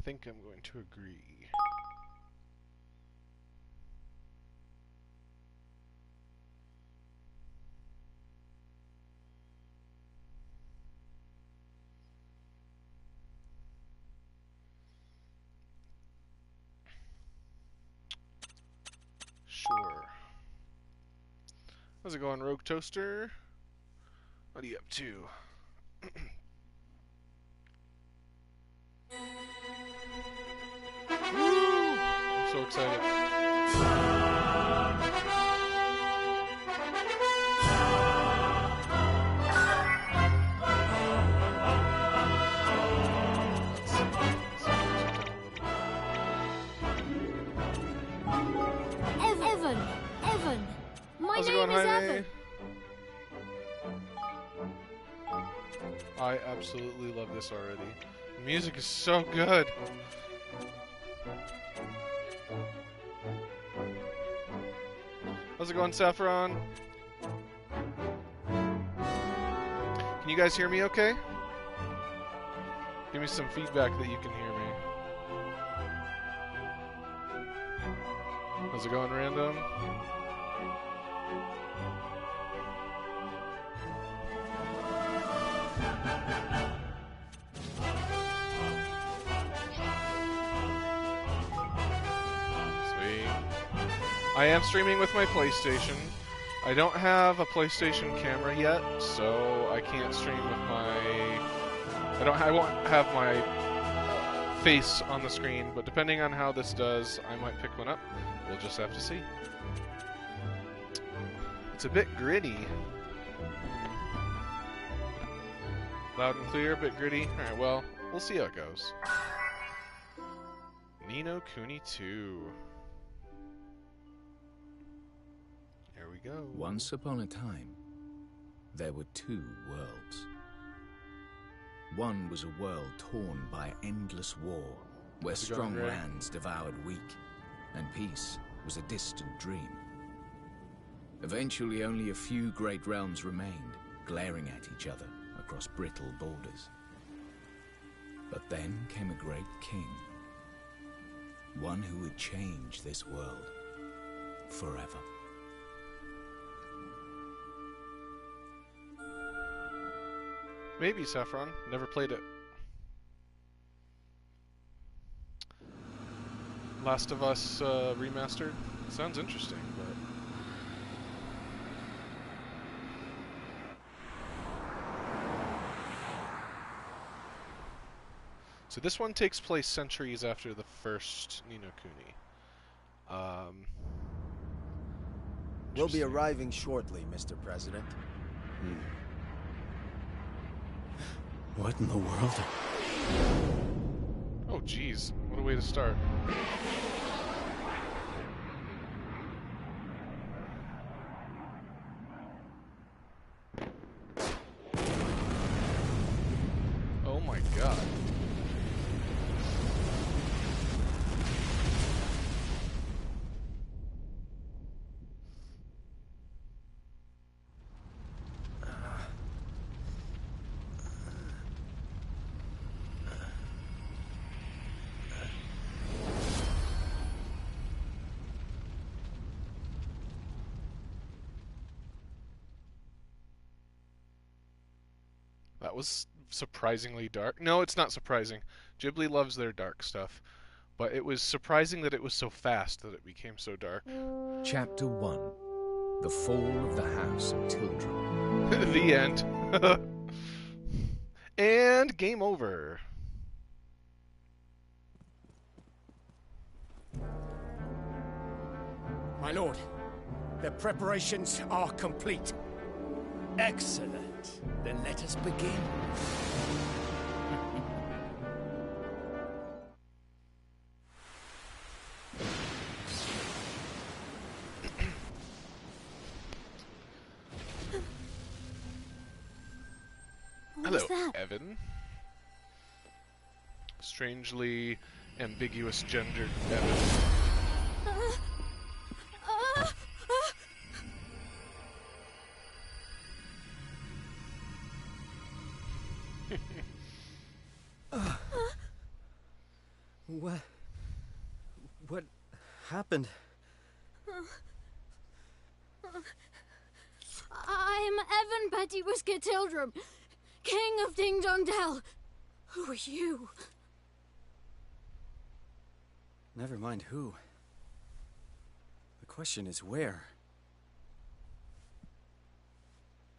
think I'm going to agree. Sure. How's it going, Rogue Toaster? What are you up to? Woo! I'm so excited. Evan! My How's it name going, is Jaime? Evan! I absolutely love this already. The music is so good. How's it going, Saffron? Can you guys hear me okay? Give me some feedback that you can hear me. How's it going, Random? I am streaming with my PlayStation. I don't have a PlayStation camera yet, so I can't stream with my... I won't have my face on the screen, but depending on how this does, I might pick one up. We'll just have to see. It's a bit gritty. Loud and clear, a bit gritty. Alright, well, we'll see how it goes. Ni no Kuni 2. There we go. Once upon a time, there were two worlds. One was a world torn by endless war, where strong lands devoured weak, and peace was a distant dream. Eventually, only a few great realms remained, glaring at each other across brittle borders. But then came a great king, one who would change this world forever. Maybe, Saffron. Never played it. Last of Us remastered. Sounds interesting, but... So this one takes place centuries after the first Ni no Kuni. We'll be arriving shortly, Mr. President. What in the world? Oh, jeez. What a way to start. Oh my god. That was surprisingly dark. No, it's not surprising. Ghibli loves their dark stuff. But it was surprising that it was so fast that it became so dark. Chapter 1. The Fall of the House of Tildrum. The end. And game over. My lord, the preparations are complete. Excellent. Then let us begin. Hello, Evan. Strangely ambiguous gendered Evan. What happened? I'm Evan Petty Whisker Tildrum, King of Ding Dong Dell. Who are you? Never mind who. The question is where.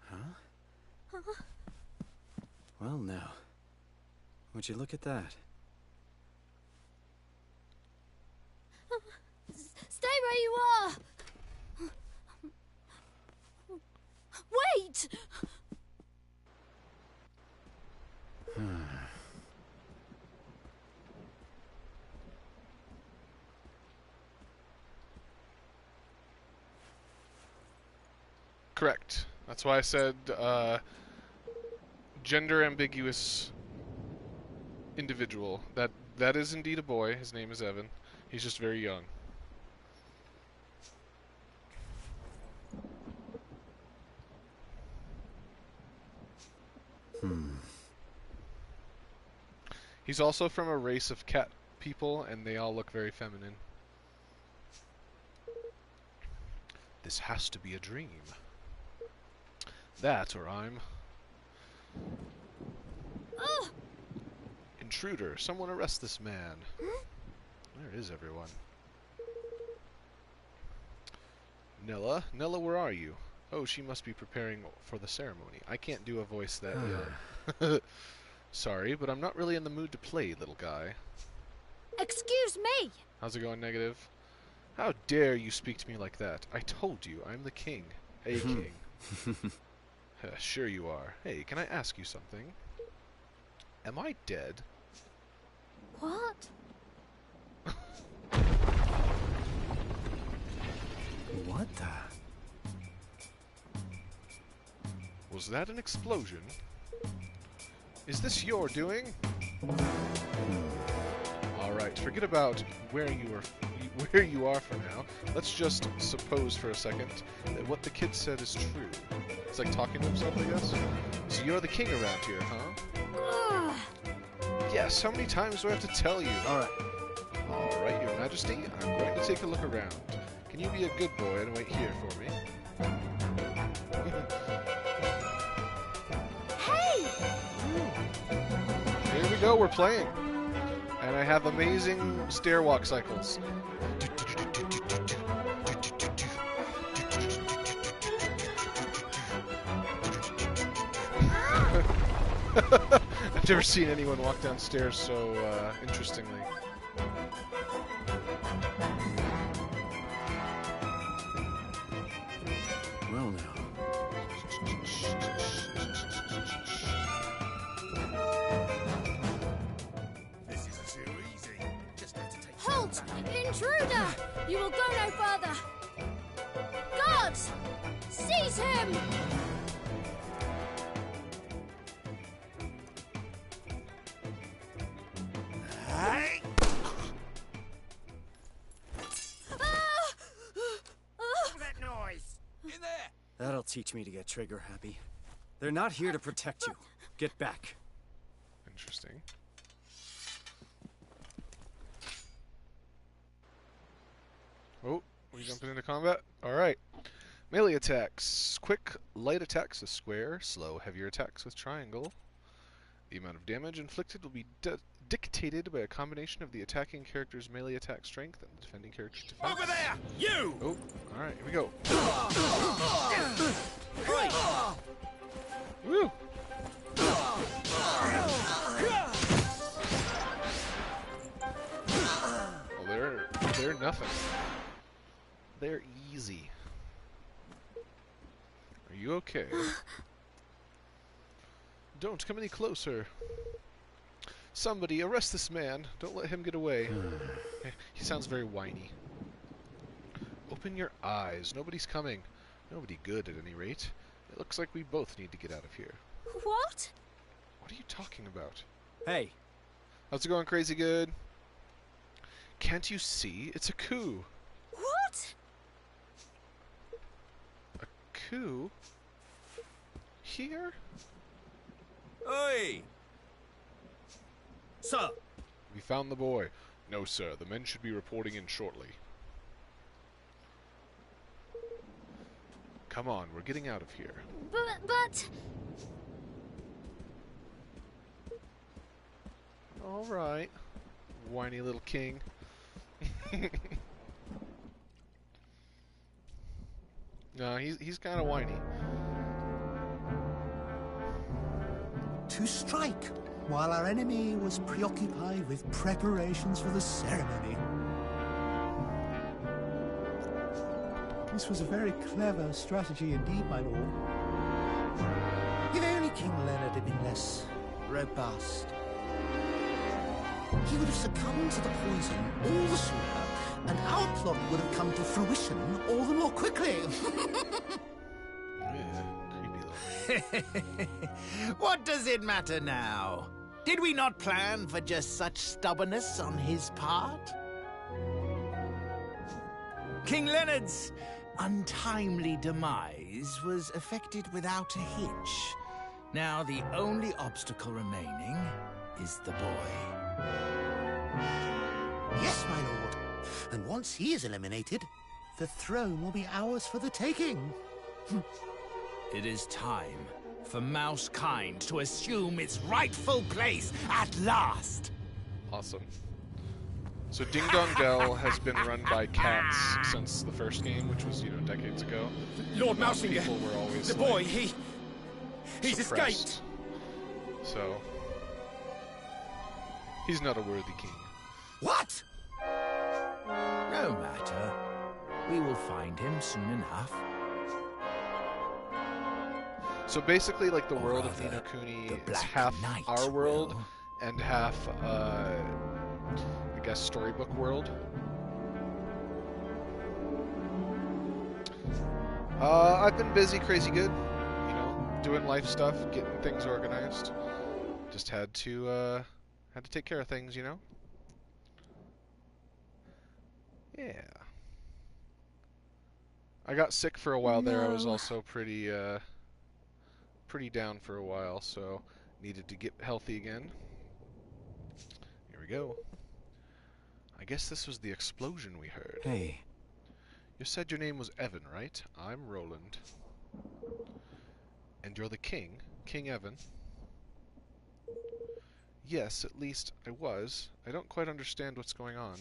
Huh? Well, now. Would you look at that? Stay where you are! Wait! Correct. That's why I said gender ambiguous individual. That is indeed a boy. His name is Evan. He's just very young. He's also from a race of cat people, and they all look very feminine. This has to be a dream. That, or I'm... Intruder, someone arrest this man. Where is everyone? Nella? Nella, where are you? Oh, she must be preparing for the ceremony. I can't do a voice that young. Sorry, but I'm not really in the mood to play, little guy. Excuse me! How's it going, Negative? How dare you speak to me like that? I told you, I'm the king. Hey, king. Sure you are. Hey, can I ask you something? Am I dead? What? What the? Was that an explosion? Is this your doing? Alright, forget about where you are for now. Let's just suppose for a second that what the kid said is true. It's like talking to himself, I guess. So you're the king around here, huh? Yes, how many times do I have to tell you? Alright, your majesty, I'm going to take a look around. Can you be a good boy and wait here for me? Hey! Here we go, we're playing. And I have amazing stairwalk cycles. I've never seen anyone walk downstairs so interestingly. Well, now. This isn't too easy. Just have to take Halt! Intruder! You will go no further! Guards! Seize him! that noise. In there. That'll teach me to get trigger happy. They're not here to protect you. Get back. Interesting. Oh, we jumping into combat? Alright. Melee attacks. Quick, light attacks with square. Slow, heavier attacks with triangle. The amount of damage inflicted will be dictated by a combination of the attacking character's melee attack strength and the defending character's defense. Over there, you. Oh, alright, here we go. Woo! Well, they're nothing. They're easy. Are you okay? Don't come any closer. Somebody arrest this man. Don't let him get away. He sounds very whiny. Open your eyes. Nobody's coming. Nobody good, at any rate. It looks like we both need to get out of here. What? What are you talking about? Hey. How's it going, Crazy Good? Can't you see? It's a coup. What? A coup? Here? Oi. Sir. We found the boy. No, sir. The men should be reporting in shortly. Come on, we're getting out of here. But... Alright. Whiny little king. No, he's kind of whiny. To strike, while our enemy was preoccupied with preparations for the ceremony. This was a very clever strategy indeed, my lord. If only King Leonard had been less robust, he would have succumbed to the poison all the sooner, and our plot would have come to fruition all the more quickly. Yeah, creepy little. What does it matter now? Did we not plan for just such stubbornness on his part? King Leonard's untimely demise was effected without a hitch. Now the only obstacle remaining is the boy. Yes, my lord. And once he is eliminated, the throne will be ours for the taking. It is time for Mousekind to assume its rightful place at last. Awesome. So Ding Dong Dell has been run by cats since the first game, which was, decades ago. Lord Mousinger, People were always the boy, he's suppressed. escaped. So he's not a worthy king. What? No matter. We will find him soon enough. So basically, like, the Or world of Ni rather, no Kuni the is Black half Knight our world will. and half, I guess, storybook world. I've been busy, crazy good, doing life stuff, getting things organized. Just had to take care of things, Yeah. I got sick for a while there. I was also pretty down for a while, so needed to get healthy again. Here we go. I guess this was the explosion we heard. Hey, You said your name was Evan, right? I'm Roland. And you're the king? King Evan? Yes, at least I was. I don't quite understand what's going on.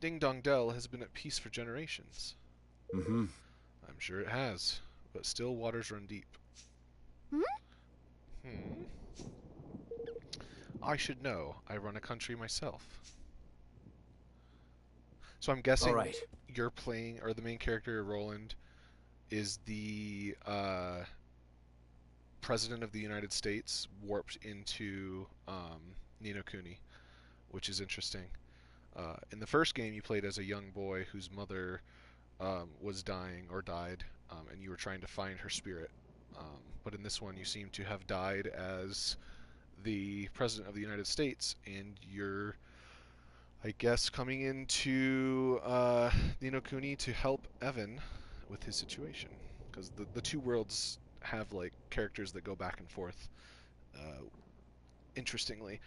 Ding Dong Dell has been at peace for generations. mm-hmm. I'm sure it has, but still waters run deep. I should know. I run a country myself. So I'm guessing All right. you're playing, or the main character, Roland, is the President of the United States warped into Ni no Kuni, which is interesting. In the first game, you played as a young boy whose mother was dying or died, and you were trying to find her spirit. But in this one, you seem to have died as the President of the United States, and you're, I guess, coming into Ni no Kuni to help Evan with his situation. Because the two worlds have, like, characters that go back and forth. Interestingly,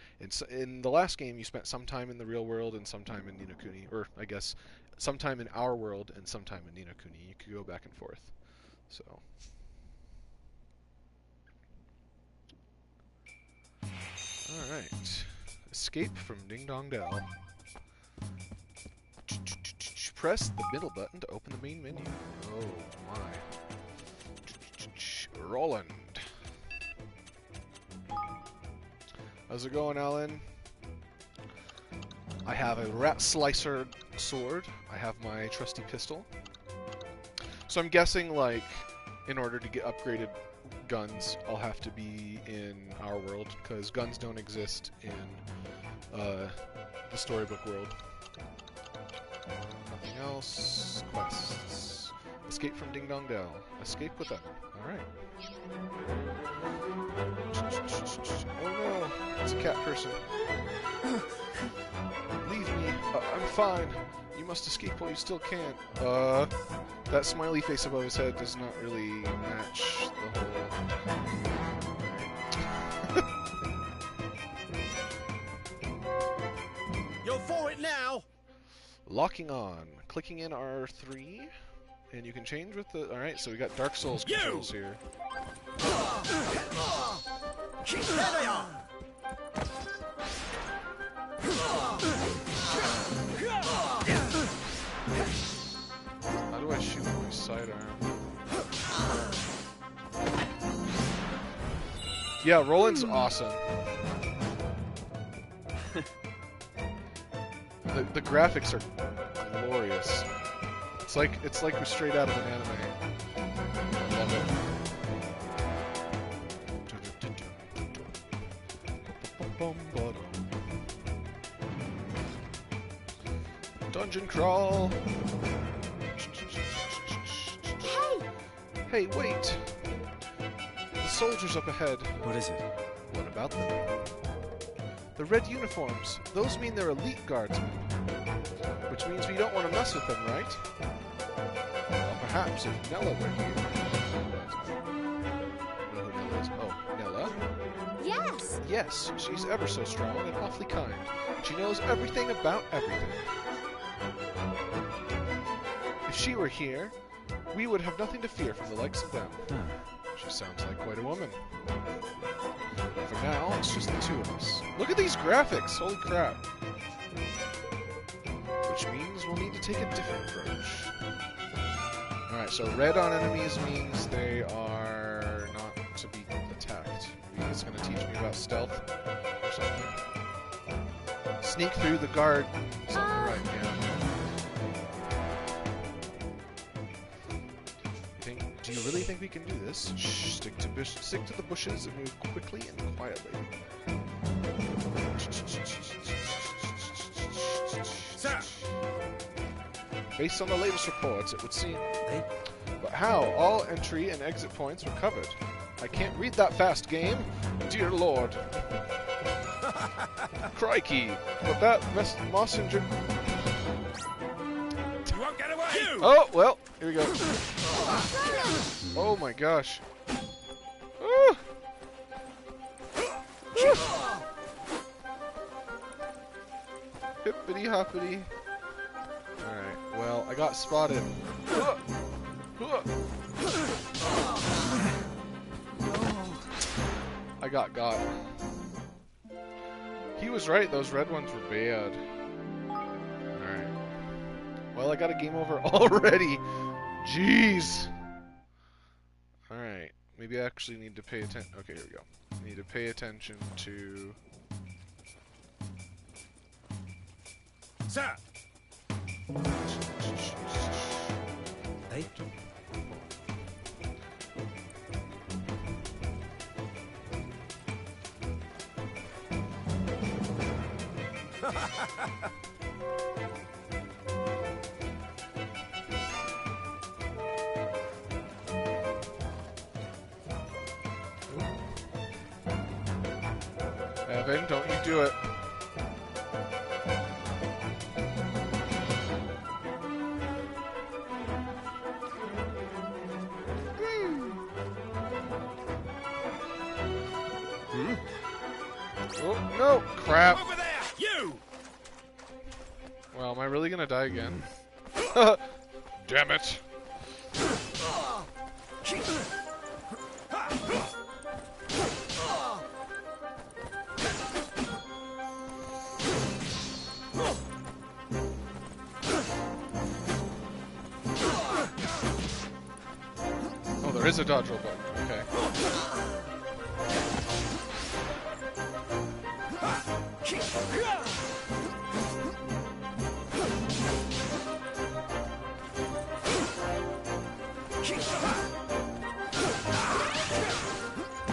in the last game, you spent some time in the real world and some time in Ni no Kuni, or I guess some time in our world and some time in Ni no Kuni. You could go back and forth. So, all right, escape from Ding Dong Dell. Press the middle button to open the main menu. Oh my! Roland. How's it going, Alan? I have a rat slicer sword. I have my trusty pistol. So I'm guessing, like, in order to get upgraded guns, I'll have to be in our world, because guns don't exist in the storybook world. Nothing else. Quests. Escape from Ding Dong Dell. Escape with them. Alright. Oh no, it's a cat person. Leave me. I'm fine. You must escape while you still can. That smiley face above his head does not really match the whole... Locking on. Clicking in R3. And you can change with the... Alright, so we got Dark Souls controls here. There they are! How do I shoot with my sidearm? Yeah, Roland's awesome. The graphics are glorious. It's like we're straight out of an anime. I love it. Dungeon crawl. Hey, wait! The soldiers up ahead. What is it? What about them? The red uniforms. Those mean they're elite guardsmen. Which means we don't want to mess with them, right? Well, perhaps if Nella were here. You know who Nella is? Oh, Nella? Yes. Yes, she's ever so strong and awfully kind. She knows everything about everything. If she were here, we would have nothing to fear from the likes of them. She sounds like quite a woman. For now, it's just the two of us. Look at these graphics! Holy crap. Which means we'll need to take a different approach. Alright, so red on enemies means they are not to be attacked. Maybe it's going to teach me about stealth or something. Sneak through the guard. It's on the right, yeah. Do you really think we can do this? Shh, stick to the bushes and move quickly and quietly. Sir! Based on the latest reports, it would seem... But how? All entry and exit points were covered. I can't read that fast, game. Dear Lord. Crikey. But that messenger... You won't get away! You! Oh, well, here we go. Oh my gosh. Ah. Hippity hoppity. Alright, well, I got spotted. I got. He was right, those red ones were bad. Alright. Well, I got a game over already. Jeez. Alright. Maybe I actually need to pay attention. Okay, here we go. I need to pay attention to... Sir! Hey? Evan, don't you do it. Oh, no! Crap! Over there! You! Well, am I really gonna die again? Damn it! Oh, there is a dodge roll button. Okay.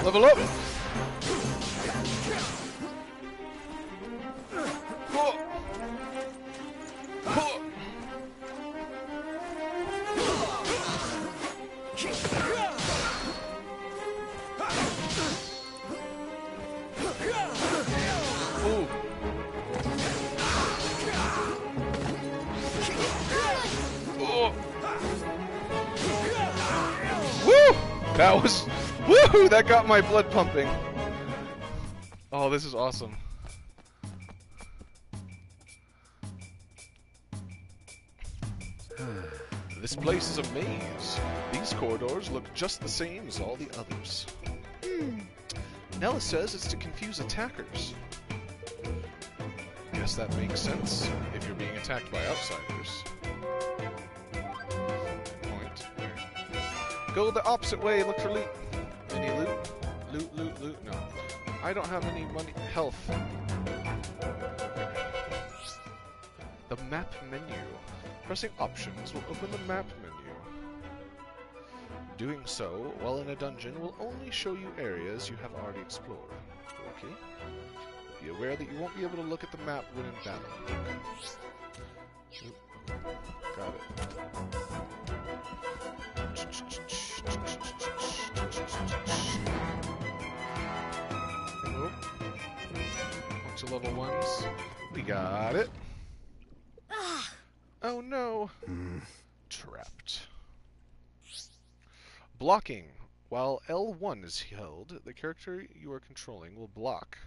Level up! That was... Woohoo! That got my blood pumping. Oh, this is awesome. This place is a maze. These corridors look just the same as all the others. Nella says it's to confuse attackers. Guess that makes sense if you're being attacked by outsiders. Good point. Go the opposite way and look for loot. Any loot? Loot, loot, loot? No. I don't have any money. Health. The map menu. Pressing options will open the map menu. Doing so, while in a dungeon, will only show you areas you have already explored. Okay. Be aware that you won't be able to look at the map when in battle. Oop. Got it. Oh. Bunch of level 1s. We got it. Oh no! Trapped. Blocking. While L1 is held, the character you are controlling will block.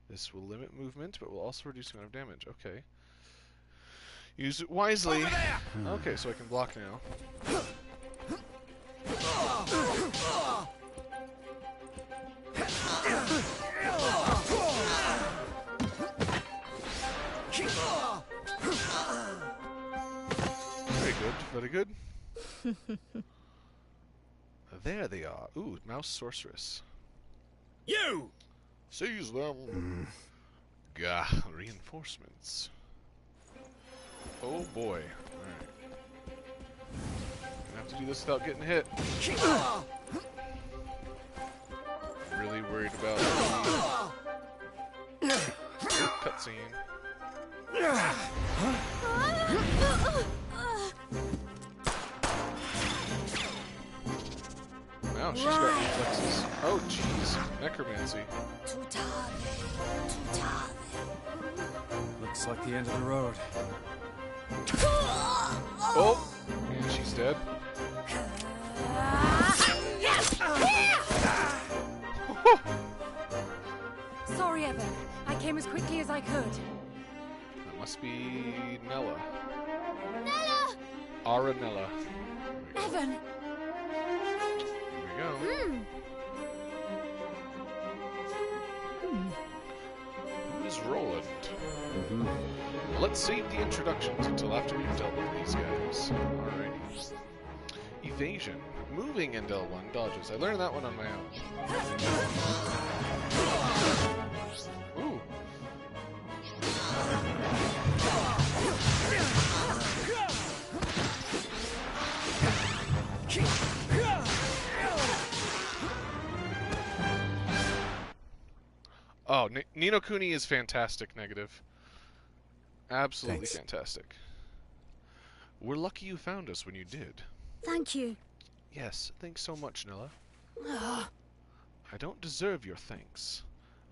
This will limit movement, but will also reduce the amount of damage. Okay. Use it wisely. Okay, so I can block now. Very good, very good. There they are. Ooh, mouse sorceress. You! Seize them. Gah, reinforcements. Oh boy. Alright. Gonna have to do this without getting hit. Really worried about the cutscene. Wow, she's got reflexes. Oh, jeez. Necromancy. Looks like the end of the road. Oh! And she's dead. Sorry, Evan. I came as quickly as I could. That must be Nella. Nella! Aranella. Evan! Here we go. Who is Roland? Let's save the introductions until after we've dealt with these guys. Alrighty. Evasion. Moving into L1 dodges. I learned that one on my own. Ooh. Oh, Nino Kuni is fantastic, negative. Absolutely fantastic. We're lucky you found us when you did. Thank you. Yes, thanks so much, Nella. I don't deserve your thanks.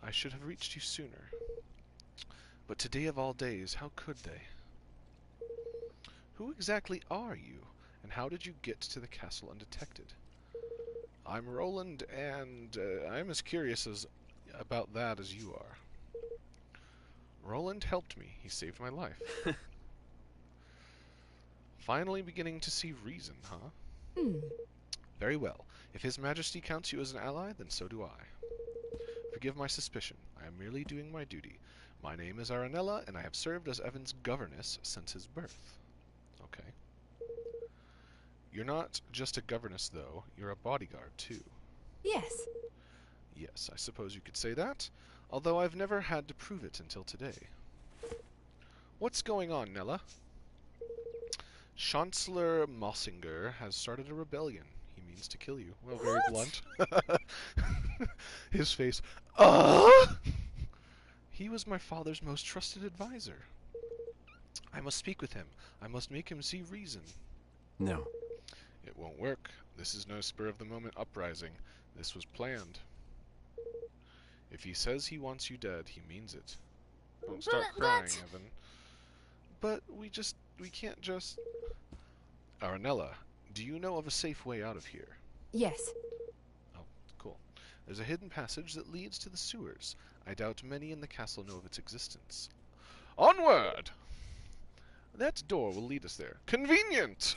I should have reached you sooner. But today of all days, how could they? Who exactly are you, and how did you get to the castle undetected? I'm Roland, and I'm as curious about that as you are. Roland helped me. He saved my life. Finally beginning to see reason, huh? Very well. If His Majesty counts you as an ally, then so do I. Forgive my suspicion. I am merely doing my duty. My name is Aranella, and I have served as Evan's governess since his birth. Okay. You're not just a governess, though. You're a bodyguard, too. Yes. Yes, I suppose you could say that, although I've never had to prove it until today. What's going on, Nella? Chancellor Mossinger has started a rebellion. He means to kill you. Well, very blunt. His face. He was my father's most trusted advisor. I must speak with him. I must make him see reason. No. It won't work. This is no spur-of-the-moment uprising. This was planned. If he says he wants you dead, he means it. Don't start crying, Evan. But we can't just... Aranella, do you know of a safe way out of here? Yes. Oh, cool. There's a hidden passage that leads to the sewers. I doubt many in the castle know of its existence. Onward! That door will lead us there. Convenient!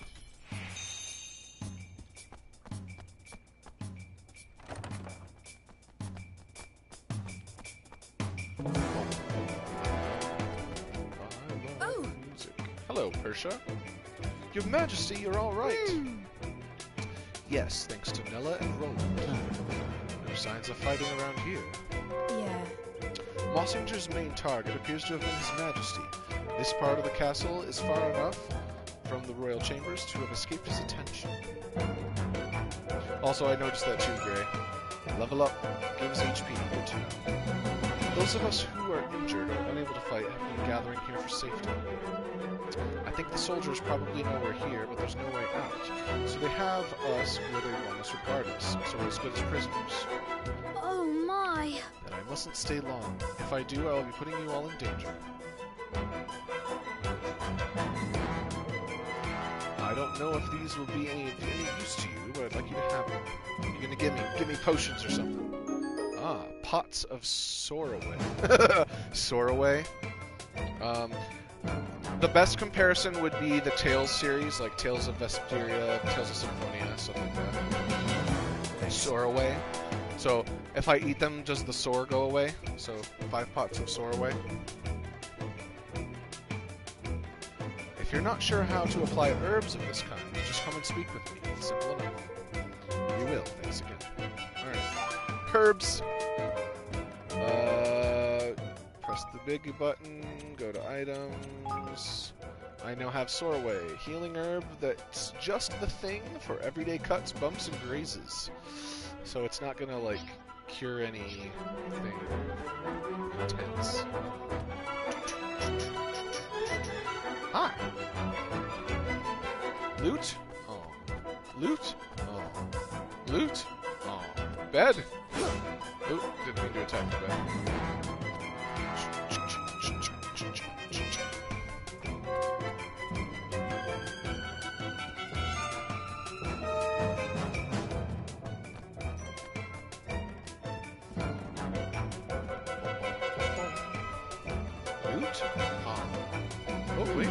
Oh. Music. Hello, Persia. Your Majesty, you're all right. Yes, thanks to Nella and Roland. No signs of fighting around here. Yeah. Mossinger's main target appears to have been His Majesty. This part of the castle is far enough from the royal chambers to have escaped his attention. Also, I noticed that too, Gray. Level up, gives HP, good to know. Those of us who are injured or unable to fight have been gathering here for safety. I think the soldiers probably know we're here, but there's no way out. So they have us where they want us regardless, so we're as good as prisoners. Oh my! And I mustn't stay long. If I do, I will be putting you all in danger. I don't know if these will be any use to you, but I'd like you to have them. You're gonna give me potions or something. Ah, pots of Soraway. Soraway. The best comparison would be the Tales series, like Tales of Vesperia, Tales of Symphonia, stuff like that. Soraway. So if I eat them, does the sore go away? So 5 pots of Soraway. If you're not sure how to apply herbs of this kind, just come and speak with me. It's simple enough. You will. Thanks again. Alright. Herbs. Press the big button. Go to items. I now have Soraway. Healing herb that's just the thing for everyday cuts, bumps, and grazes. So it's not gonna, like, cure anything intense. Hi. Loot? Oh. Loot? Oh. Loot? Oh. Bed? Oop, didn't mean to attack the bed. Loot? Oh, wait.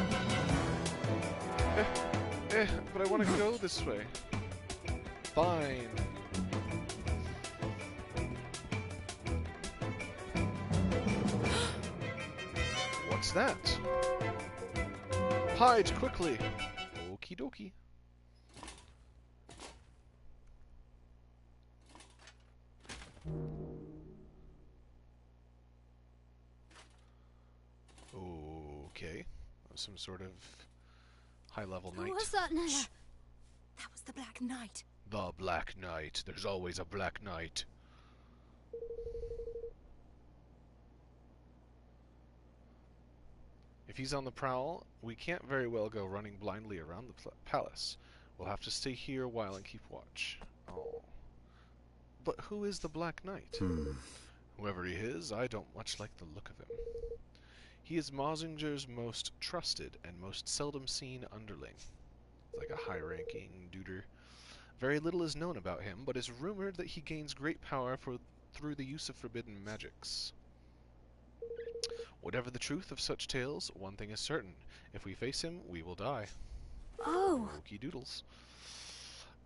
But I want to go this way. Fine. What's that? Hide quickly! Okie dokie. Okay. Some sort of high-level knight. What's that, Nella? That was the Black Knight. The Black Knight. There's always a Black Knight. If he's on the prowl, we can't very well go running blindly around the palace. We'll have to stay here a while and keep watch. Oh. But who is the Black Knight? Whoever he is, I don't much like the look of him. He is Mosinger's most trusted and most seldom seen underling. Like a high-ranking duder. Very little is known about him, but it's rumored that he gains great power through the use of forbidden magics. Whatever the truth of such tales, one thing is certain. If we face him, we will die. Oh! Okie doodles.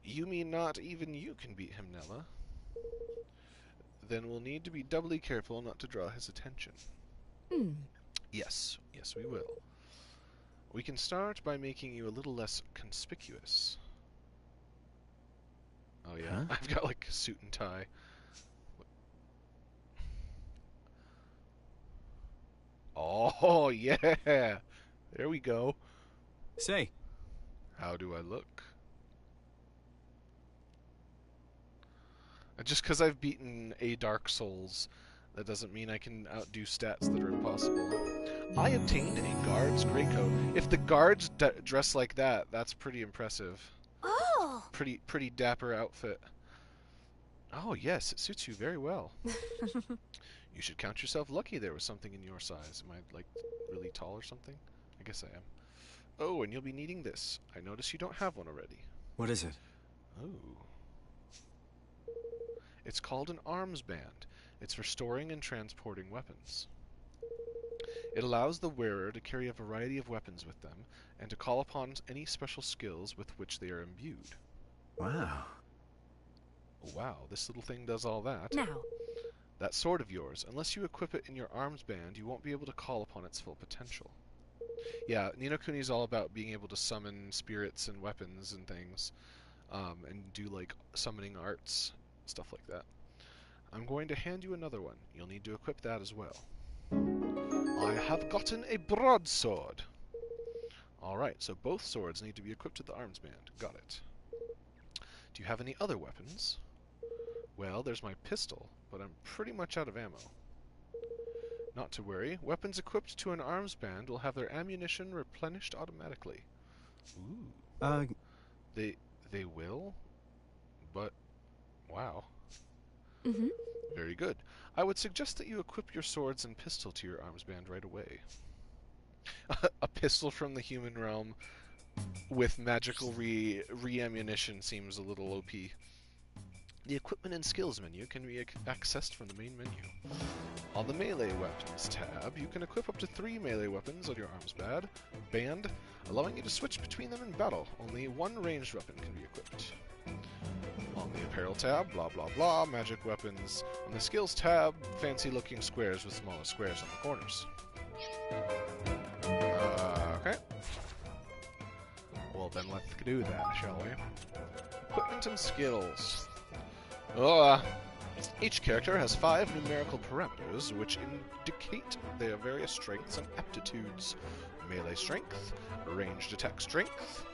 You mean not even you can beat him, Nella? Then we'll need to be doubly careful not to draw his attention. Yes, we will. We can start by making you a little less conspicuous. Oh yeah, I've got like a suit and tie. Oh yeah, there we go. Say, how do I look? Just because I've beaten a Dark Souls, that doesn't mean I can outdo stats that are impossible. I obtained a guard's greatcoat. If the guards dress like that, that's pretty impressive. Oh! Pretty dapper outfit. Oh yes, it suits you very well. You should count yourself lucky there was something in your size. Am I, like, really tall or something? I guess I am. Oh, and you'll be needing this. I notice you don't have one already. what is it? Oh. It's called an arms band. It's for storing and transporting weapons. It allows the wearer to carry a variety of weapons with them, and to call upon any special skills with which they are imbued. Wow. Wow, this little thing does all that. Now, That sword of yours, unless you equip it in your arms band, you won't be able to call upon its full potential. Yeah, Ni no Kuni is all about being able to summon spirits and weapons and things, and do, like, summoning arts, stuff like that. I'm going to hand you another one. You'll need to equip that as well. I have gotten a broadsword. Alright, so both swords need to be equipped with the arms band. Got it. Do you have any other weapons? Well, there's my pistol, but I'm pretty much out of ammo. Not to worry, weapons equipped to an arms band will have their ammunition replenished automatically. Ooh. They will? But, wow. mm-hmm. Very good. I would suggest that you equip your swords and pistol to your arms band right away. A pistol from the human realm with magical re-ammunition seems a little OP. The Equipment and Skills menu can be accessed from the main menu. On the Melee Weapons tab, you can equip up to 3 melee weapons on your arms band, allowing you to switch between them in battle. Only one ranged weapon can be equipped. On the Apparel tab, blah blah blah, magic weapons. On the Skills tab, fancy looking squares with smaller squares on the corners. Okay. Well then let's do that, shall we? Equipment and Skills. Each character has 5 numerical parameters which indicate their various strengths and aptitudes. Melee strength, ranged attack strength,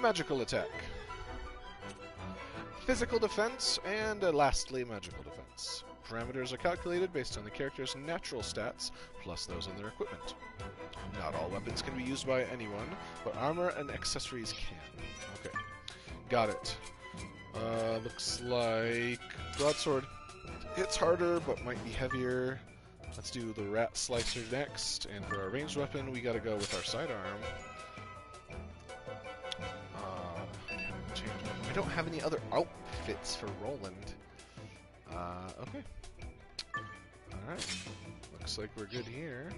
magical attack, physical defense, and lastly, magical defense. Parameters are calculated based on the character's natural stats, plus those on their equipment. Not all weapons can be used by anyone, but armor and accessories can. Okay, got it. Looks like broadsword hits harder, but might be heavier. Let's do the rat slicer next, and for our ranged weapon, we gotta go with our sidearm. I don't have any other outfits for Roland. Okay. Alright. Looks like we're good here.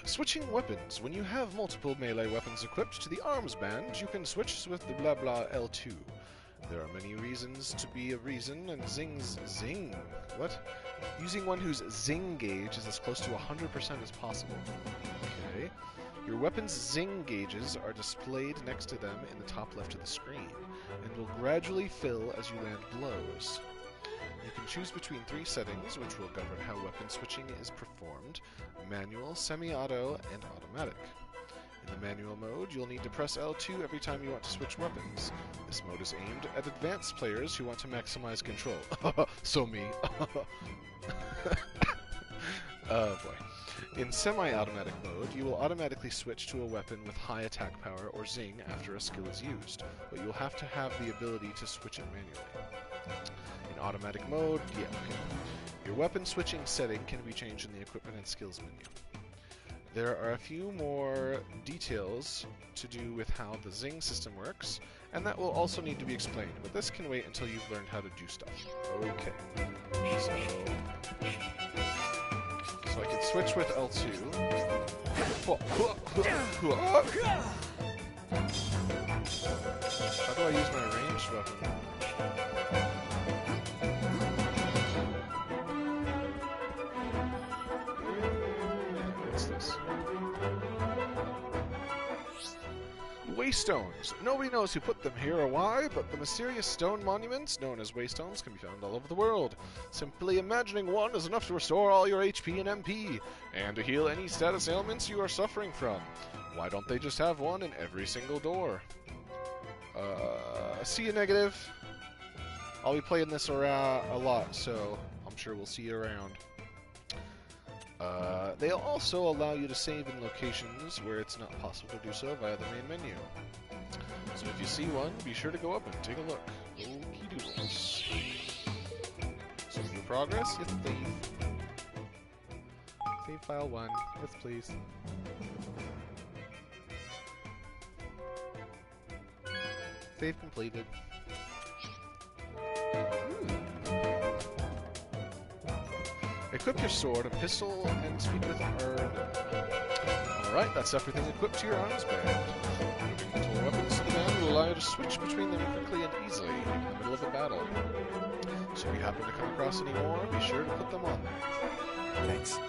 Switching weapons. When you have multiple melee weapons equipped to the arms band, you can switch with the blah blah L2. There are many reasons to be a reason, and zing. What? Using one whose zing gauge is as close to 100% as possible. Okay. Your weapon's zing gauges are displayed next to them in the top left of the screen, and will gradually fill as you land blows. You can choose between 3 settings, which will govern how weapon switching is performed: manual, semi-auto, and automatic. In the manual mode, you'll need to press L2 every time you want to switch weapons. This mode is aimed at advanced players who want to maximize control. So me. Oh boy. In semi-automatic mode, you will automatically switch to a weapon with high attack power or zing after a skill is used, but you'll have to have the ability to switch it manually. In automatic mode, yeah, okay. Your weapon switching setting can be changed in the Equipment and Skills menu. There are a few more details to do with how the zing system works, and that will also need to be explained, but this can wait until you've learned how to do stuff. Okay. So I can switch with L2. How do I use my ranged weapon? What's this? Waystones. Nobody knows who put them here or why, but the mysterious stone monuments, known as waystones, can be found all over the world. Simply imagining one is enough to restore all your HP and MP, and to heal any status ailments you are suffering from. Why don't they just have one in every single door? See you, negative. I'll be playing this a lot, so I'm sure we'll see you around. They'll also allow you to save in locations where it's not possible to do so via the main menu. So if you see one, be sure to go up and take a look. Okie doodles. Save your progress? Yes, please. Save file 1. Yes, please. Save completed. Ooh. Equip your sword, a pistol, and speak with Alright, that's everything equipped to your arms band. Moving multiple weapons to the band will allow you to switch between them quickly and easily in the middle of a battle. So if you happen to come across any more, be sure to put them on there. Thanks.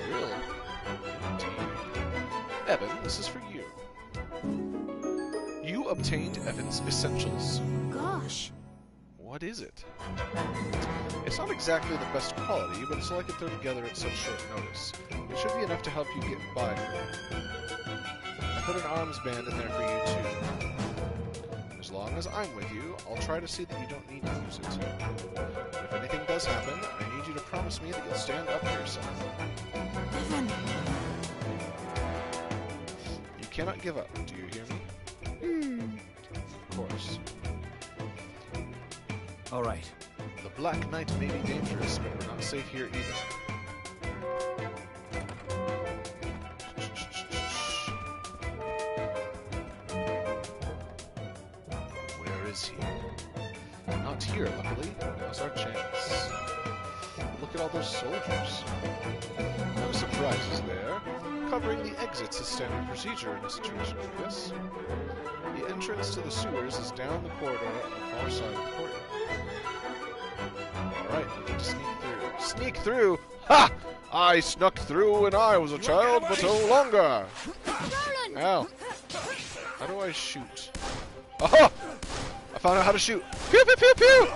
Real. Indeed. Evan, this is for you. You obtained Evan's Essentials. Gosh. What is it? It's not exactly the best quality, but it's all I could throw together at such short notice. It should be enough to help you get by. I put an arms band in there for you too. As long as I'm with you, I'll try to see that you don't need to use it. But if anything does happen, I need you to promise me that you'll stand up for yourself. Evan. You cannot give up, do you hear me? Of course. All right. The Black Knight may be dangerous, but we're not safe here either. Where is he? Not here, luckily. Now's our chance. Look at all those soldiers. No surprises there. Covering the exits is standard procedure in a situation like this. The entrance to the sewers is down the corridor on the far side of the courtyard. Alright, we need to sneak through. Sneak through? Ha! I snuck through when I was a child, but no longer! Roland! Ow. How do I shoot? Aha! I found out how to shoot! Pew pew pew pew!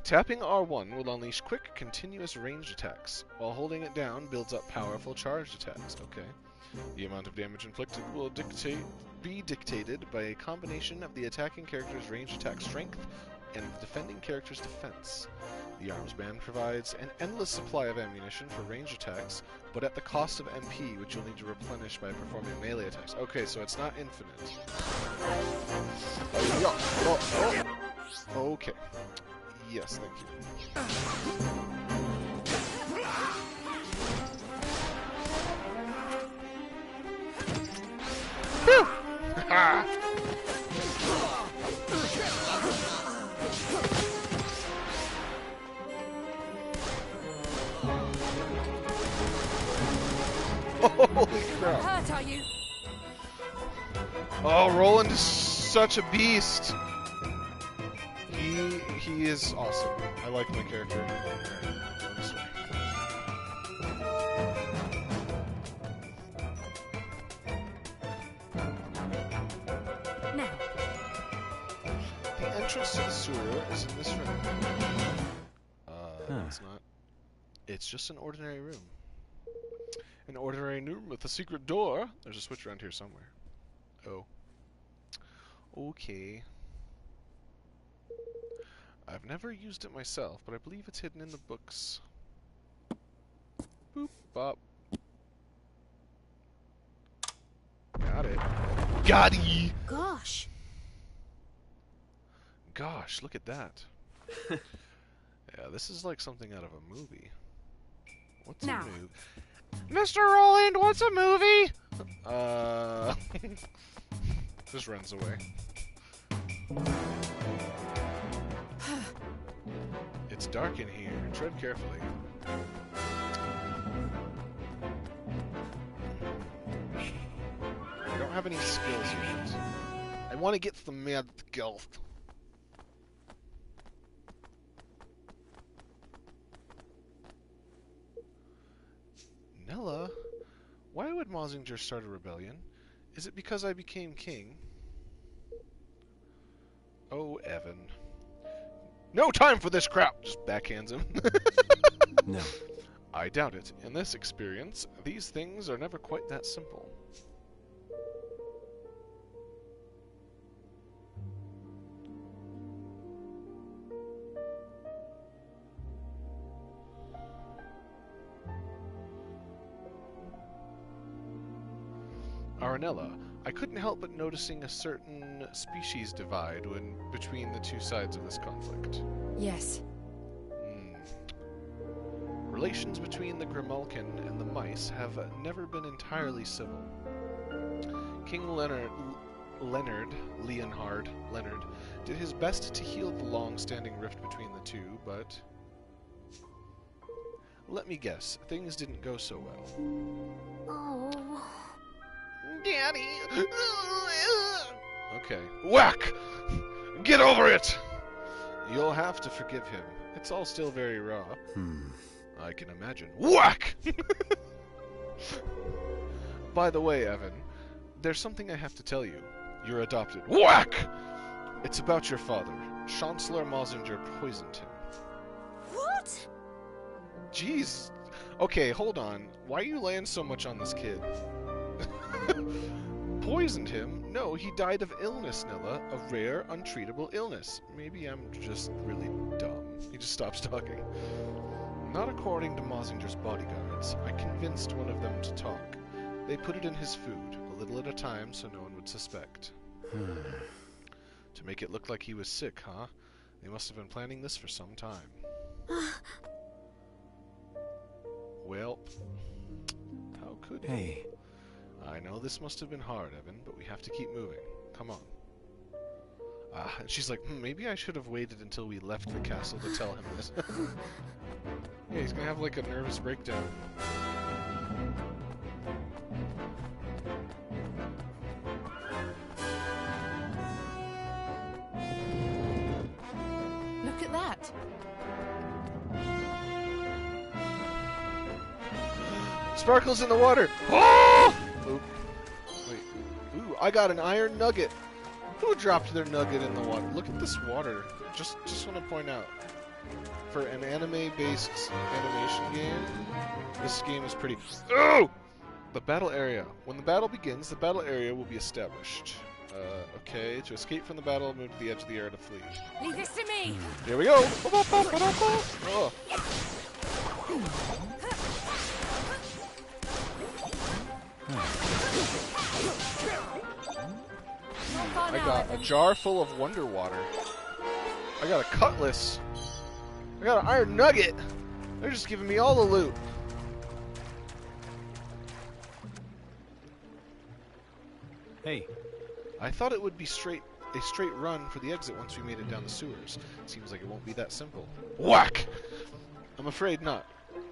Tapping R1 will unleash quick, continuous ranged attacks, while holding it down builds up powerful charged attacks. Okay. The amount of damage inflicted will be dictated by a combination of the attacking character's ranged attack strength and the defending character's defense. The arms band provides an endless supply of ammunition for ranged attacks, but at the cost of MP, which you'll need to replenish by performing melee attacks. Okay, so it's not infinite. Okay. Yes, thank you. Whew! Ha! Holy crap. Hurt, are you? Oh, Roland is such a beast. He is awesome. I like my character. Alright, this way. Now. The entrance to the sewer is in this room. It's not. It's just an ordinary room. An ordinary room with a secret door. There's a switch around here somewhere. Oh. Okay. I've never used it myself, but I believe it's hidden in the books. Boop, bop. Got it. Got-y! Gosh. Gosh, look at that. Yeah, this is like something out of a movie. What's Now. a movie? Mr. Roland, what's a movie? Just runs away. It's dark in here. Tread carefully. I don't have any skills yet. I want to get some mad skills. Nella? Why would Mazinger start a rebellion? Is it because I became king? Oh, Evan. No time for this crap! Just backhands him. No. I doubt it. In this experience, these things are never quite that simple. Aranella, I couldn't help but noticing a certain species divide between the two sides of this conflict. Yes. Relations between the Grimalkin and the mice have never been entirely civil. King Leonhard did his best to heal the long-standing rift between the two, but Let me guess, things didn't go so well. Oh. Daddy! Okay. Whack! Get over it! You'll have to forgive him. It's all still very raw. I can imagine. Whack! By the way, Evan, there's something I have to tell you. You're adopted. Whack! It's about your father. Chancellor Mosinger poisoned him. What? Jeez. Okay, hold on. Why are you laying so much on this kid? Poisoned him? No, he died of illness, Nilla. A rare, untreatable illness. Maybe I'm just really dumb. He just stops talking. Not according to Mosinger's bodyguards. I convinced one of them to talk. They put it in his food, a little at a time, so no one would suspect. To make it look like he was sick, huh? They must have been planning this for some time. Well, how could he? Hey. I know this must have been hard, Evan, but we have to keep moving. Come on. And she's like, maybe I should have waited until we left the castle to tell him this. Yeah, he's gonna have like a nervous breakdown. Look at that. Sparkles in the water! Oh! Oop. Wait. Ooh, I got an iron nugget. Who dropped their nugget in the water? Look at this water. Just want to point out, for an anime-based animation game, this game is pretty... Oh! The battle area. When the battle begins, the battle area will be established. Okay, to escape from the battle, move to the edge of the area to flee. Leave this to me. Here we go! Oh. I got a jar full of wonder water. I got a cutlass. I got an iron nugget. They're just giving me all the loot. Hey. I thought it would be a straight run for the exit once we made it down the sewers. Seems like it won't be that simple. Whack! I'm afraid not.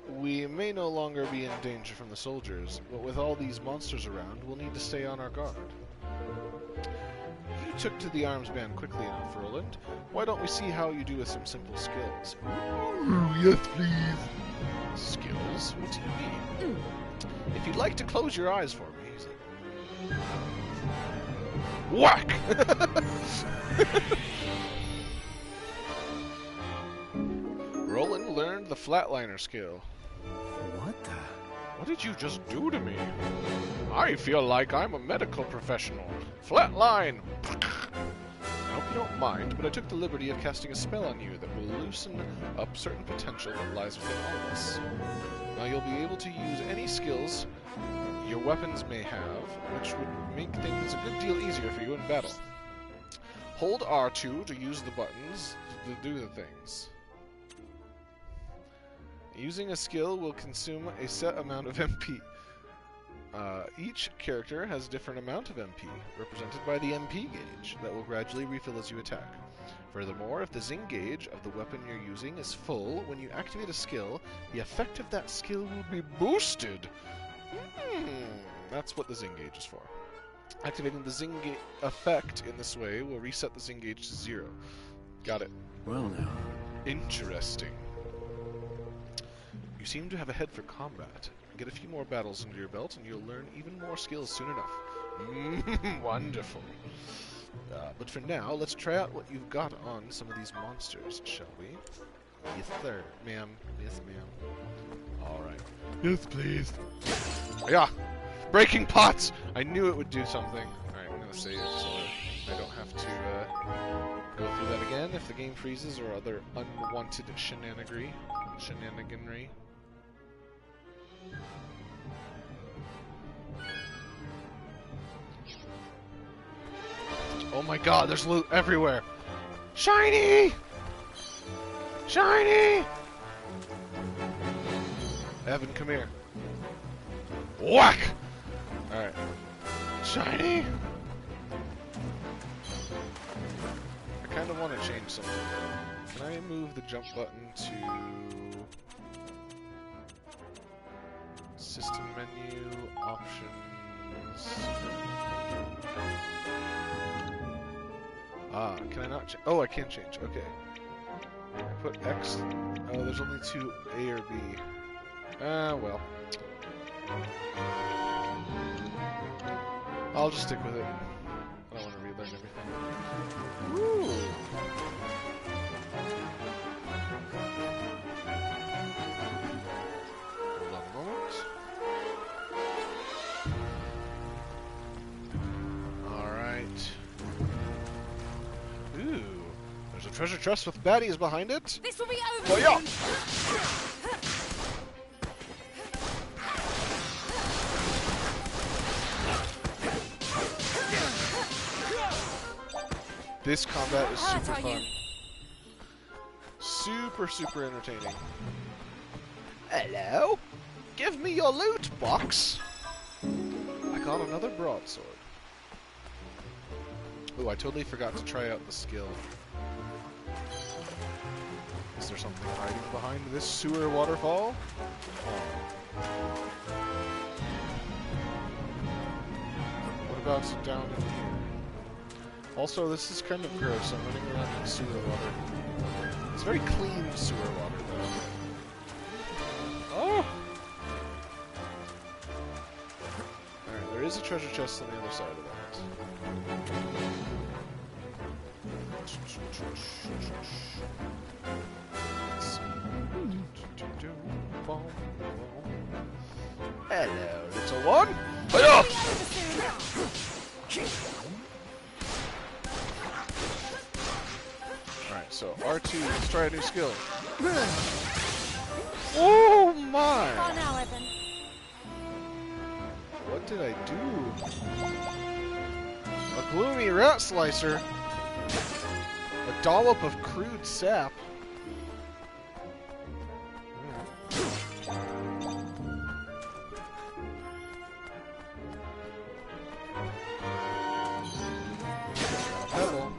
We may no longer be in danger from the soldiers, but with all these monsters around, we'll need to stay on our guard. You took to the arms band quickly enough, Roland. Why don't we see how you do with some simple skills? Ooh, yes, please. Skills? What do you mean? If you'd like to close your eyes for me. Whack! Roland learned the flatliner skill. What the? What did you just do to me? I feel like I'm a medical professional. Flatline! I hope you don't mind, but I took the liberty of casting a spell on you that will loosen up certain potential that lies within all of us. Now you'll be able to use any skills your weapons may have, which would make things a good deal easier for you in battle. Hold R2 to use the buttons to do the things. Using a skill will consume a set amount of MP. Each character has a different amount of MP, represented by the MP gauge, that will gradually refill as you attack. Furthermore, if the zing gauge of the weapon you're using is full, when you activate a skill, the effect of that skill will be boosted. That's what the zing gauge is for. Activating the zing effect in this way will reset the zing gauge to 0. Got it. Well now. Interesting. You seem to have a head for combat. Get a few more battles under your belt and you'll learn even more skills soon enough. Wonderful. But for now, let's try out what you've got on some of these monsters, shall we? Yes, sir. Ma'am. Yes, ma'am. Alright. Yes, please. Yeah! Breaking pots! I knew it would do something. Alright, I'm gonna save so I don't have to go through that again if the game freezes or other unwanted shenaniganry. Oh my god, there's loot everywhere! Shiny! Shiny! Evan, come here. Whack! Alright. Shiny! I kind of want to change something. Can I move the jump button to... System menu, options. Ah, can I not change? Oh, I can change. Okay. I put X. Oh, there's only two, A or B. Ah, well. I'll just stick with it. I don't want to relearn everything. Woo! Hold on a moment. Alright. Ooh. There's a treasure chest with baddies behind it. This will be over. Oh, yeah! This combat is super fun. Super entertaining. Hello? Give me your loot box! I got another broadsword. Oh, I totally forgot to try out the skill. Is there something hiding behind this sewer waterfall? What about down in here? Also, this is kind of gross. I'm running around in sewer water. It's very clean sewer water, though. Oh! Alright, there is a treasure chest on the other side of that. Hello, little one! Hiya! Alright, so R2, let's try a new skill. Oh my! Oh, now, Evan. What did I do? A gloomy rat slicer. A dollop of crude sap. Pebble.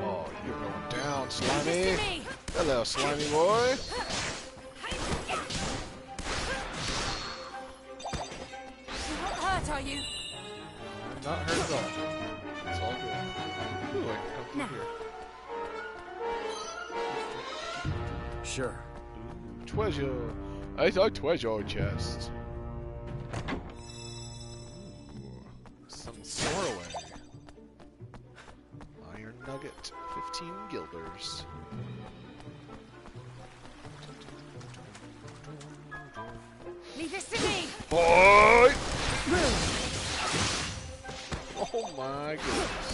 Oh, you're going down, Slimy. Hello, Slimy boy. You're not hurt, are you? I'm not hurt at all. It's all good. Ooh, I can come through here. Sure. Ooh, treasure. It's a treasure chest. Ooh, some Sorroway. Iron nugget. 15 guilders. Leave this to me. Boy! Oh my goodness.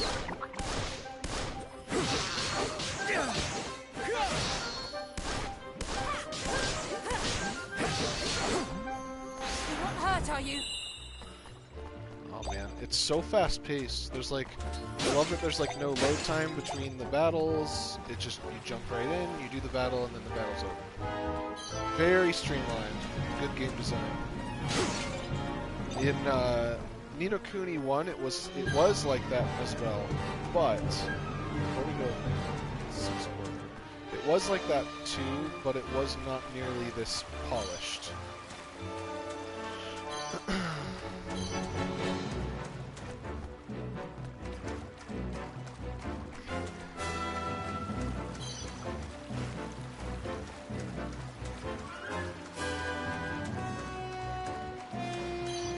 You're not hurt, are you? Oh man, it's so fast paced. There's like, I love that there's like no load time between the battles. It just, you jump right in, you do the battle, and then the battle's over. Very streamlined. Good game design. In Ni no Kuni 1, it was like that as well, but before we go, it was like that too, but it was not nearly this polished.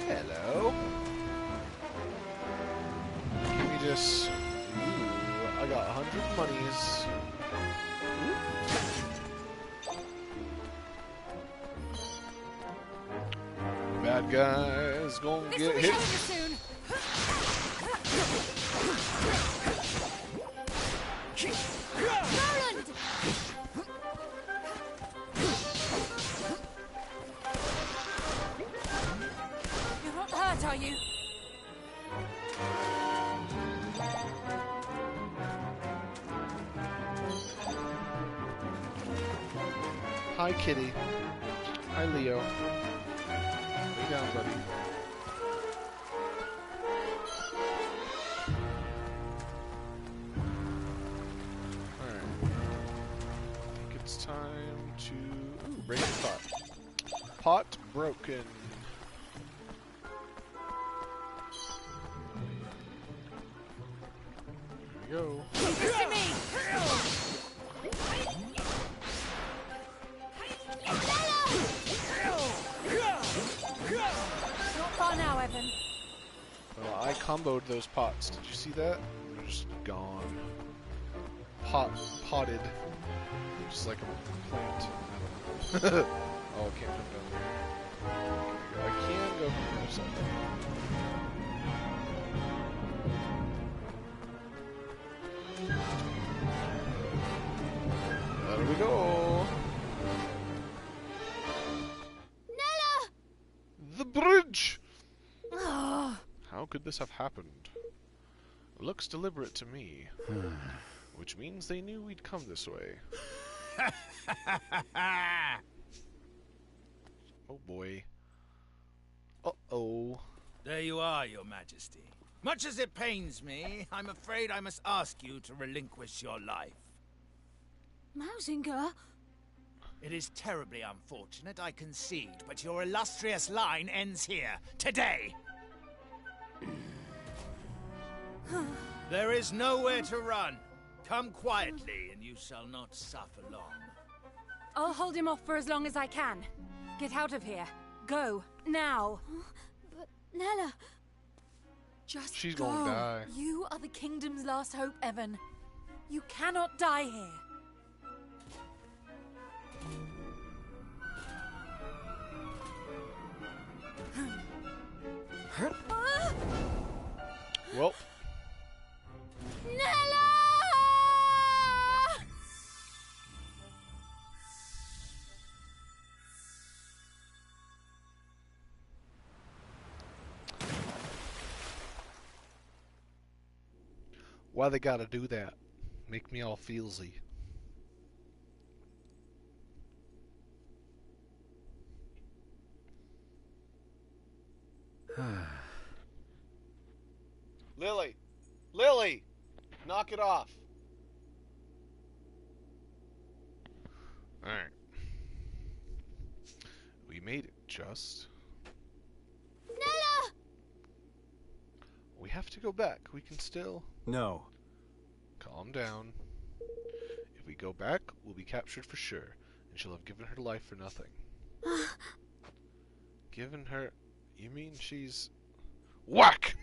Hello. Give me this. Ooh, I got 100 monies. Ooh. Bad guys gonna This get will be hit. over soon. Roland! You're not hurt, are you? Hi, Kitty. Hi, Leo. Lay down, buddy. Alright. I think it's time to break the pot. Pot broken. Here we go. This to me! Not far now, Evan. Well, I comboed those pots. Did you see that? They're just gone. Potted. Just like a plant. I don't know. Oh, I can't jump down there. I can go from the other side. There we go. Nella! The bridge! Oh, How could this have happened? It looks deliberate to me. Which means they knew we'd come this way. Oh boy. Uh-oh. There you are, Your Majesty. Much as it pains me, I'm afraid I must ask you to relinquish your life. Mausinger? It is terribly unfortunate, I concede, but your illustrious line ends here, today. There is nowhere to run. Come quietly, and you shall not suffer long. I'll hold him off for as long as I can. Get out of here. Go. Now. But Nella... Just She's go. gonna die. You are the kingdom's last hope, Evan. You cannot die here. Well, Nella! why they gotta do that? Make me all feelsy. Lily! Lily! Knock it off! Alright. We made it, just. Nella! We have to go back. We can still... No. Calm down. If we go back, we'll be captured for sure. And she'll have given her life for nothing. Given her... You mean she's... Whack!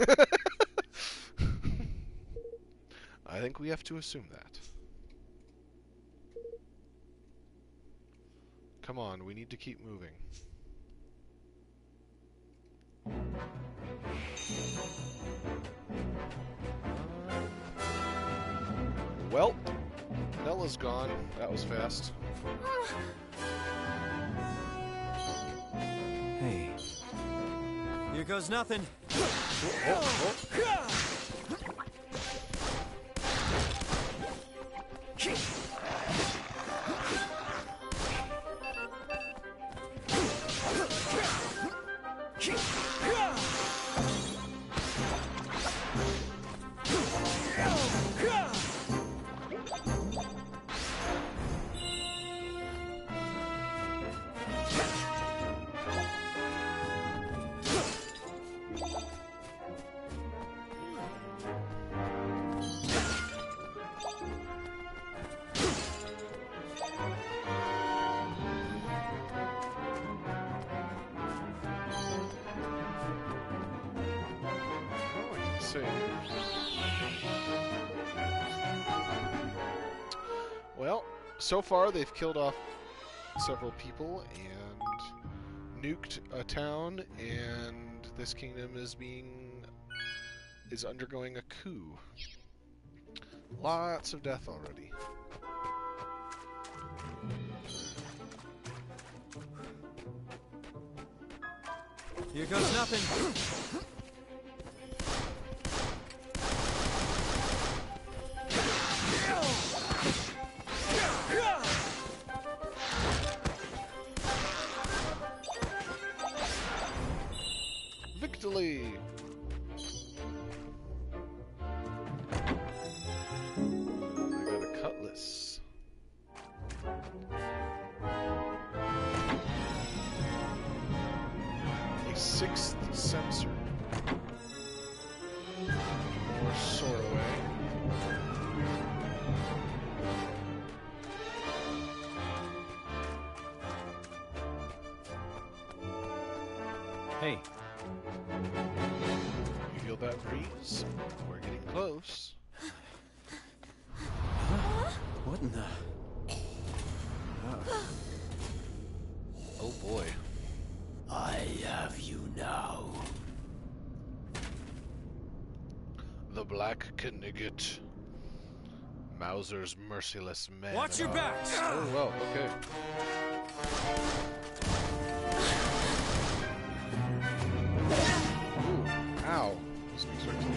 I think we have to assume that. Come on, we need to keep moving. Well, Nella's gone. That was fast. Hey. Here goes nothing. Well, so far they've killed off several people and nuked a town, and this kingdom is undergoing a coup. Lots of death already. Here goes nothing. Victory! I got a cutlass. that breeze. We're getting close. What in the... Oh boy. I have you now. The Black Knigget. Mauser's merciless men. Watch your backs! Oh, well, okay. Ooh, ow. This makes right to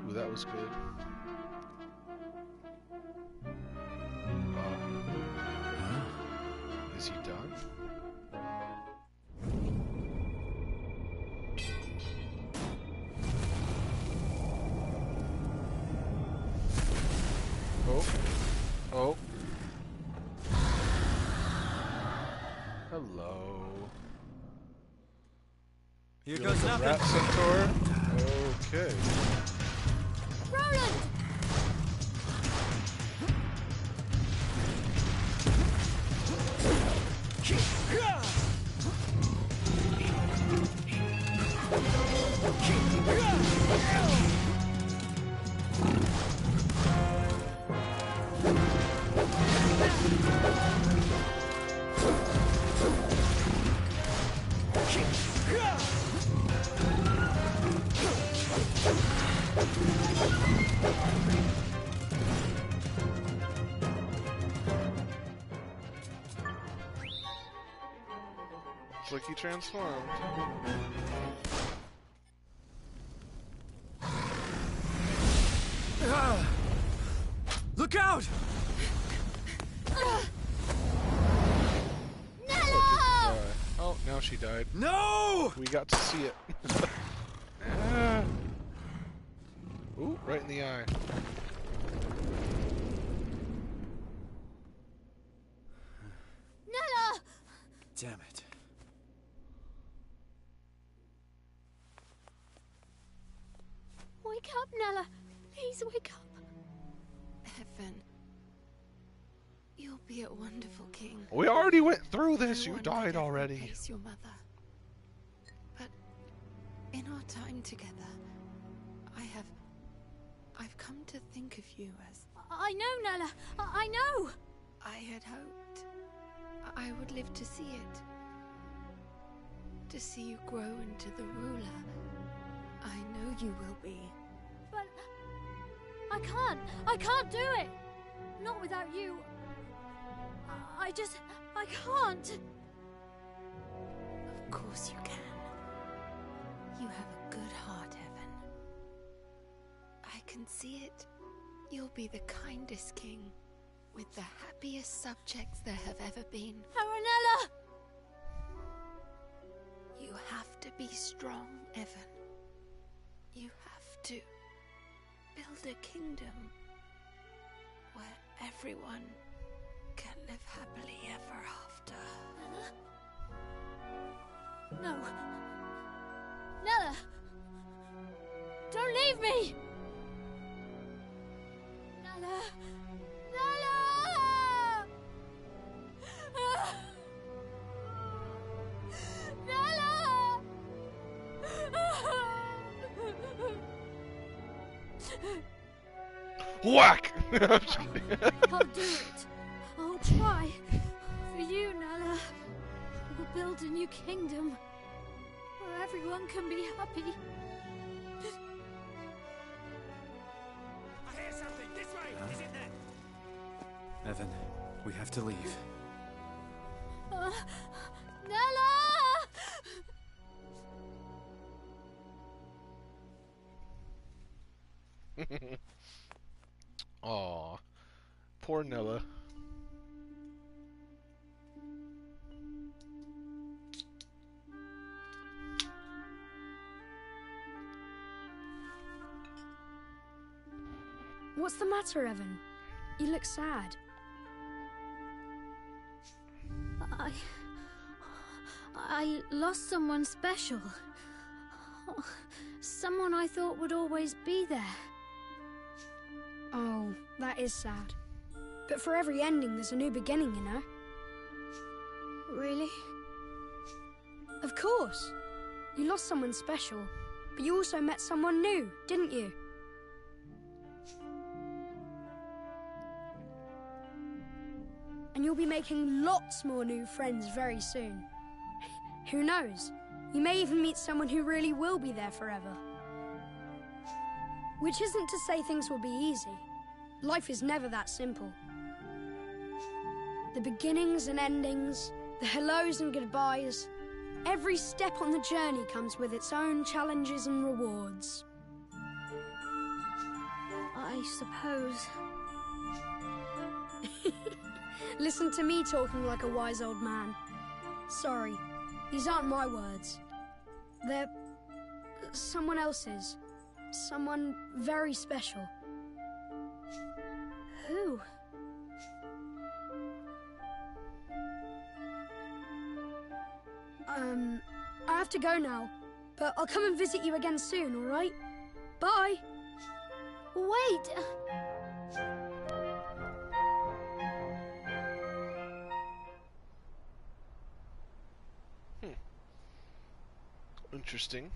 Ooh, that was good. Is he done? Oh. Oh. Hello. Here You goes like a nothing. rat centaur? Okay. Roland! Looks like he transformed. Look out! Nella! Oh, now she died. No! We got to see it. Ah. Ooh, right in the eye. Nella! Damn it. Wake up, Nella. Please wake up. Evan. You'll be a wonderful king. We already went through this. No You one died could ever already. replace your mother. But in our time together, I've come to think of you as I know, Nella. I know. I had hoped I would live to see it. To see you grow into the ruler I know you will be. But I can't do it. Not without you. I can't. Of course you can. You have a good heart, Evan. I can see it. You'll be the kindest king, with the happiest subjects there have ever been. Aranella! You have to be strong, Evan. You have to build a kingdom where everyone can live happily ever after. No. Nella! Don't leave me! Nella! Nella! Nella! Whack! I'll do it. I'll try. For you, Nella. We'll build a new kingdom where everyone can be happy. I hear something. This way. Is it there? Evan, we have to leave. Nella! Aw, poor Nella. What's the matter, Evan? You look sad. I lost someone special. Someone I thought would always be there. Oh, that is sad. But for every ending, there's a new beginning, you know? Really? Of course. You lost someone special, but you also met someone new, didn't you? And you'll be making lots more new friends very soon. Who knows? You may even meet someone who really will be there forever. Which isn't to say things will be easy. Life is never that simple. The beginnings and endings, the hellos and goodbyes, every step on the journey comes with its own challenges and rewards. I suppose. Listen to me talking like a wise old man. Sorry, these aren't my words. They're someone else's. Someone very special. Who? I have to go now, but I'll come and visit you again soon, all right? Bye! Wait! Interesting.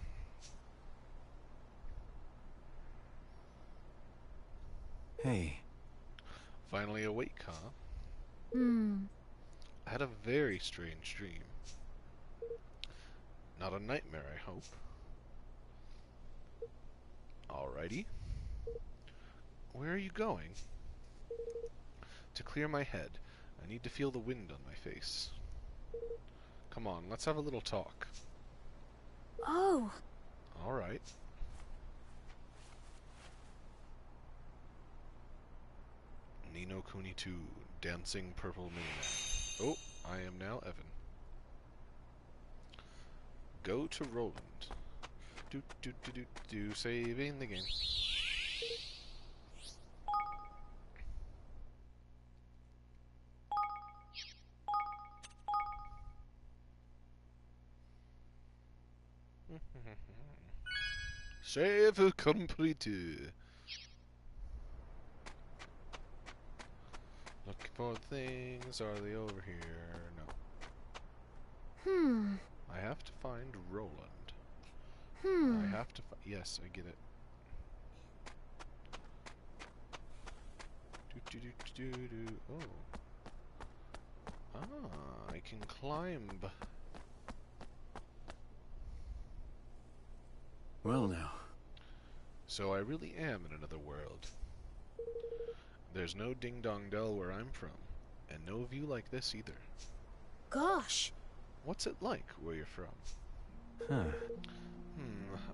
Hey. Finally awake, huh? I had a very strange dream. Not a nightmare, I hope. Alrighty. Where are you going? To clear my head, I need to feel the wind on my face. Come on, let's have a little talk. Oh. Alright. Nino Kuni 2, Dancing Purple Miniman. Oh, I am now Evan. Go to Roland. Saving the game. Save completed. Looking for things. Are they over here? No. I have to find Roland. I have to yes, I get it. Oh. Ah, I can climb. Well now. So I really am in another world. There's no ding-dong dell where I'm from, and no view like this either. Gosh. What's it like where you're from? Huh.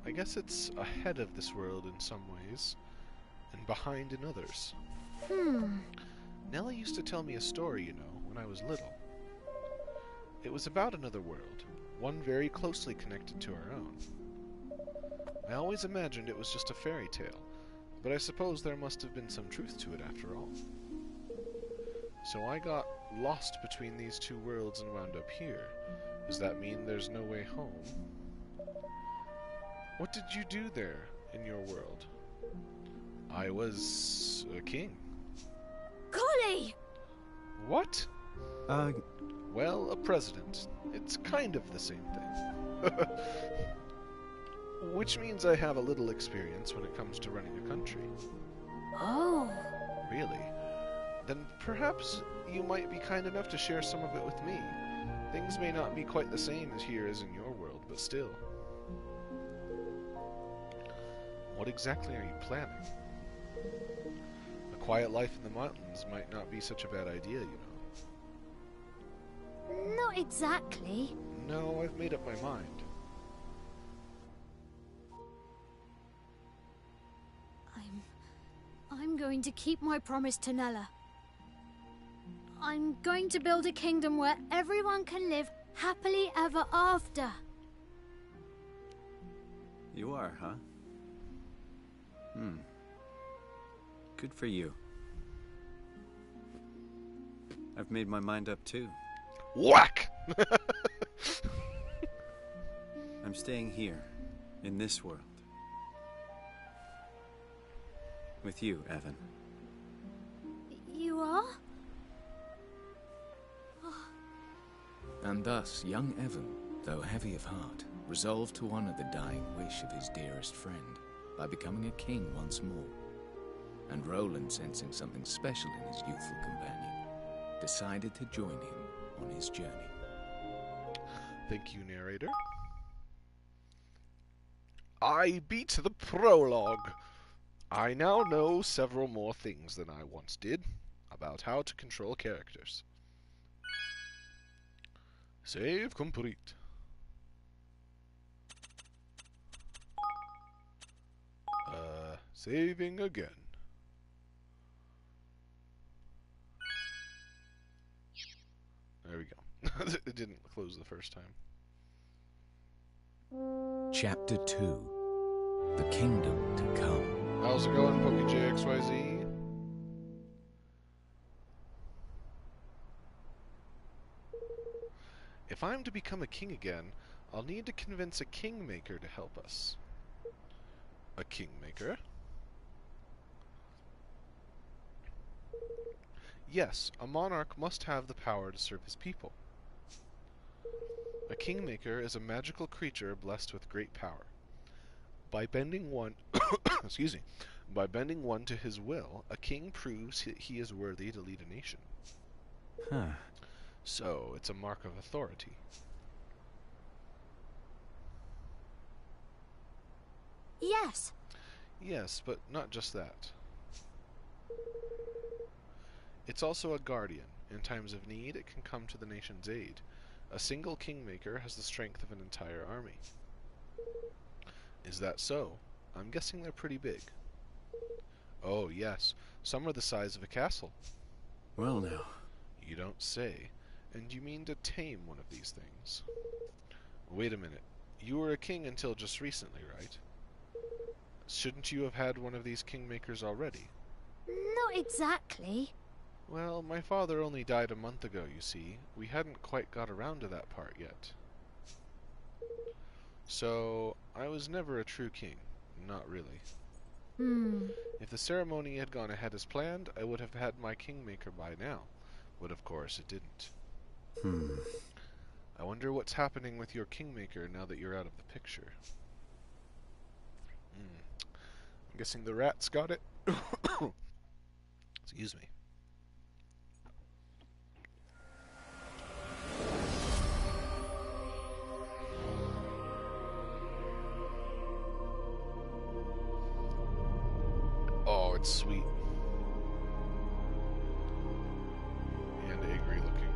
I guess it's ahead of this world in some ways, and behind in others. Nella used to tell me a story, you know, when I was little. It was about another world, one very closely connected to our own. I always imagined it was just a fairy tale, but I suppose there must have been some truth to it after all. So I got lost between these two worlds and wound up here. Does that mean there's no way home? What did you do there in your world? I was a king. Kuni! What? Well, a president. It's kind of the same thing. Which means I have a little experience when it comes to running a country. Oh. Really? Then perhaps you might be kind enough to share some of it with me. Things may not be quite the same as here as in your world, but still. What exactly are you planning? A quiet life in the mountains might not be such a bad idea, you know. Not exactly. No, I've made up my mind. I'm going to keep my promise to Nella. I'm going to build a kingdom where everyone can live happily ever after. You are, huh? Good for you. I've made my mind up too. Whack! I'm staying here, in this world. With you, Evan. You are? And thus, young Evan, though heavy of heart, resolved to honor the dying wish of his dearest friend by becoming a king once more. And Roland, sensing something special in his youthful companion, decided to join him on his journey. Thank you, narrator. I beat the prologue. I now know several more things than I once did about how to control characters. Save complete. Saving again. There we go. It didn't close the first time. Chapter 2. The Kingdom to Come. How's it going, PokeJXYZ? If I'm to become a king again, I'll need to convince a kingmaker to help us. A kingmaker? Yes, a monarch must have the power to serve his people. A kingmaker is a magical creature blessed with great power. By bending one excuse me, by bending one to his will, a king proves he is worthy to lead a nation. Huh. So, it's a mark of authority. Yes. Yes, but not just that. It's also a guardian. In times of need, it can come to the nation's aid. A single kingmaker has the strength of an entire army. Is that so? I'm guessing they're pretty big. Oh, yes. Some are the size of a castle. Well now. You don't say. And you mean to tame one of these things? Wait a minute. You were a king until just recently, right? Shouldn't you have had one of these kingmakers already? Not exactly. Well, my father only died a month ago, you see. We hadn't quite got around to that part yet. So, I was never a true king. Not really. If the ceremony had gone ahead as planned, I would have had my kingmaker by now. But of course, it didn't. I wonder what's happening with your kingmaker now that you're out of the picture. I'm guessing the rats got it. Excuse me. Oh, it's sweet. And angry looking.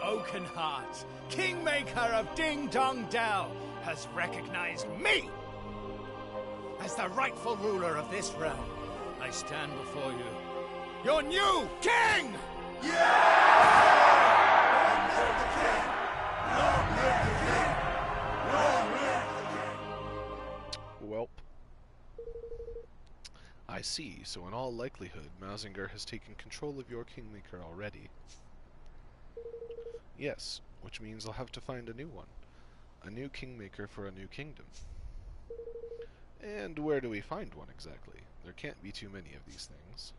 Oakenheart, Kingmaker of Ding Dong Dell, has recognized me as the rightful ruler of this realm. I stand before you, your new king! Welp. I see, so in all likelihood, Mausinger has taken control of your kingmaker already. Yes, which means I'll have to find a new one. A new kingmaker for a new kingdom. And where do we find one exactly? There can't be too many of these things.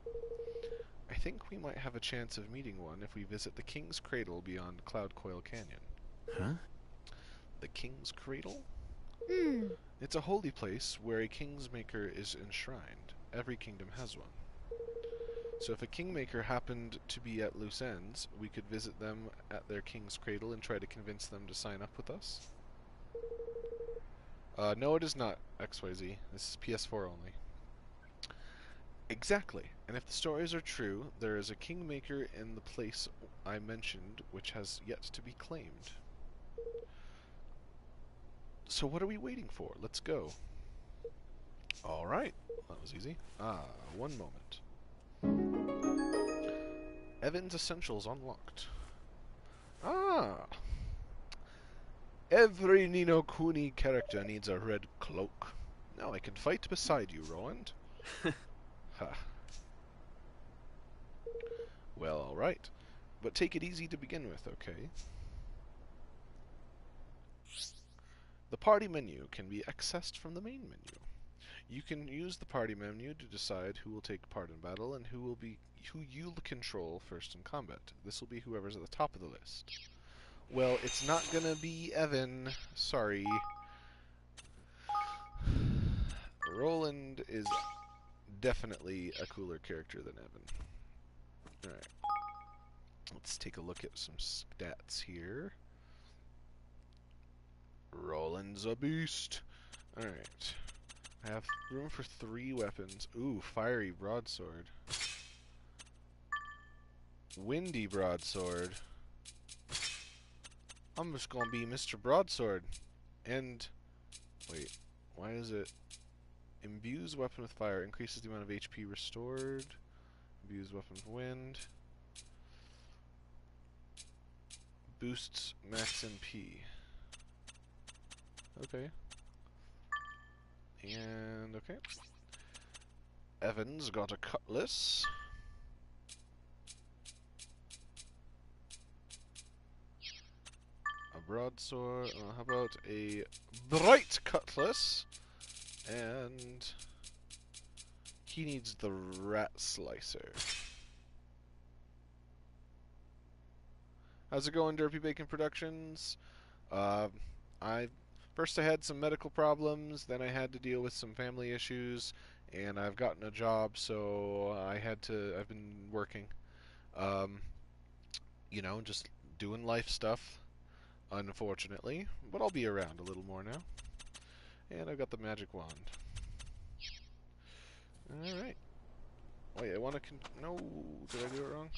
I think we might have a chance of meeting one if we visit the King's Cradle beyond Cloudcoil Canyon. Huh? The King's Cradle? It's a holy place where a kingmaker is enshrined. Every kingdom has one. So if a kingmaker happened to be at loose ends, we could visit them at their King's Cradle and try to convince them to sign up with us? No, it is not, XYZ. This is PS4 only. Exactly. And if the stories are true, there is a kingmaker in the place I mentioned which has yet to be claimed. So what are we waiting for? Let's go. Alright. That was easy. One moment. Evan's Essentials unlocked. Ah. Every Ni no Kuni character needs a red cloak. Now I can fight beside you, Roland. Ha. Well, alright. But take it easy to begin with, okay? The party menu can be accessed from the main menu. You can use the party menu to decide who will take part in battle and who you'll control first in combat. This will be whoever's at the top of the list. Well, it's not gonna be Evan. Sorry. Roland is definitely a cooler character than Evan. Alright. Let's take a look at some stats here. Roland's a beast. Alright. I have room for 3 weapons. Ooh, fiery broadsword. Windy broadsword. I'm just gonna be Mr. Broadsword. And wait, why is it imbues weapon with fire, increases the amount of HP restored, imbues weapon with wind, boosts max MP. Okay. And okay. Evan's got a cutlass. A broadsword. How about a bright cutlass? And he needs the rat slicer. How's it going, Derpy Bacon Productions? I had some medical problems, then I had to deal with some family issues, and I've gotten a job, so I've been working. You know, just doing life stuff, unfortunately, but I'll be around a little more now. And I've got the magic wand. Alright. Wait, I want to no, did I do it wrong?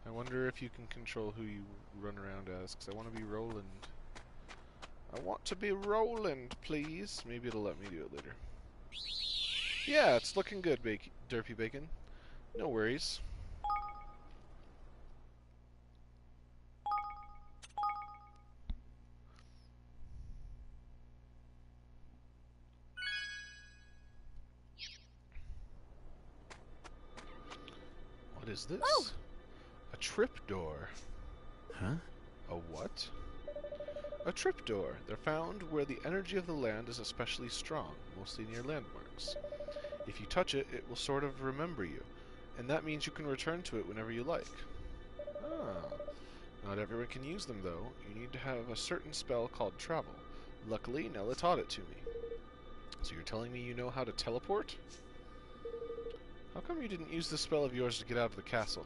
I wonder if you can control who you run around as, because I want to be Roland. I want to be Roland, please. Maybe it'll let me do it later. Yeah, it's looking good, Derpy Bacon. No worries. What is this? Oh. A tripdoor. Huh? A what? A tripdoor. They're found where the energy of the land is especially strong, mostly near landmarks. If you touch it, it will sort of remember you, and that means you can return to it whenever you like. Ah. Not everyone can use them, though. You need to have a certain spell called travel. Luckily, Nella taught it to me. So you're telling me you know how to teleport? How come you didn't use this spell of yours to get out of the castle?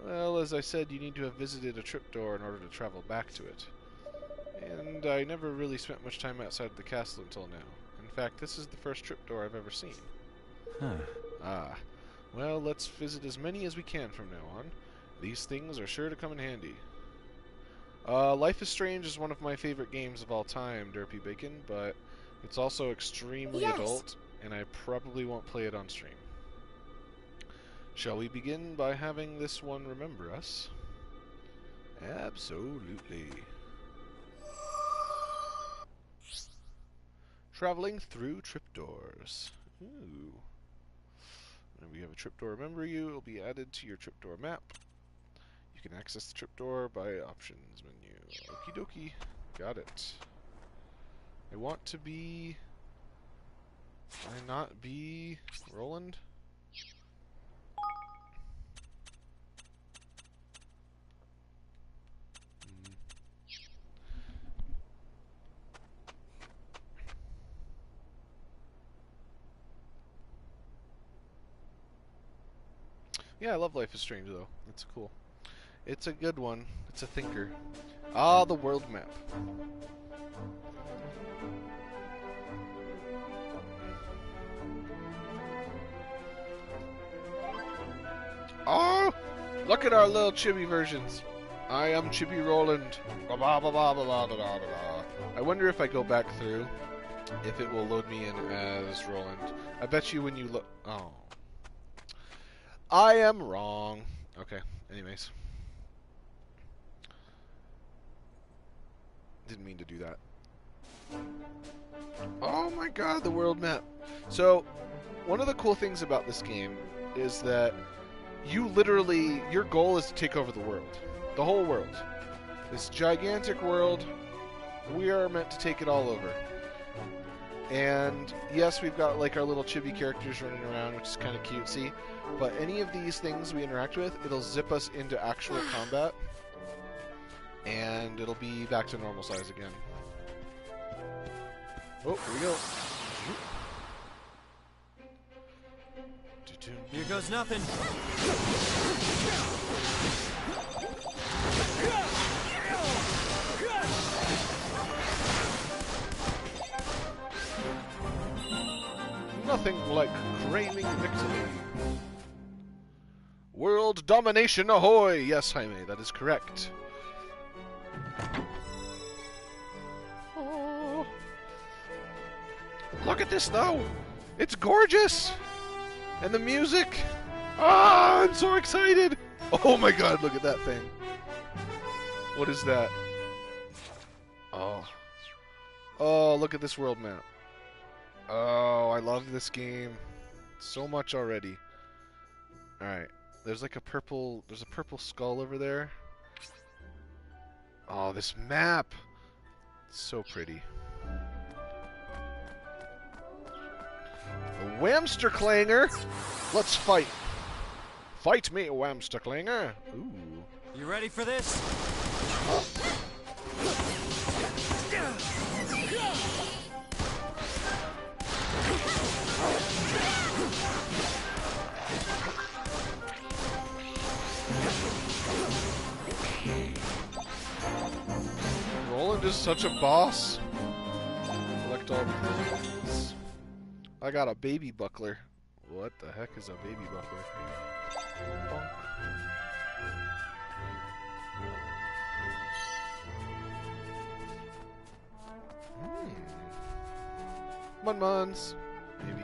Well, as I said, you need to have visited a tripdoor in order to travel back to it. And I never really spent much time outside the castle until now. In fact, this is the first tripdoor I've ever seen. Huh. Ah. Well, let's visit as many as we can from now on. These things are sure to come in handy. Life is Strange is one of my favorite games of all time, Derpy Bacon, but it's also extremely adult, and I probably won't play it on stream. Shall we begin by having this one remember us? Absolutely. Traveling through tripdoors. Ooh. And we have a tripdoor remember you. It will be added to your tripdoor map. You can access the tripdoor by options menu. Okie dokie. Got it. I want to be... Can I not be Roland? Yeah, I love Life is Strange, though. It's cool. It's a good one. It's a thinker. Ah, the world map. Oh! Look at our little chibi versions. I am Chippy Roland. Ba ba ba ba ba ba ba ba ba. I wonder if I go back through, if it will load me in as Roland. I bet you when you look... Oh. I am wrong. Okay, anyways. Didn't mean to do that. Oh my god, the world map. So, one of the cool things about this game is that you literally, your goal is to take over the world. The whole world. This gigantic world, we are meant to take it all over. And yes, we've got like our little chibi characters running around, which is kind of cutesy. But any of these things we interact with, it'll zip us into actual combat. And it'll be back to normal size again. Oh, here we go. Here goes nothing. Nothing like craving victory. World domination ahoy! Yes, Jaime, that is correct. Oh. Look at this, though! It's gorgeous! And the music! Ah, I'm so excited! Oh my god, look at that thing. What is that? Oh. Oh, look at this world map. Oh, I love this game so much already. Alright, there's like a purple skull over there. Oh, this map! It's so pretty. The Whamsterclanger! Let's fight! Fight me, Whamsterclanger! Ooh. You ready for this? Roland is such a boss. Collect all the things. I got a baby buckler. What the heck is a baby buckler? Bonk. Mun-muns. Maybe.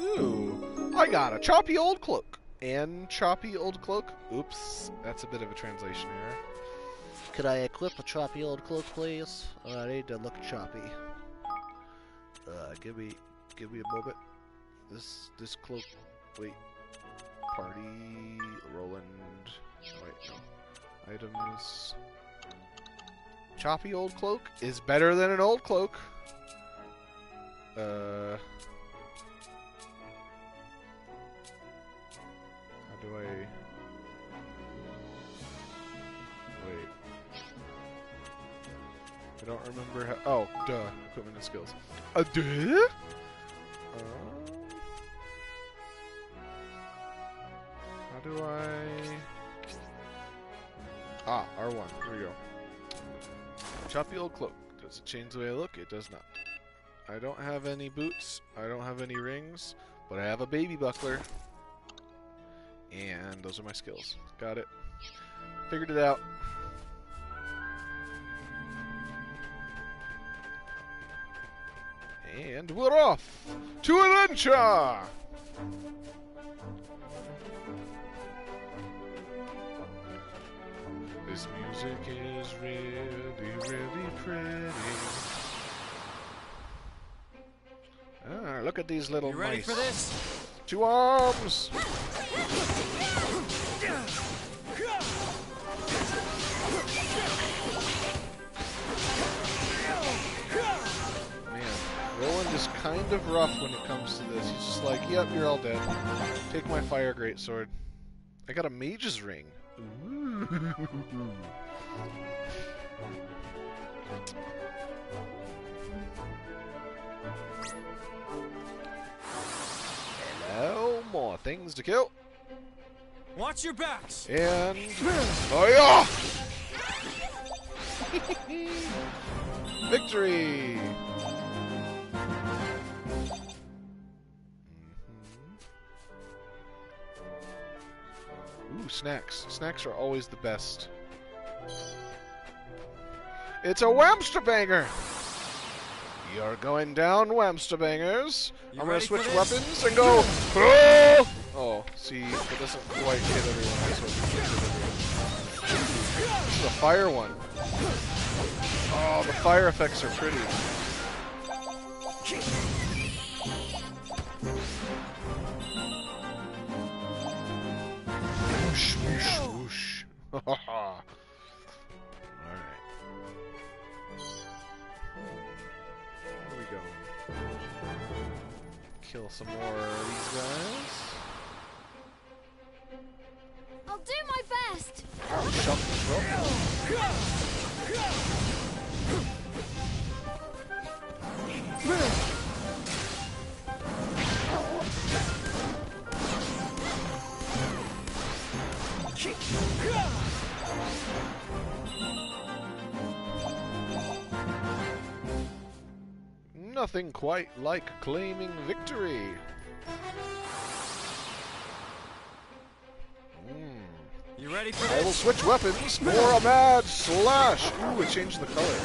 Ooh. I got a choppy old cloak. And choppy old cloak. Oops. That's a bit of a translation error. Could I equip a choppy old cloak, please? I need to look choppy. Give me a moment. This cloak. Wait. Party. Roland. Oh, wait, no. Items. Choppy old cloak is better than an old cloak. How do I... Wait. I don't remember how... Oh, duh. Equipment and skills. Duh? How do I... Ah, R1. Here we go. Choppy old cloak. Does it change the way I look? It does not. I don't have any boots. I don't have any rings. But I have a baby buckler. And those are my skills. Got it. Figured it out. And we're off to adventure! This music is really, really pretty. Ah, look at these little mice. You ready for this? 2 arms! Man, Roland is kind of rough when it comes to this. He's just like, yep, you're all dead. Take my fire greatsword. I got a mage's ring. Ooh. Hello, more things to kill. Watch your backs. And oh yeah! Victory! Ooh, snacks. Snacks are always the best. It's a Whamster Banger! You're going down, Whamster Bangers. I'm gonna switch weapons and go. Oh! Oh, see, it doesn't quite hit everyone. So this is a fire one. Oh, the fire effects are pretty. Whoosh, whoosh, whoosh. Alright. Where are we going? Kill some more of these guys. I'll do my best. Shut this up. Nothing quite like claiming victory. You ready for I will this? switch weapons for a mad slash. Ooh, it changed the color.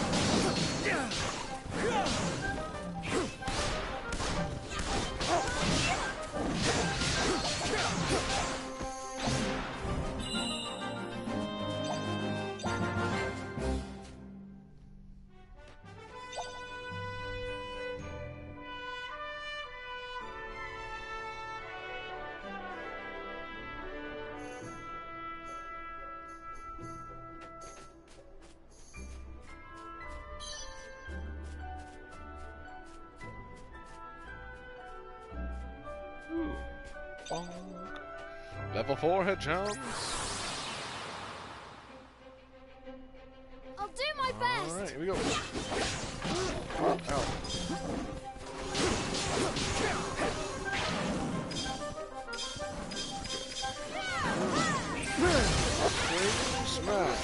Bonk. Level 4 headhounds. I'll do my best. Alright, here we go. Ow. Swing, smash.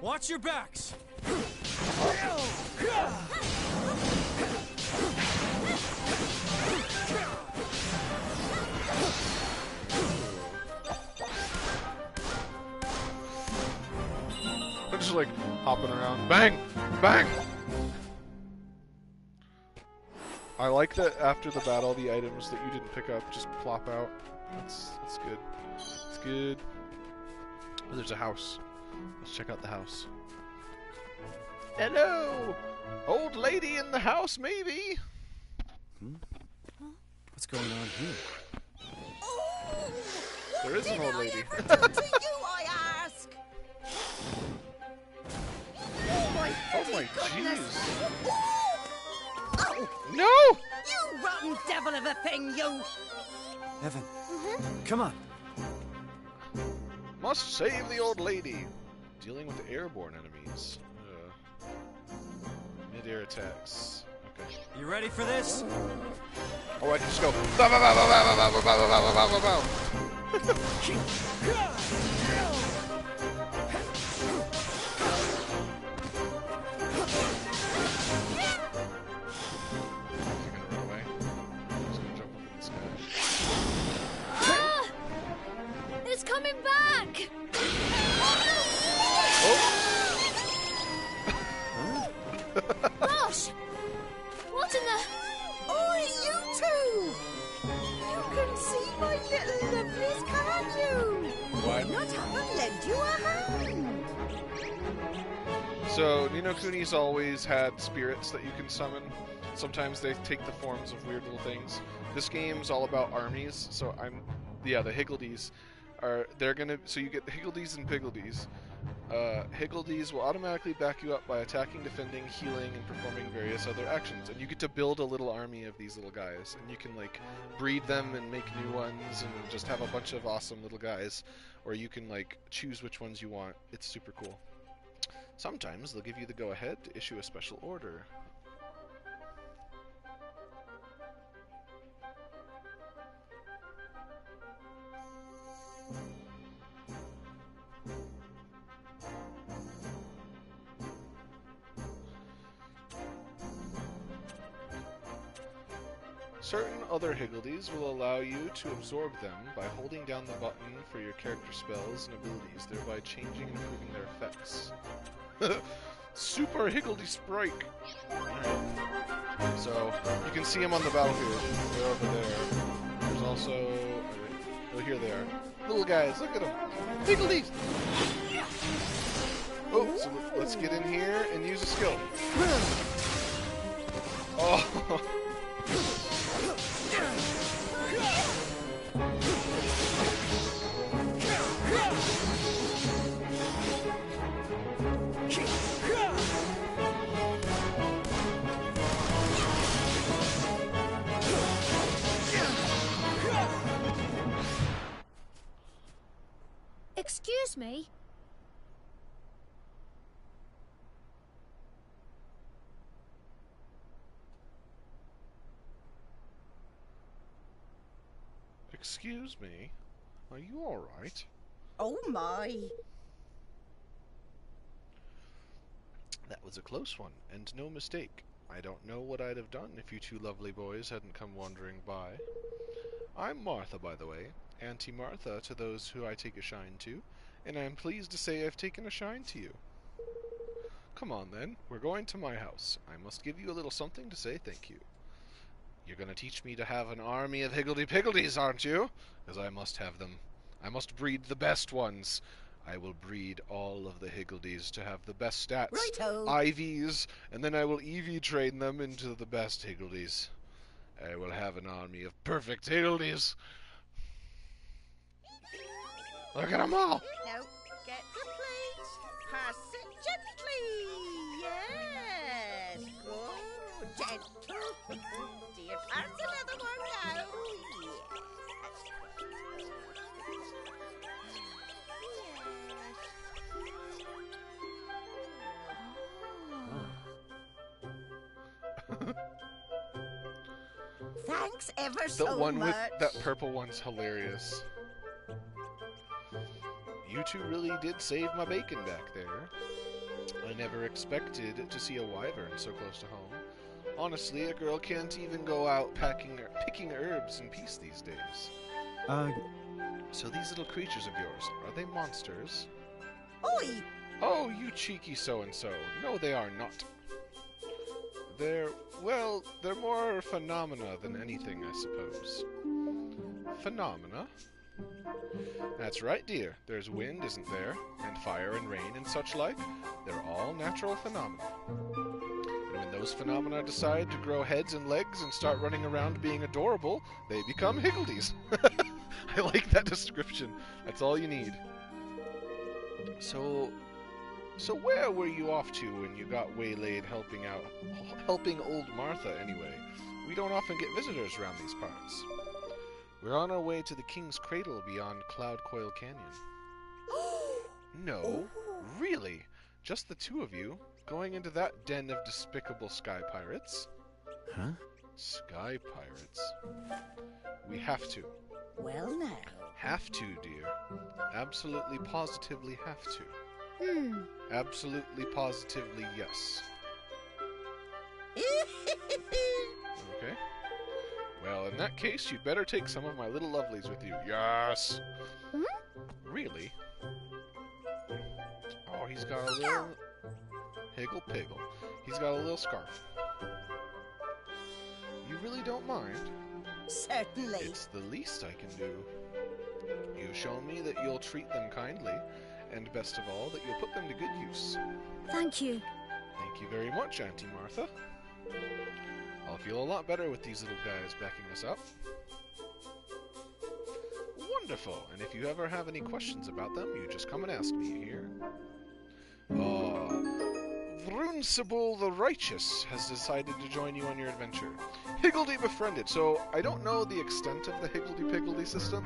Watch your backs! I'm just like hopping around. Bang! Bang! I like that after the battle, the items that you didn't pick up just plop out. That's good. It's good. Oh, there's a house. Let's check out the house. Hello! Old lady in the house, maybe? What's going on here? There is an old lady. To you, I ask. Oh my jeez. Oh, No! you rotten devil of a thing, you! Evan, come on. Must save the old lady. Dealing with airborne enemies. Mid-air attacks. Okay. You ready for this? Oh, I can just go. Bow, bow, bow, bow, bow, bow, bow, bow, bow, bow, bow. I'm gonna run away. I'm just gonna jump up in the sky. Ah! It's coming back! Gosh! What in the... Oi, you two! You can see my little lovelies, can't you? What? Not have I lend you a hand? So, Kuni's always had spirits that you can summon. Sometimes they take the forms of weird little things. This game's all about armies, so the Higgledies are, they're gonna, so you get the Higgledies and Piggledies. Higgledies will automatically back you up by attacking, defending, healing, and performing various other actions. And you get to build a little army of these little guys. And you can, like, breed them and make new ones and just have a bunch of awesome little guys. Or you can, like, choose which ones you want. It's super cool. Sometimes they'll give you the go-ahead to issue a special order. Certain other Higgledies will allow you to absorb them by holding down the button for your character spells and abilities, thereby changing and improving their effects. Super Higgledy Sprite! Alright. So, you can see them on the battlefield. They're over there. There's also... Oh, here they are. Little guys, look at them! Higgledies! Oh, so let's get in here and use a skill. Oh! Excuse me? Excuse me? Are you alright? Oh my. That was a close one, and no mistake. I don't know what I'd have done if you two lovely boys hadn't come wandering by. I'm Martha, by the way. Auntie Martha to those who I take a shine to, and I am pleased to say I've taken a shine to you. Come on then, we're going to my house. I must give you a little something to say thank you. You're gonna teach me to have an army of Higgledy-Piggledies, aren't you? Because I must have them. I must breed the best ones. I will breed all of the Higgledies to have the best stats, Righto. IVs, and then I will EV train them into the best Higgledies. I will have an army of perfect Higgledies. Look at them all! Now, get the plate. Pass it gently. Yes. Good. Gentle. Dear, pass another one now. Thanks ever so much. The one with that purple one's hilarious. You two really did save my bacon back there. I never expected to see a wyvern so close to home. Honestly, a girl can't even go out picking herbs in peace these days. So these little creatures of yours, are they monsters? Oi! Oh, you cheeky so-and-so. No, they are not. They're more phenomena than anything, I suppose. Phenomena? That's right, dear. There's wind, isn't there? And fire and rain and such like. They're all natural phenomena. And when those phenomena decide to grow heads and legs and start running around being adorable, they become Higgledies. I like that description. That's all you need. So where were you off to when you got waylaid helping old Martha anyway? We don't often get visitors around these parts. We're on our way to the King's Cradle beyond Cloud Coil Canyon. No, really? Just the two of you? Going into that den of despicable sky pirates? Huh? Sky pirates? We have to. Well now. Have to, dear. Absolutely positively have to. Absolutely positively yes. Okay. Well, in that case, you'd better take some of my little lovelies with you. Yes! Really? Oh, he's got a little... Higgle-piggle. He's got a little scarf. You really don't mind? Certainly. It's the least I can do. You've shown me that you'll treat them kindly, and best of all, that you'll put them to good use. Thank you. Thank you very much, Auntie Martha. I'll feel a lot better with these little guys backing us up. Wonderful, and if you ever have any questions about them, you just come and ask me here. Runcible the Righteous has decided to join you on your adventure. Higgledy befriended. So, I don't know the extent of the Higgledy-Piggledy system,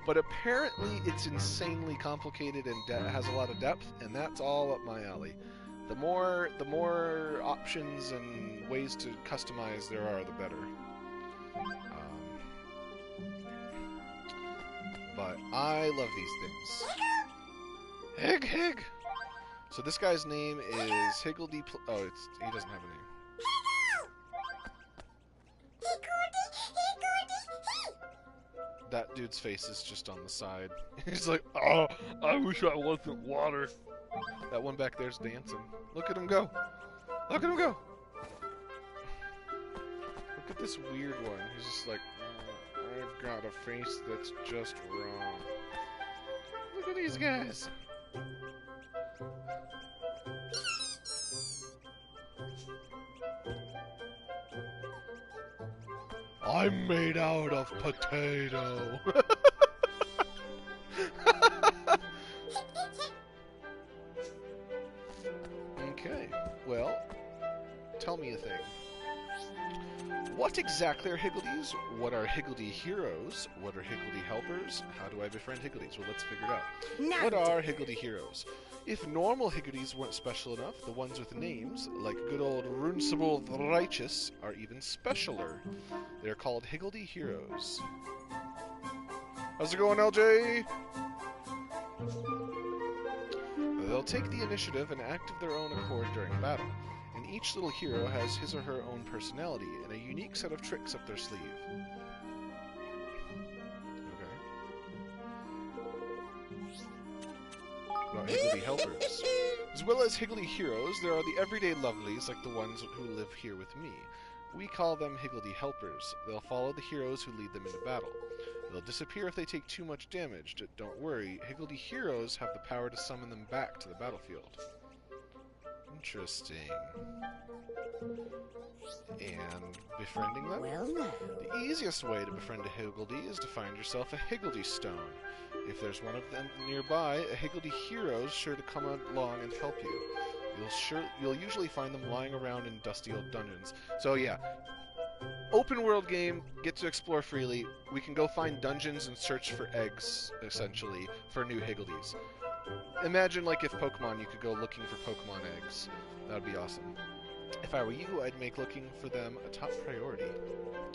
but apparently it's insanely complicated and has a lot of depth, and that's all up my alley. The more options and ways to customize there are, the better. But I love these things. Hig! So this guy's name is Higgledy. Oh, he doesn't have a name. That dude's face is just on the side. He's like, oh, I wish I wasn't water. That one back there's dancing. Look at him go. Look at him go. Look at this weird one. He's just like, I've got a face that's just wrong. Look at these guys. I'm made out of potato. Okay, well, tell me a thing. What exactly are Higgledies? What are Higgledy heroes? What are Higgledy helpers? How do I befriend Higgledies? Well, let's figure it out. What are Higgledy heroes? If normal Higgledies weren't special enough, the ones with names, like good old Runcible the Righteous, are even specialer. They're called Higgledy heroes. How's it going, LJ? They'll take the initiative and act of their own accord during battle, and each little hero has his or her own personality and a unique set of tricks up their sleeve. About Higgledy helpers. As well as Higgledy heroes, there are the everyday lovelies like the ones who live here with me. We call them Higgledy helpers. They'll follow the heroes who lead them into battle. They'll disappear if they take too much damage. Don't worry, Higgledy heroes have the power to summon them back to the battlefield. Interesting. And befriending them? Well, no. The easiest way to befriend a Higgledy is to find yourself a Higgledy stone. If there's one of them nearby, a Higgledy hero is sure to come along and help you. You'll usually find them lying around in dusty old dungeons. So yeah, open world game, get to explore freely. We can go find dungeons and search for eggs, essentially, for new Higgledies. Imagine like if Pokemon, you could go looking for Pokemon eggs. That would be awesome. If I were you, I'd make looking for them a top priority.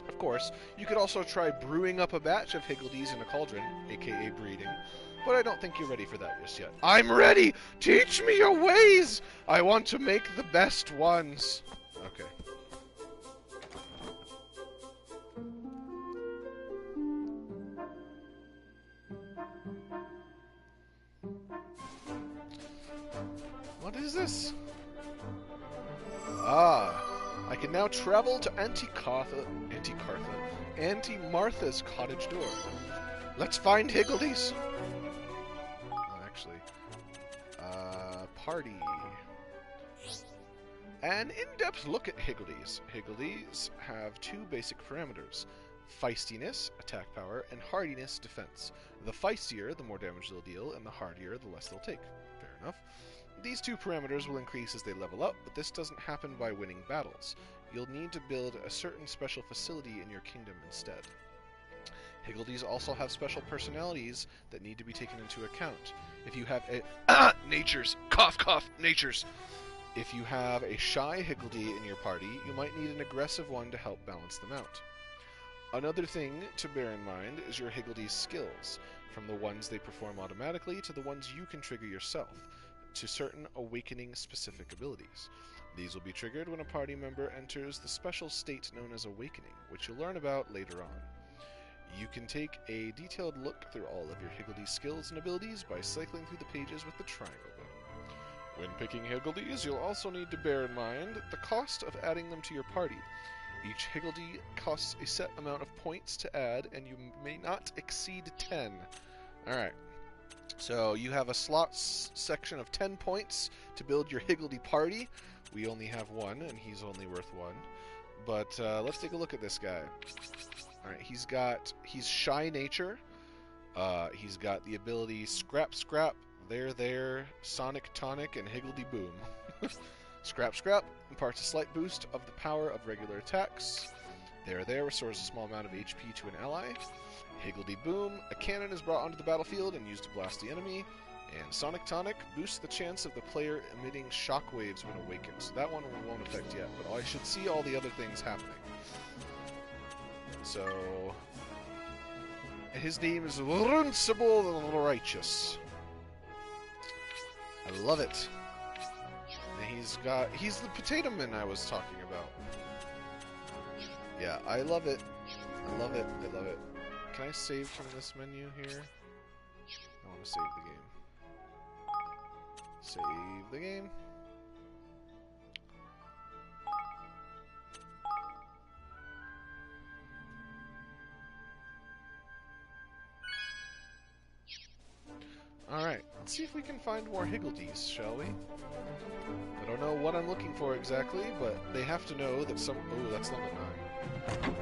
Of course, you could also try brewing up a batch of Higgledies in a cauldron, aka breeding, but I don't think you're ready for that just yet. I'm ready! Teach me your ways! I want to make the best ones! Okay. What is this? Ah, I can now travel to Auntie Martha's cottage door. Let's find Higgledies. Actually, party. An in-depth look at Higgledies. Higgledies have two basic parameters: feistiness, attack power, and hardiness, defense. The feistier, the more damage they'll deal, and the hardier, the less they'll take. Fair enough. These two parameters will increase as they level up, but this doesn't happen by winning battles. You'll need to build a certain special facility in your kingdom instead. Higgledies also have special personalities that need to be taken into account. If you have a natures, cough cough, natures. If you have a shy Higgledy in your party, you might need an aggressive one to help balance them out. Another thing to bear in mind is your Higgledy's skills, from the ones they perform automatically to the ones you can trigger yourself, to certain awakening-specific abilities. These will be triggered when a party member enters the special state known as Awakening, which you'll learn about later on. You can take a detailed look through all of your Higgledy skills and abilities by cycling through the pages with the triangle button. When picking Higgledies, you'll also need to bear in mind the cost of adding them to your party. Each Higgledy costs a set amount of points to add, and you may not exceed 10. Alright. So you have a slots section of 10 points to build your Higgledy party. We only have one, and he's only worth one. But let's take a look at this guy. Alright, he's shy nature. He's got the ability Scrap Scrap, There, Sonic Tonic, and Higgledy Boom. Scrap Scrap imparts a slight boost of the power of regular attacks. There restores a small amount of HP to an ally. Higgledy Boom, a cannon is brought onto the battlefield and used to blast the enemy. And Sonic Tonic boosts the chance of the player emitting shockwaves when awakened. So that one won't affect yet, but I should see all the other things happening. So, his name is Runcible the Righteous. I love it. And he's the Potato Man I was talking about. Yeah, I love it. I love it. I love it. Can I save from this menu here? I want to save the game. Save the game. Alright, let's see if we can find more Higgledies, shall we? I don't know what I'm looking for exactly, but they have to know that some... Oh, that's level 9.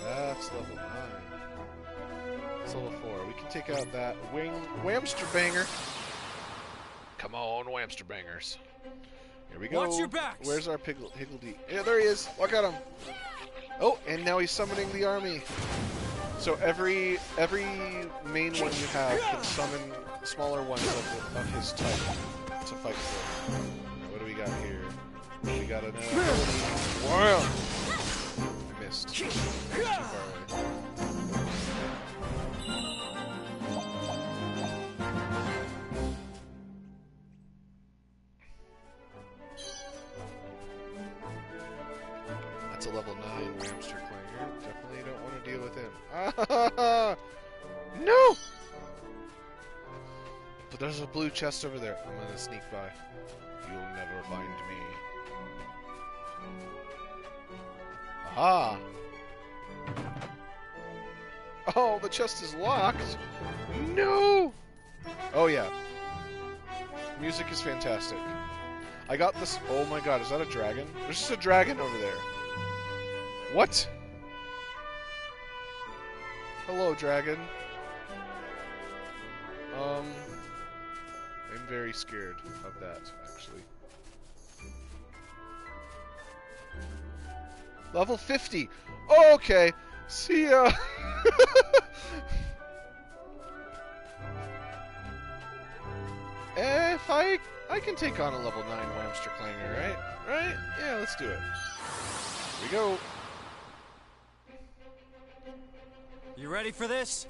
That's level 9. That's level 4. We can take out that Whamster Banger. Come on, Whamster Bangers. Here we go. Watch your backs. Where's our Higgledy? Yeah, there he is. Look at him. Oh, and now he's summoning the army. So every main one you have can summon smaller ones of his type to fight for. What do we got here? We got an ability. Wow! I missed. Too far away. That's a level 9 Whamster Clanger. Definitely don't want to deal with him. Ah! No! But there's a blue chest over there. I'm gonna sneak by. You'll never find me. Aha! Oh, the chest is locked! No! Oh yeah. Music is fantastic. I got this... Oh my god, is that a dragon? There's just a dragon over there. What? Hello, dragon. I'm very scared of that, actually. Level 50! Oh, okay! See ya! If I can take on a level 9 Whamster Clanger, right? Right? Yeah, let's do it. Here we go. You ready for this?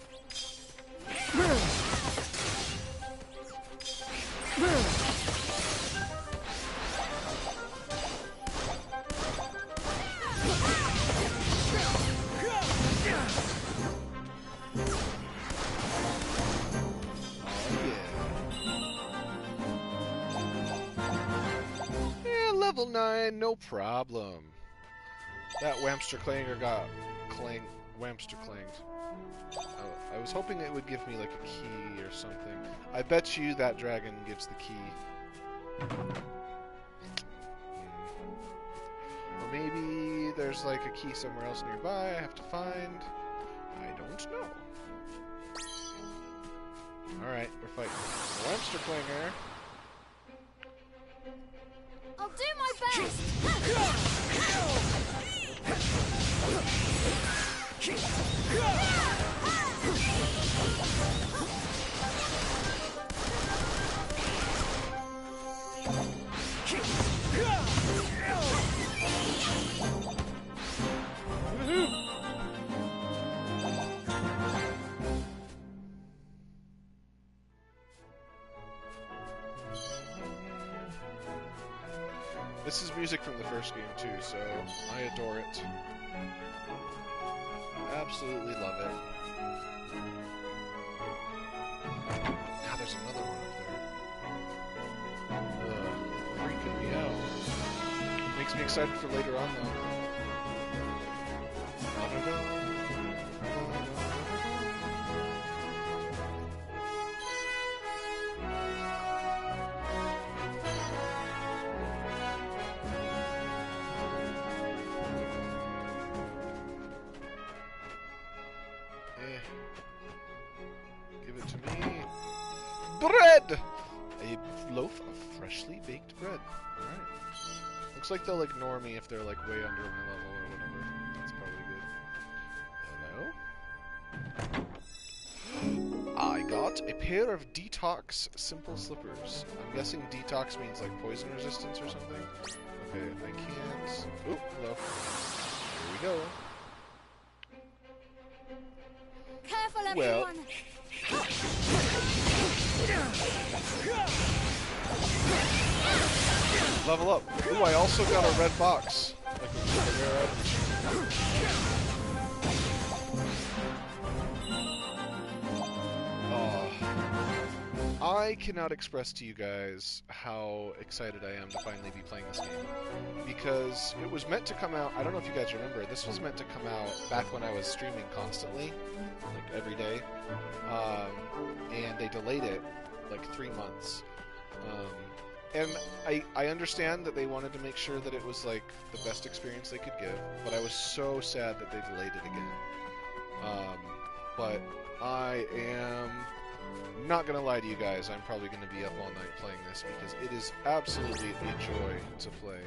Yeah, level 9, no problem. That Whamster Clanger got Whamster clanged. I was hoping it would give me like a key or something. I bet you that dragon gives the key. Or maybe there's like a key somewhere else nearby I have to find. I don't know. Alright, we're fighting. Whamster Clanger. I'll do my best! This is music from the first game too, so I adore it. Absolutely love it. God, there's another one up there. Freaking me out. Makes me excited for later on though. Give it to me. Bread! A loaf of freshly baked bread. Alright. Looks like they'll ignore me if they're like way under my level or whatever. That's probably good. Hello? I got a pair of detox simple slippers. I'm guessing detox means like poison resistance or something. Okay, I can't. Oh, hello. Here we go. Careful, Well. everyone! Level up. Ooh, I also got a red box. Like a rare item. I cannot express to you guys how excited I am to finally be playing this game. Because it was meant to come out, I don't know if you guys remember, this was meant to come out back when I was streaming constantly, like every day. And they delayed it like 3 months. And I understand that they wanted to make sure that it was like the best experience they could give, but I was so sad that they delayed it again. But I am not gonna lie to you guys, I'm probably gonna be up all night playing this because it is absolutely a joy to play.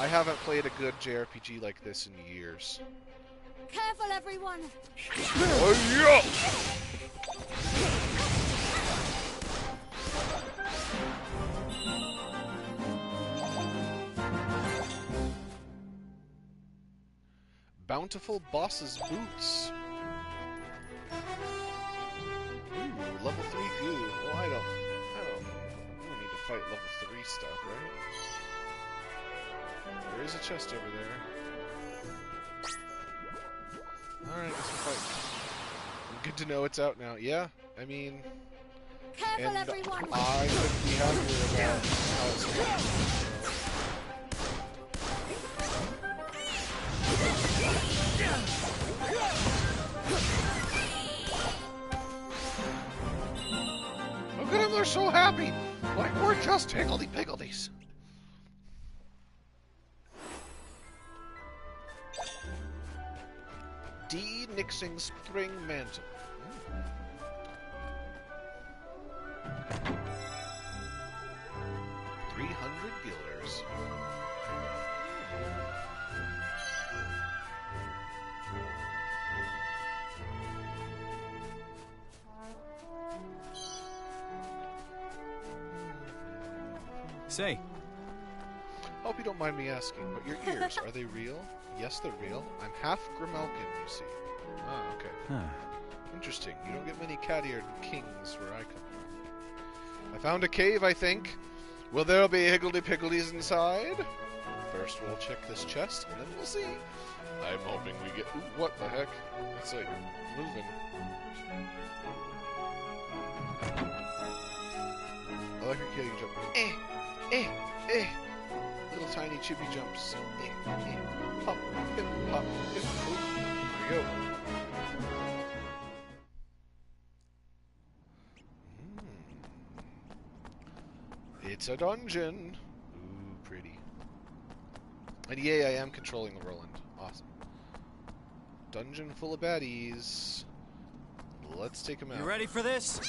I haven't played a good JRPG like this in years. Careful, everyone! Oh yeah! Bountiful Boss's Boots. Ooh, level 3 goo. Well, I don't need to fight level 3 stuff, right? There is a chest over there. Alright, guess we're fighting. Good to know it's out now. Yeah, I mean... Careful, and everyone! I couldn't be happier about how it's going. Look at them, they're so happy! Like we're just higgledy-piggledies. De-Nixing Spring Mantle. 300 guilders. Say. Hope you don't mind me asking, but your ears, are they real? Yes, they're real. I'm half Grimalkin, you see. Ah, okay. Huh. Interesting. You don't get many cat-eared kings where I come from. I found a cave, I think. Will there be higgledy-piggledies inside? First, we'll check this chest, and then we'll see. I'm hoping we get... Ooh, what the heck? It's like moving. I like her kitty jump. Little tiny chippy jumps. Pop, hip, pop, hip. Ooh, there we go. It's a dungeon. Ooh, pretty. And yay, I am controlling Roland. Awesome. Dungeon full of baddies. Let's take them out. You ready for this?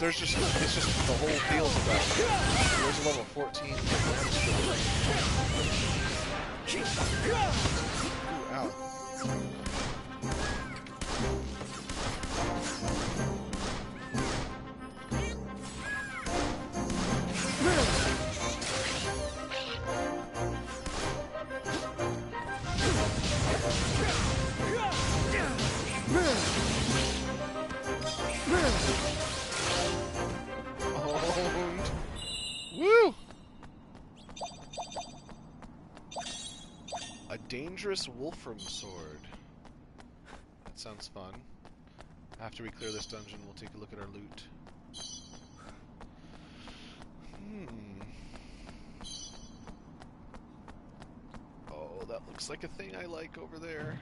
It's just the whole field's about it. There's a level 14. Ooh, ow. Woo! A dangerous Wolfram sword. That sounds fun. After we clear this dungeon, we'll take a look at our loot. Oh, that looks like a thing I like over there.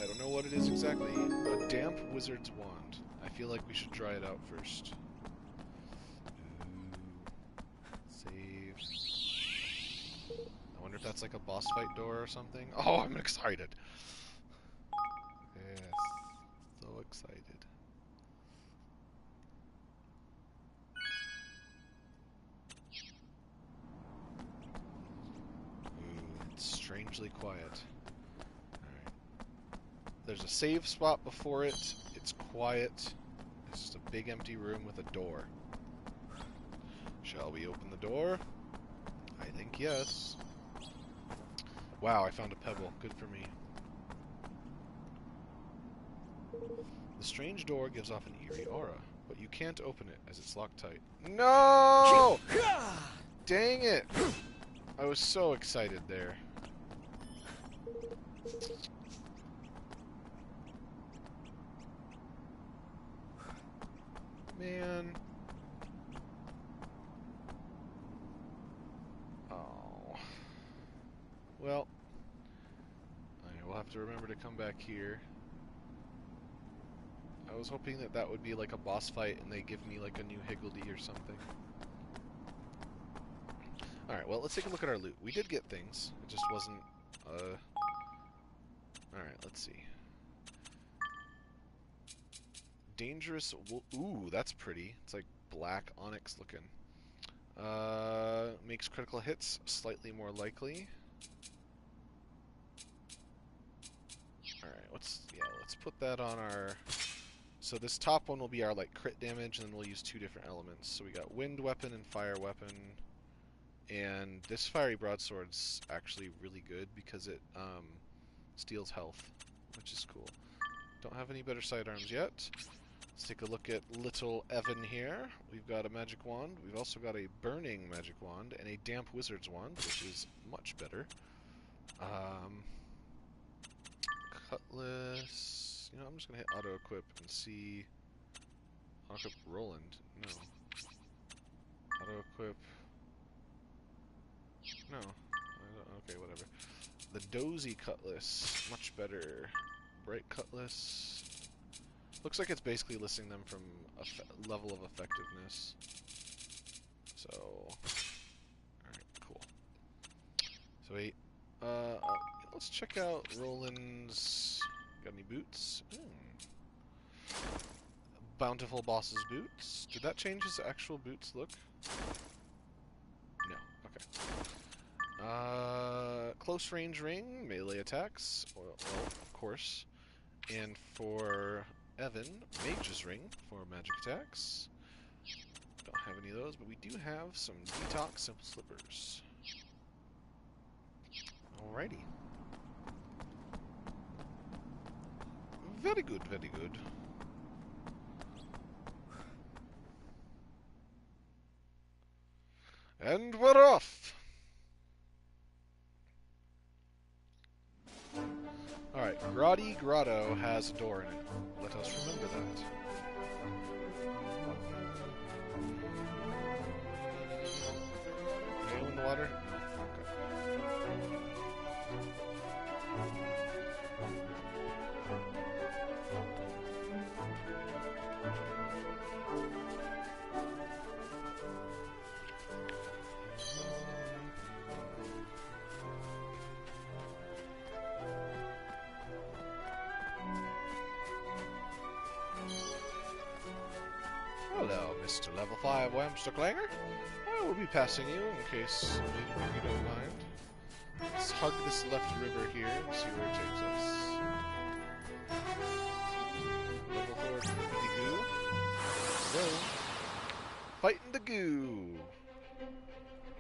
I don't know what it is exactly. A damp wizard's wand. I feel like we should try it out first. Save. I wonder if that's like a boss fight door or something. Oh, I'm excited. Yes, so excited. It's strangely quiet. Alright. There's a save spot before it. It's quiet. It's just a big empty room with a door. Shall we open the door? I think yes. Wow, I found a pebble. Good for me. The strange door gives off an eerie aura, but you can't open it as it's locked tight. No! Dang it! I was so excited there. Man. Oh. Well. I will have to remember to come back here. I was hoping that that would be like a boss fight and they give me like a new Higgledy or something. Alright, well, let's take a look at our loot. We did get things. It just wasn't, Alright, let's see. Dangerous ooh, that's pretty. It's like black onyx looking. Makes critical hits slightly more likely. Alright, let's put that on our... So this top one will be our like crit damage, and then we'll use two different elements. So we got wind weapon and fire weapon. And this fiery broadsword's actually really good because it steals health, which is cool. Don't have any better sidearms yet. Let's take a look at little Evan here. We've got a magic wand. We've also got a burning magic wand and a damp wizard's wand, which is much better. Cutlass. You know, I'm just gonna hit auto equip and see. Auto equip Roland. No. Auto equip. No. Okay, whatever. The dozy cutlass. Much better. Bright cutlass. Looks like it's basically listing them from a level of effectiveness. So. Alright, cool. So wait. Let's check out Roland's. Got any boots? Bountiful Boss's boots. Did that change his actual boots look? No. Okay. Close range ring, melee attacks. Well, of course. And for Evan, mage's ring for magic attacks. Don't have any of those, but we do have some detox simple slippers. Alrighty. Very good, very good. And we're off! Alright, Grotti Grotto has a door in it. Let us remember that. Are you in the water? Hello, Mr. Level 5 Whamster Clanger. I will be passing you in case you don't mind. Let's hug this left river here and see where it takes us. Level 4 Flippity Goo. Go. Fighting the goo.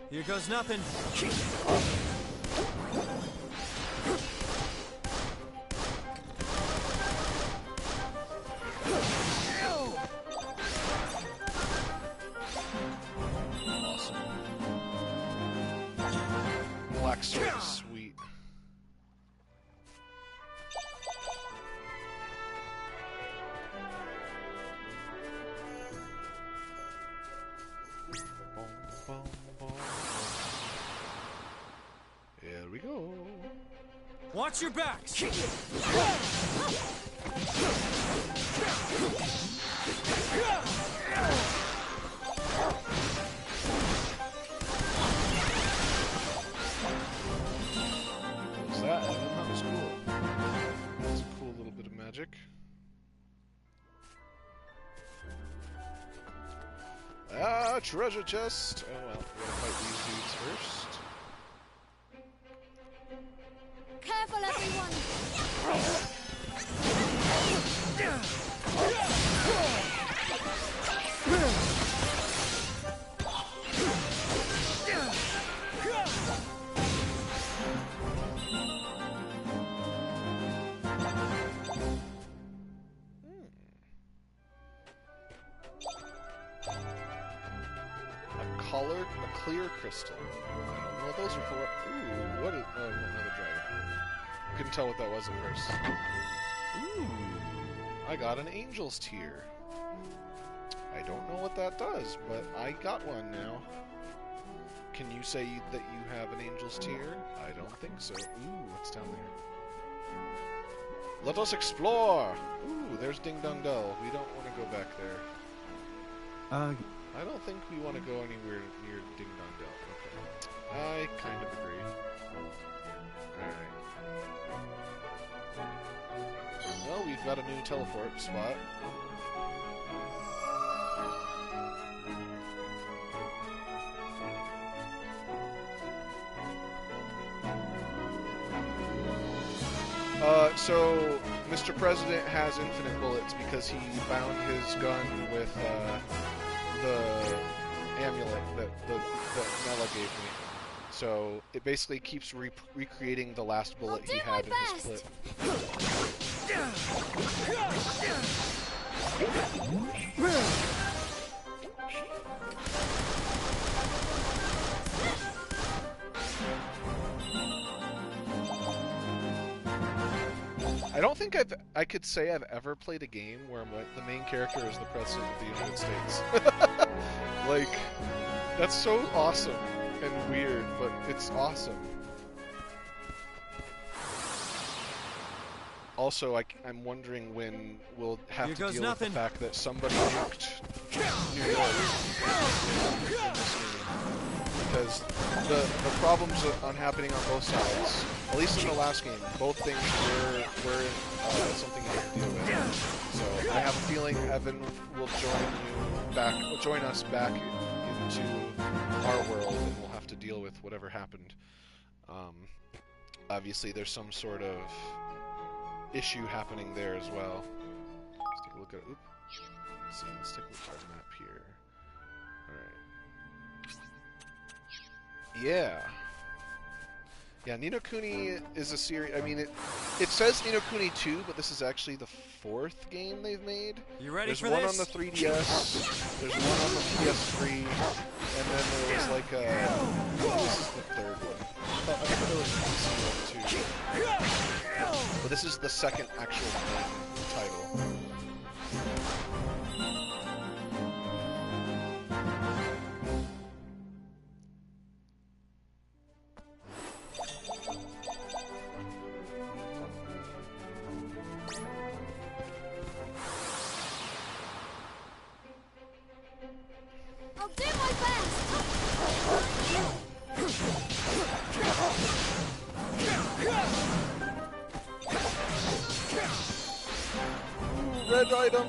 Here goes nothing. Black sword is sweet. Here we go. Watch your backs. What's that? That was cool. That's a cool little bit of magic. Ah, treasure chest! Oh well, we're gonna fight these dudes first. Careful, everyone! A clear crystal. I don't know what those are for. Ooh, what is... Oh, another dragon. Couldn't tell what that was at first. Ooh, I got an Angel's Tear. I don't know what that does, but I got one now. Can you say that you have an Angel's Tear? I don't think so. Ooh, what's down there? Let us explore! Ooh, there's Ding Dong Dell. We don't want to go back there. I don't think we want to go anywhere near Ding Dong Dell. Okay. I kind of agree. Alright. Well, we've got a new teleport spot. So Mr. President has infinite bullets because he bound his gun with the amulet that Nella gave me. So it basically keeps recreating the last bullet he had in his clip. I don't think I could say I've ever played a game where the main character is the President of the United States. Like, that's so awesome and weird, but it's awesome. Also, I'm wondering when we'll have to deal with the fact that somebody nuked New York in this game. Because the problems are happening on both sides. At least in the last game, both things were something you have to deal with. So I have a feeling Evan will join us back into our world, and we'll have to deal with whatever happened. Obviously, there's some sort of issue happening there as well. Let's take a look at. Oops. Let's see. Let's take a look at our map here. All right. Yeah. Yeah, Ni no Kuni is a series. I mean, it says Ni no Kuni 2, but this is actually the 4th game they've made. You ready There's for one this? on the 3DS. There's one on the PS3, and then there was like a. This is the 3rd one. I thought there was a PC one too. But this is the 2nd actual main title. I'll do my best! Ooh, red item!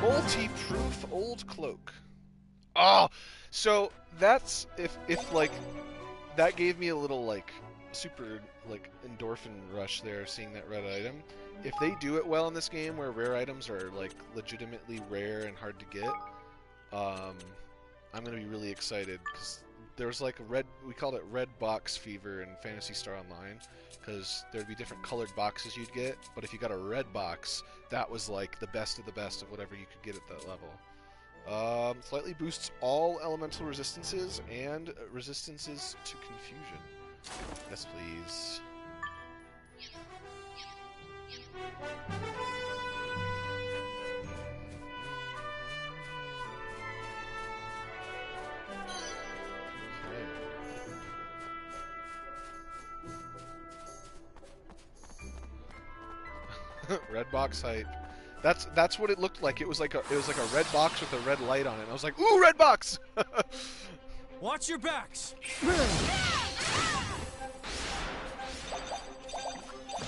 Multi-proof old cloak. Oh! So, that's, if like, that gave me a little, like, super, like, endorphin rush there, seeing that red item. If they do it well in this game, where rare items are, like, legitimately rare and hard to get, I'm gonna be really excited, because there was like we called it red box fever in Phantasy Star Online, because there'd be different colored boxes you'd get, but if you got a red box, that was like the best of whatever you could get at that level. Slightly boosts all elemental resistances and resistances to confusion. Yes, please. Red box hype. That's what it looked like. It was like a red box with a red light on it. And I was like, ooh, red box! Watch your backs.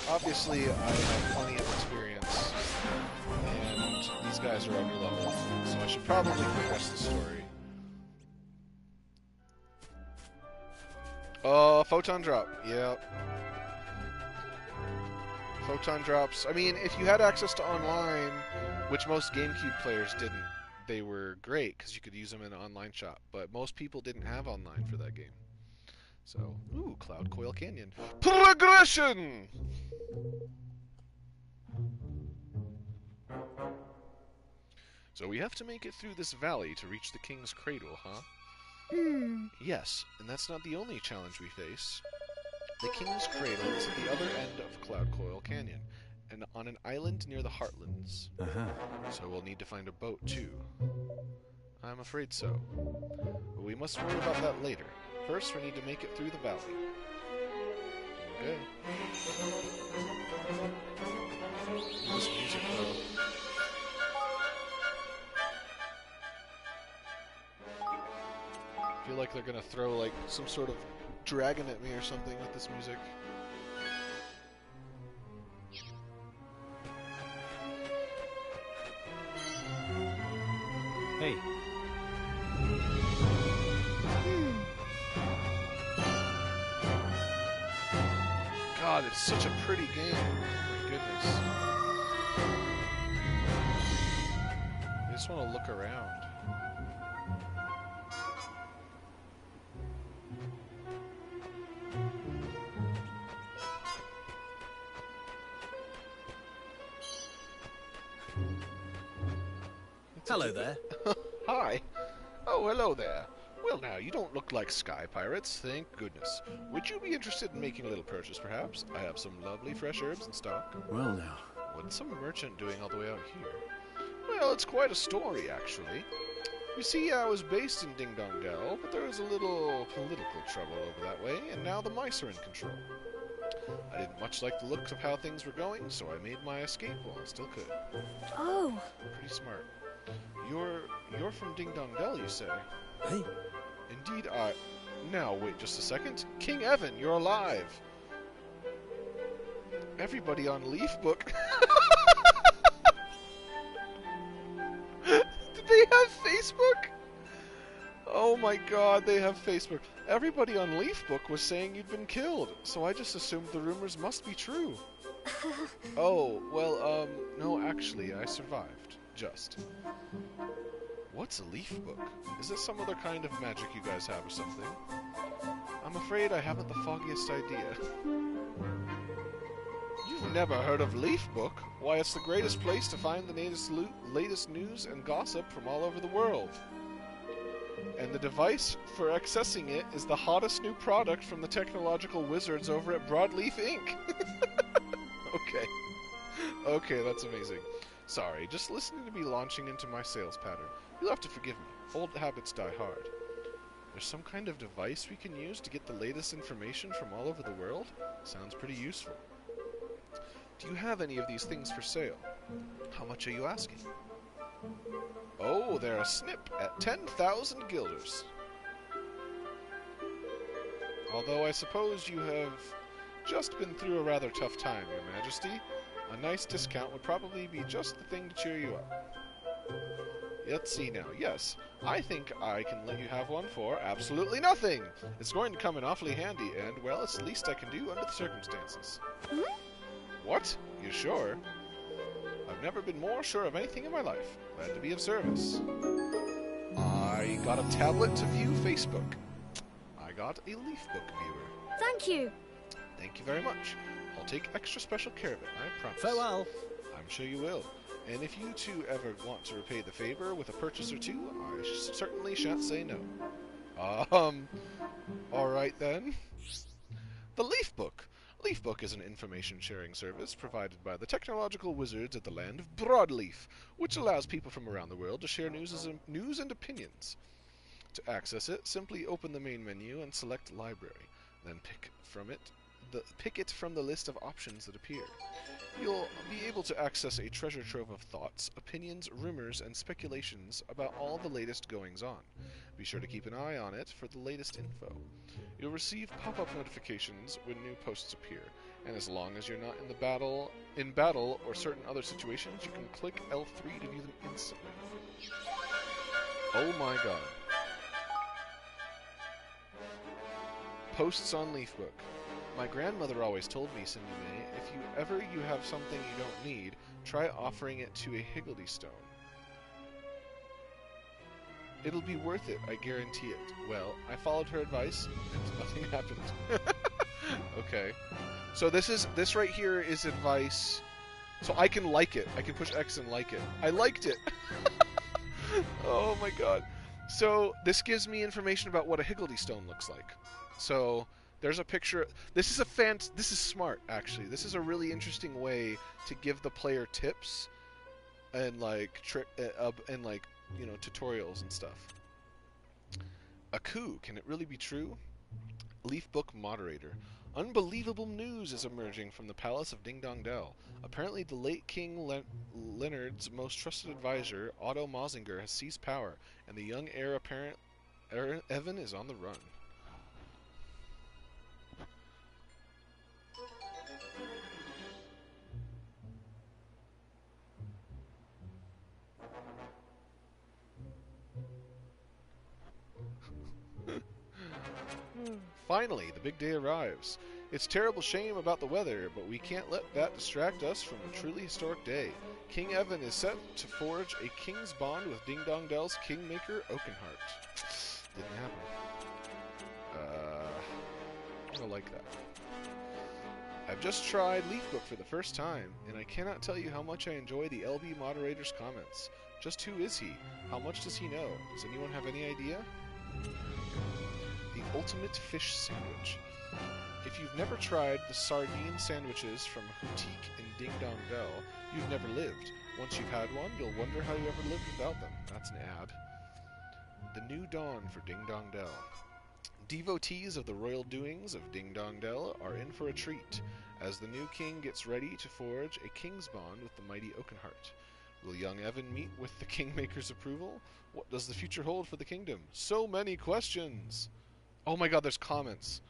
Obviously, I have plenty of experience, and these guys are underleveled, so I should probably progress the story. Photon drop. Yep. Photon drops. I mean, if you had access to online, which most GameCube players didn't, they were great because you could use them in an online shop. But most people didn't have online for that game. So, ooh, Cloud Coil Canyon. Progression! So we have to make it through this valley to reach the King's Cradle, huh? Yes, and that's not the only challenge we face. The King's Cradle is at the other end of Cloud Coil Canyon, and on an island near the Heartlands. So we'll need to find a boat, too. I'm afraid so. But we must worry about that later. First, we need to make it through the valley. Okay. This music, though. I feel like they're gonna throw, like, some sort of dragon at me or something with this music. Hey. God, it's such a pretty game. Oh my goodness. I just want to look around. Hello there. Hi. Oh, hello there. Well, now, you don't look like sky pirates, thank goodness. Would you be interested in making a little purchase, perhaps? I have some lovely fresh herbs in stock. Well, now. What's some merchant doing all the way out here? Well, it's quite a story, actually. You see, I was based in Ding Dong Dell, but there was a little political trouble over that way, and now the mice are in control. I didn't much like the looks of how things were going, so I made my escape while I still could. Oh. Pretty smart. You're from Ding Dong Dell, you say? Hey. Indeed, Now, wait just a second. King Evan, you're alive! Everybody on Leafbook... Did they have Facebook? Oh my god, they have Facebook. Everybody on Leafbook was saying you'd been killed, so I just assumed the rumors must be true. Oh, well, no, actually, I survived. Just. What's a leaf book? Is this some other kind of magic you guys have or something? I'm afraid I haven't the foggiest idea. You've never heard of Leaf Book? Why, it's the greatest place to find the latest news and gossip from all over the world. And the device for accessing it is the hottest new product from the technological wizards over at Broadleaf Inc. Okay. Okay, that's amazing. Sorry, just listening to me launching into my sales pattern. You'll have to forgive me. Old habits die hard. There's some kind of device we can use to get the latest information from all over the world? Sounds pretty useful. Do you have any of these things for sale? How much are you asking? Oh, they're a snip at 10,000 guilders. Although I suppose you have just been through a rather tough time, Your Majesty. A nice discount would probably be just the thing to cheer you up. Let's see now. Yes, I think I can let you have one for absolutely nothing. It's going to come in awfully handy, and, well, it's the least I can do under the circumstances. What? You sure? I've never been more sure of anything in my life. Glad to be of service. I got a tablet to view Facebook. I got a Leafbook viewer. Thank you. Thank you very much. I'll take extra special care of it, I promise. Farewell. I'm sure you will. And if you two ever want to repay the favor with a purchase or two, I certainly shan't say no. Alright then. The Leafbook. Leafbook is an information-sharing service provided by the technological wizards at the land of Broadleaf, which allows people from around the world to share news and opinions. To access it, simply open the main menu and select Library, then pick it from the list of options that appear. You'll be able to access a treasure trove of thoughts, opinions, rumors, and speculations about all the latest goings-on. Be sure to keep an eye on it for the latest info. You'll receive pop-up notifications when new posts appear, and as long as you're not in battle or certain other situations, you can click L3 to view them instantly. Oh my god. Posts on Leafbook. My grandmother always told me, Cindy May, if you have something you don't need, try offering it to a Higgledy-stone. It'll be worth it, I guarantee it. Well, I followed her advice, and nothing happened. Okay. So this right here is advice. So I can like it. I can push X and like it. I liked it! Oh my god. So this gives me information about what a Higgledy-stone looks like. So there's a picture. This is smart, actually. This is a really interesting way to give the player tips and like tutorials and stuff. A coup, can it really be true? Leafbook moderator. Unbelievable news is emerging from the palace of Ding Dong Dell. Apparently the late King Leonard's most trusted advisor, Otto Mazinger, has seized power, and the young heir apparent Evan is on the run. Finally, the big day arrives. It's terrible shame about the weather, but we can't let that distract us from the truly historic day. King Evan is set to forge a king's bond with Ding Dong Dell's kingmaker, Oakenheart. Didn't happen. I don't like that. I've just tried Leafbook for the first time, and I cannot tell you how much I enjoy the LB moderator's comments. Just who is he? How much does he know? Does anyone have any idea? The ultimate fish sandwich. If you've never tried the sardine sandwiches from Boutique in Ding Dong Dell, you've never lived. Once you've had one, you'll wonder how you ever lived without them. That's an ad. The new dawn for Ding Dong Dell. Devotees of the royal doings of Ding Dong Dell are in for a treat, as the new king gets ready to forge a king's bond with the mighty Oakenheart. Will young Evan meet with the kingmaker's approval? What does the future hold for the kingdom? So many questions! Oh my god, there's comments.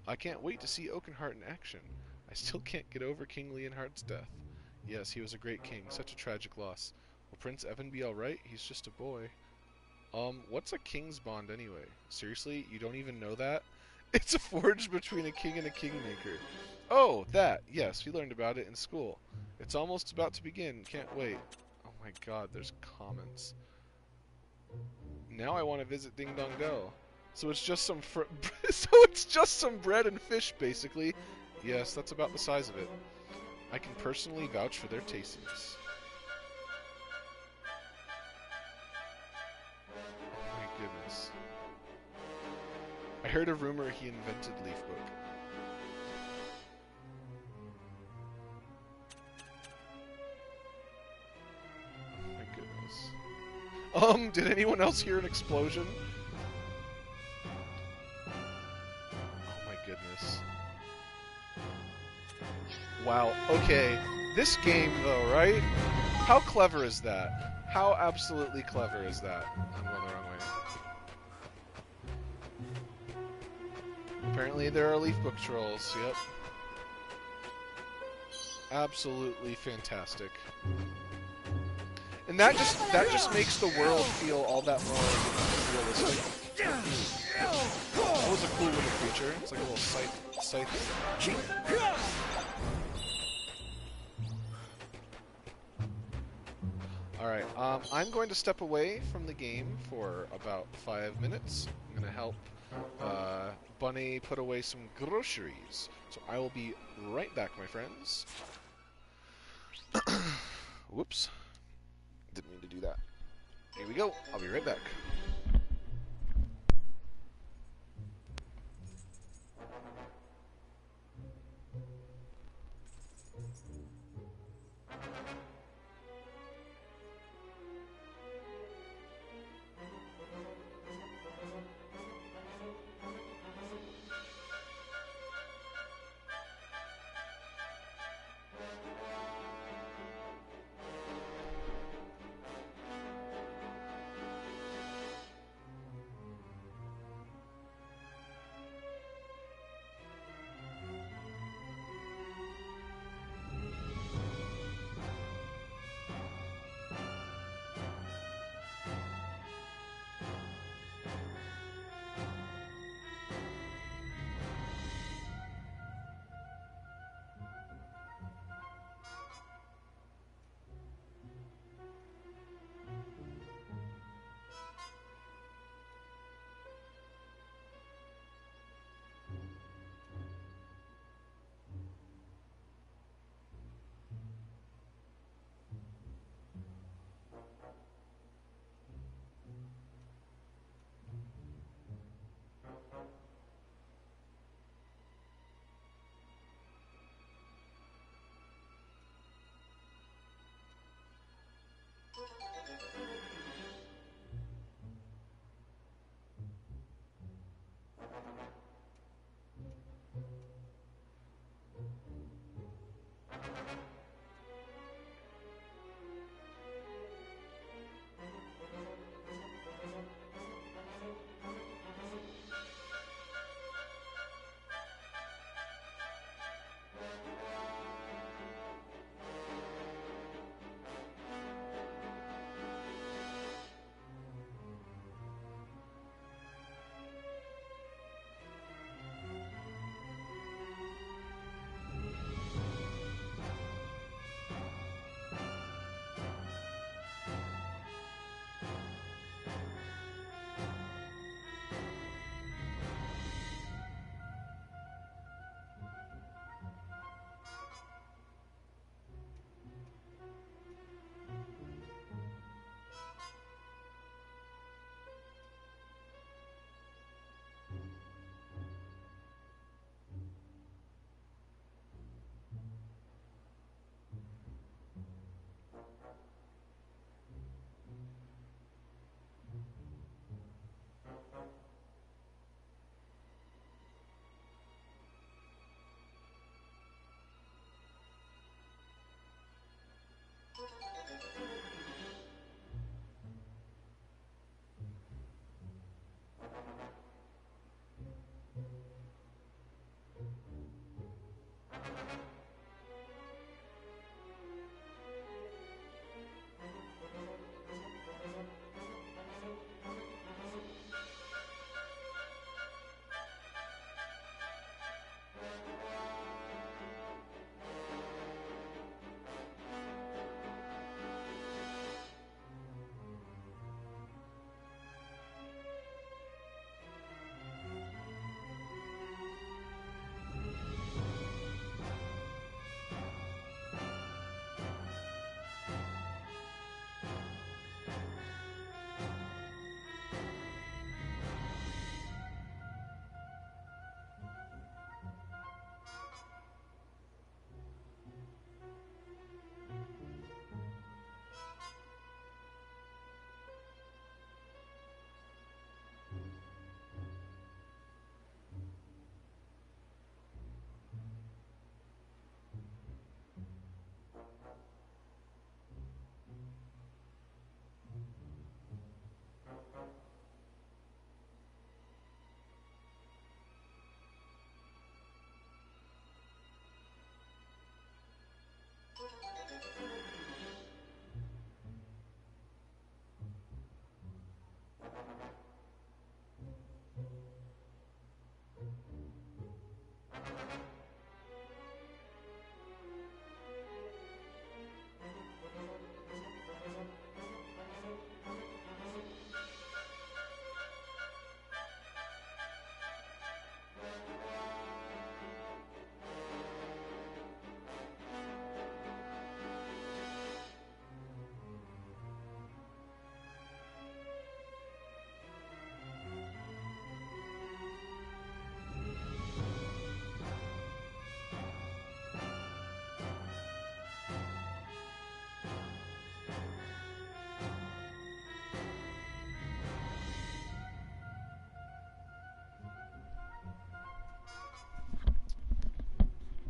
I can't wait to see Oakenheart in action. I still can't get over King Leonhardt's death. Yes, he was a great king. Such a tragic loss. Will Prince Evan be alright? He's just a boy. What's a king's bond anyway? Seriously? You don't even know that? It's a forge between a king and a kingmaker. Oh, that! Yes, we learned about it in school. It's almost about to begin. Can't wait. Oh my god, there's comments. Now I want to visit Ding Dong Dell. So it's just some bread and fish, basically. Yes, that's about the size of it. I can personally vouch for their tastiness. Oh my goodness. I heard a rumor he invented Leafbook. Oh my goodness. Did anyone else hear an explosion? Goodness. Wow. Okay. This game, though, right? How clever is that? How absolutely clever is that? I'm going the wrong way. Apparently there are Leafbook trolls. Yep. Absolutely fantastic. And that just makes the world feel all that more realistic. That was a cool little creature. It's like a little scythe. Alright, I'm going to step away from the game for about 5 minutes. I'm going to help Bunny put away some groceries. So I will be right back, my friends. Whoops. Didn't mean to do that. Here we go. I'll be right back.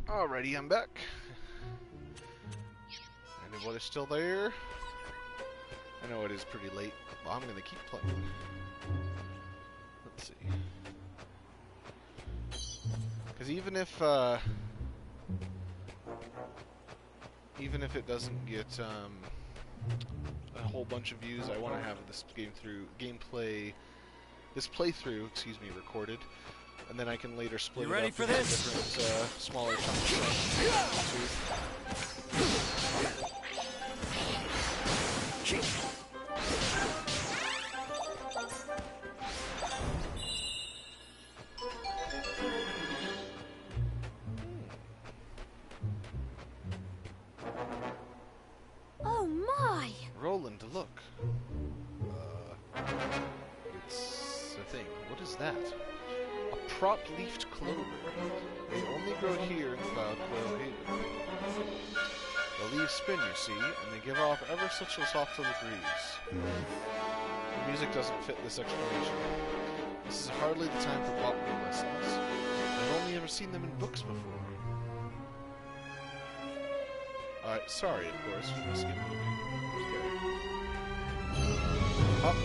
Alrighty, I'm back. Anybody's still there? I know it is pretty late, but I'm gonna keep playing. Let's see. Because even if it doesn't get a whole bunch of views, I want to have this playthrough, excuse me, recorded, and then I can later split it up into different smaller chunks on YouTube. Oh my! Roland, look. It's a thing. What is that? A prop-leafed clover. They only grow here in Cloud Coil Haven. The leaves spin, you see, and they give off ever such a soft little breeze. The music doesn't fit this explanation. This is hardly the time for botany lessons. I've only ever seen them in books before. Sorry, of course. We're gonna skip moving. Okay. Up.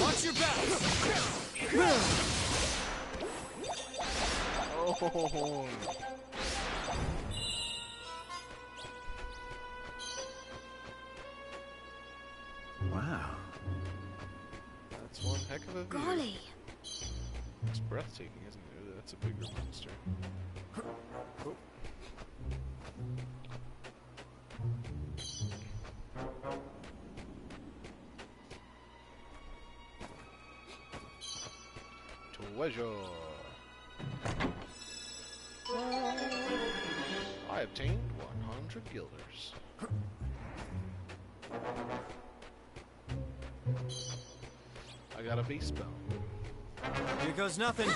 Watch your back! Oh. Wow. That's one heck of a view. Golly! It's breathtaking, isn't it? That's a bigger monster. Oh. Treasure! I obtained 100 guilders. I got a base bell. Here goes nothing.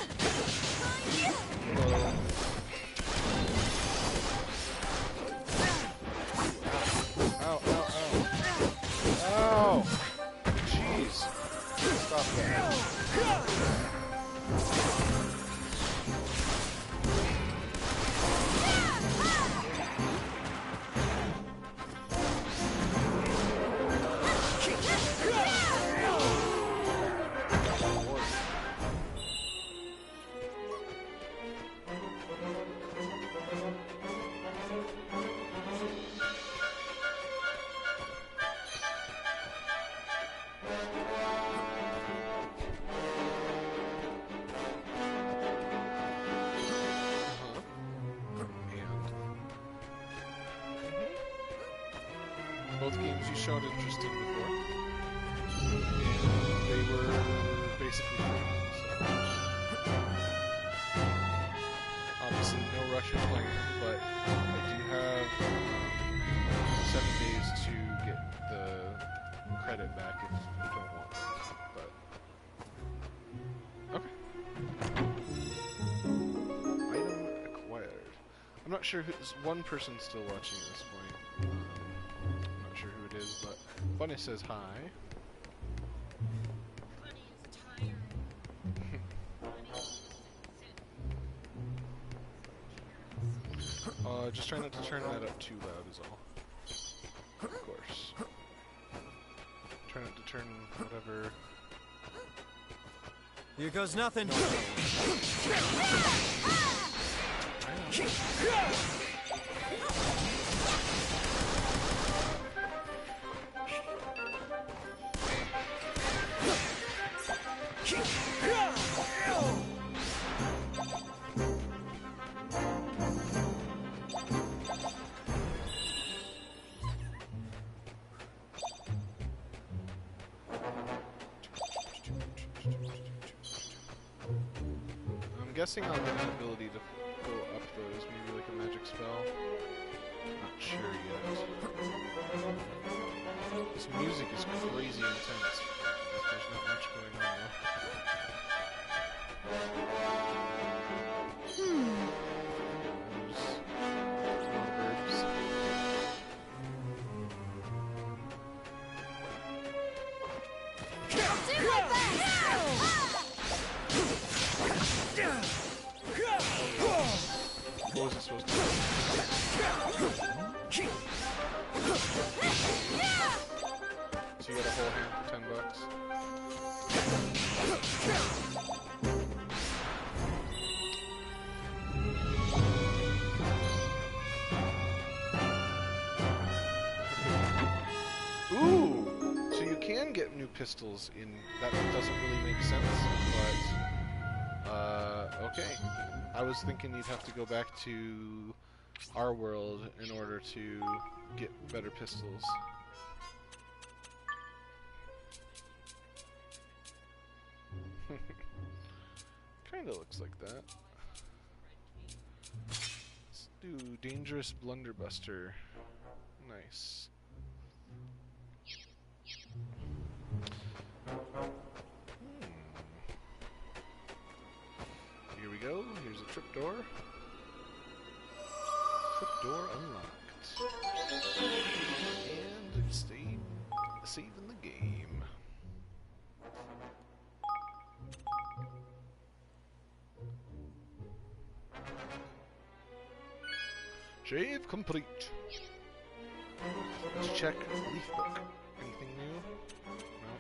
Ow, ow, ow. Ow! Jeez. Stop that. Both games you showed interest in before, and they were basically free, so. Obviously no rush in playing them, but I do have 7 days to get the credit back if you don't want it, but... Okay. Item acquired. I'm not sure who's... One person's still watching at this point. Who it is, but Bunny says hi. Just try not to turn that up too loud is all. Of course. Try not to turn whatever... Here goes nothing. I'm guessing I'll get an ability to go up those, maybe like a magic spell. Not sure yet. This music is crazy intense. There's not much going on though. What was it supposed to be? So you got a whole hand for $10. Ooh! So you can get new pistols in... That doesn't really make sense, but... okay. I was thinking you'd have to go back to our world in order to get better pistols. Kinda looks like that. Let's do Dangerous Blunderbuster. Nice. Here we go. Here's a trapdoor. Trapdoor unlocked. And saving the game. Save complete. Let's check Leaf Book. Anything new? No.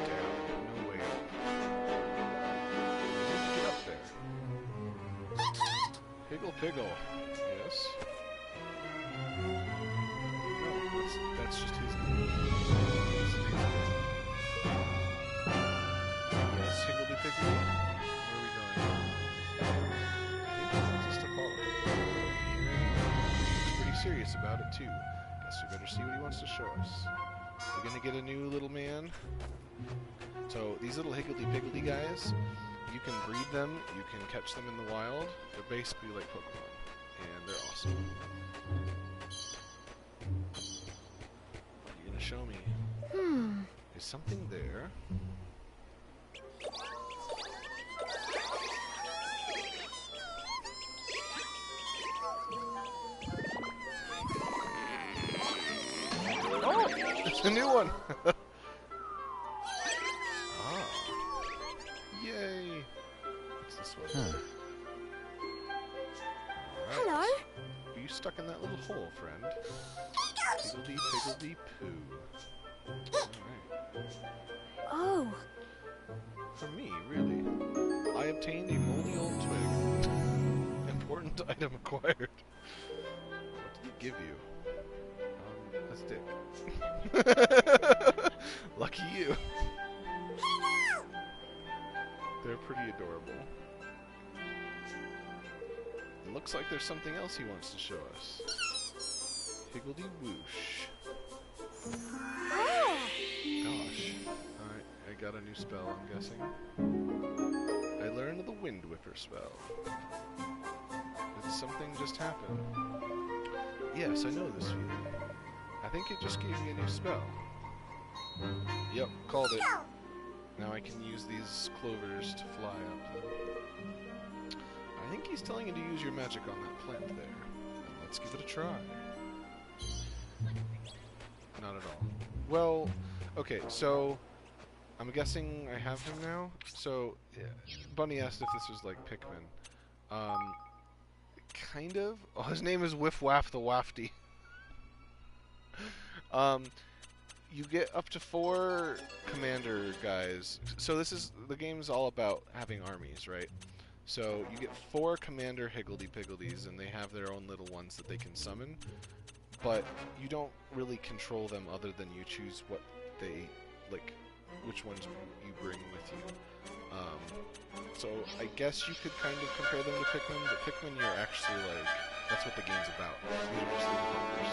Down. No way up. Get up there. Higgle Piggle. Yes. No, that's just his name. Yes, Higgledy Piggledy. Where are we going? I think it's just a caller. He's pretty serious about it too. Guess we better see what he wants to show us. We're gonna get a new little man. So these little Higgledy Piggledy guys, you can breed them, you can catch them in the wild. They're basically like Pokemon, and they're awesome. What are you gonna show me? There's something there. Oh, it's a new one. Ah, yay! What's this one? Right. Hello. Are you stuck in that little hole, friend? Higgledy Piggledy Poo. Alright. Oh. For me, really. I obtained a moldy old twig. Important item acquired. What did he give you? A stick. Lucky you. They're pretty adorable. It looks like there's something else he wants to show us. Higgledy Whoosh. Gosh. Alright, I got a new spell, I'm guessing. I learned the Wind Whipper spell. Did something just happen? Yes, I know this feeling. I think it just gave me a new spell. Yep, called it. Now I can use these clovers to fly up. I think he's telling you to use your magic on that plant there. Let's give it a try. Not at all. Well, okay, so I'm guessing I have him now. So, yeah, Bunny asked if this was like Pikmin. Kind of. Oh, his name is Whiff Waff the Wafty. You get up to 4 commander guys. So the game's all about having armies, right? So you get 4 commander Higgledy Piggledies, and they have their own little ones that they can summon. But you don't really control them other than you choose what they, like, which ones you bring with you. So I guess you could kind of compare them to Pikmin, but Pikmin you're actually like, that's what the game's about. These are just little bumpers.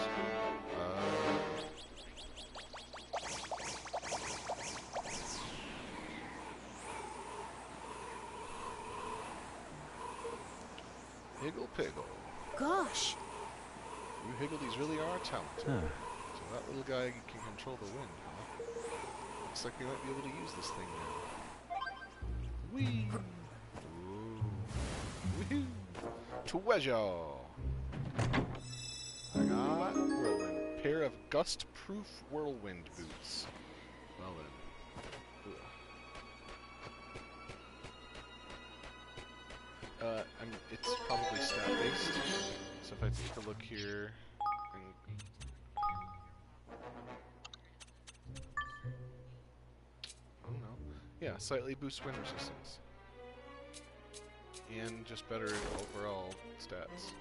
Higgle Piggle. Gosh. You Higgledies really are talented. So that little guy can control the wind, huh? Looks like we might be able to use this thing now. Whee! Woohoo! Treasure! I got whirlwind. Pair of gust-proof whirlwind boots. Well then. It's probably stat based. So if I take a look here, and oh no, yeah, slightly boosts wind resistance, and just better overall stats.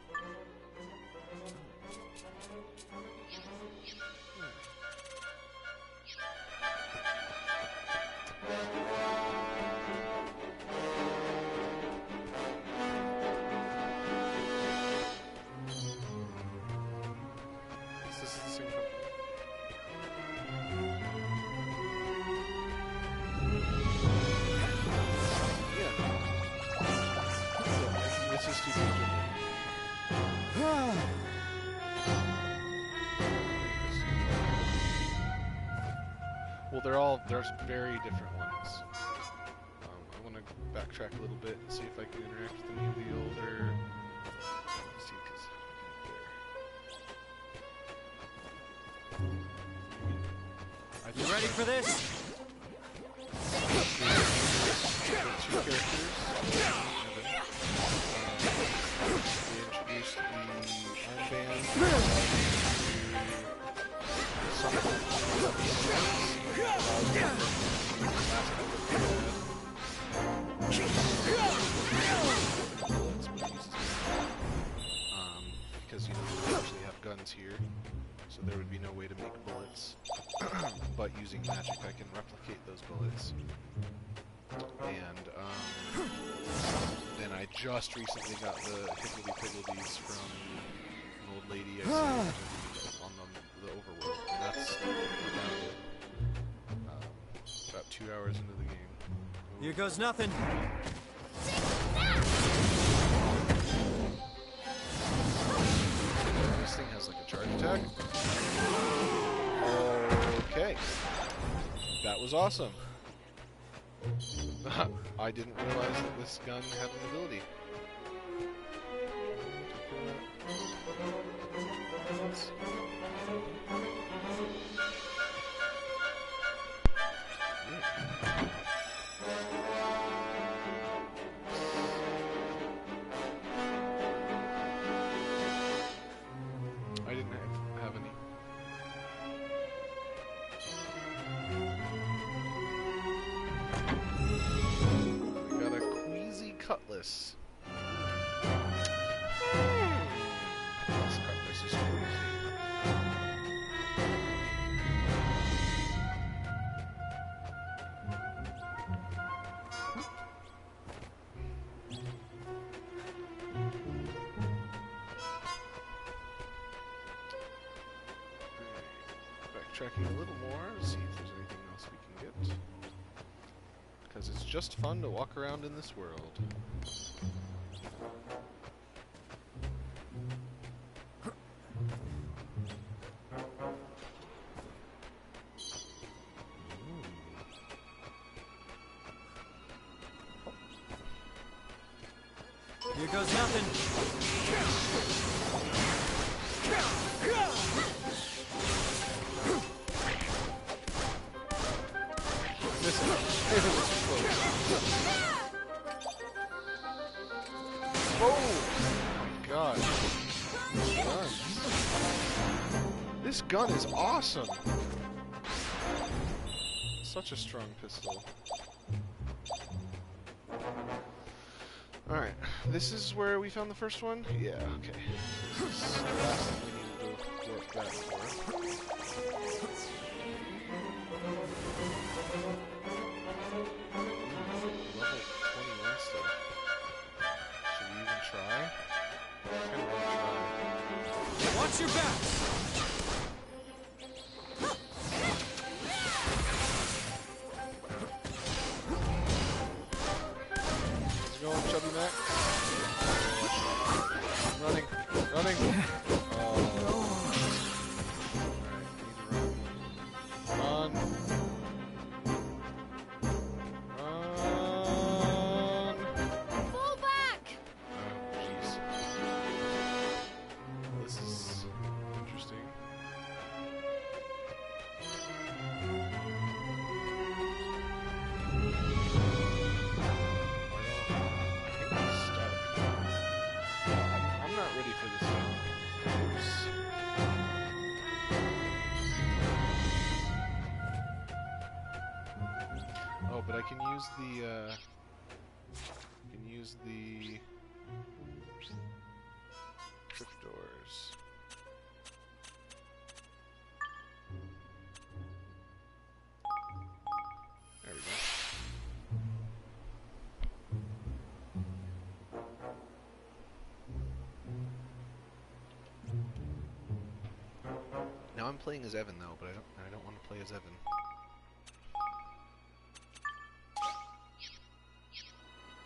Well, there's very different ones. I want to backtrack a little bit and see if I can interact with any of the older. Let's see, 'cause I can get there. You ready for this? Two characters. They introduced the armband. Because you don't actually have guns here, so there would be no way to make bullets. But using magic, I can replicate those bullets. And then I just recently got the higgledy-piggledies from an old lady I saved on the overworld. And that's about 2 hours into the game. Ooh. Here goes nothing. This thing has like a charge attack. Okay. That was awesome. I didn't realize that this gun had an ability. I didn't have any. We got a queasy cutlass. This cutlass is queasy. Backtracking a little more, see if there's anything else we can get. Because it's just fun to walk around in this world. Here goes nothing. Oh my god. This gun is awesome. Such a strong pistol. Alright, this is where we found the first one? Yeah, okay. This is the last thing we need to work back for. Level 21 still. Should we even try? I kind of want to try. Watch your back! How's it going, Chubby Mac? Running! Running! Oh. Alright, need to run. Fall back! Oh, jeez. This is interesting. but I can use the trapdoors. There we go. Now I'm playing as Evan though, but I don't want to play as Evan.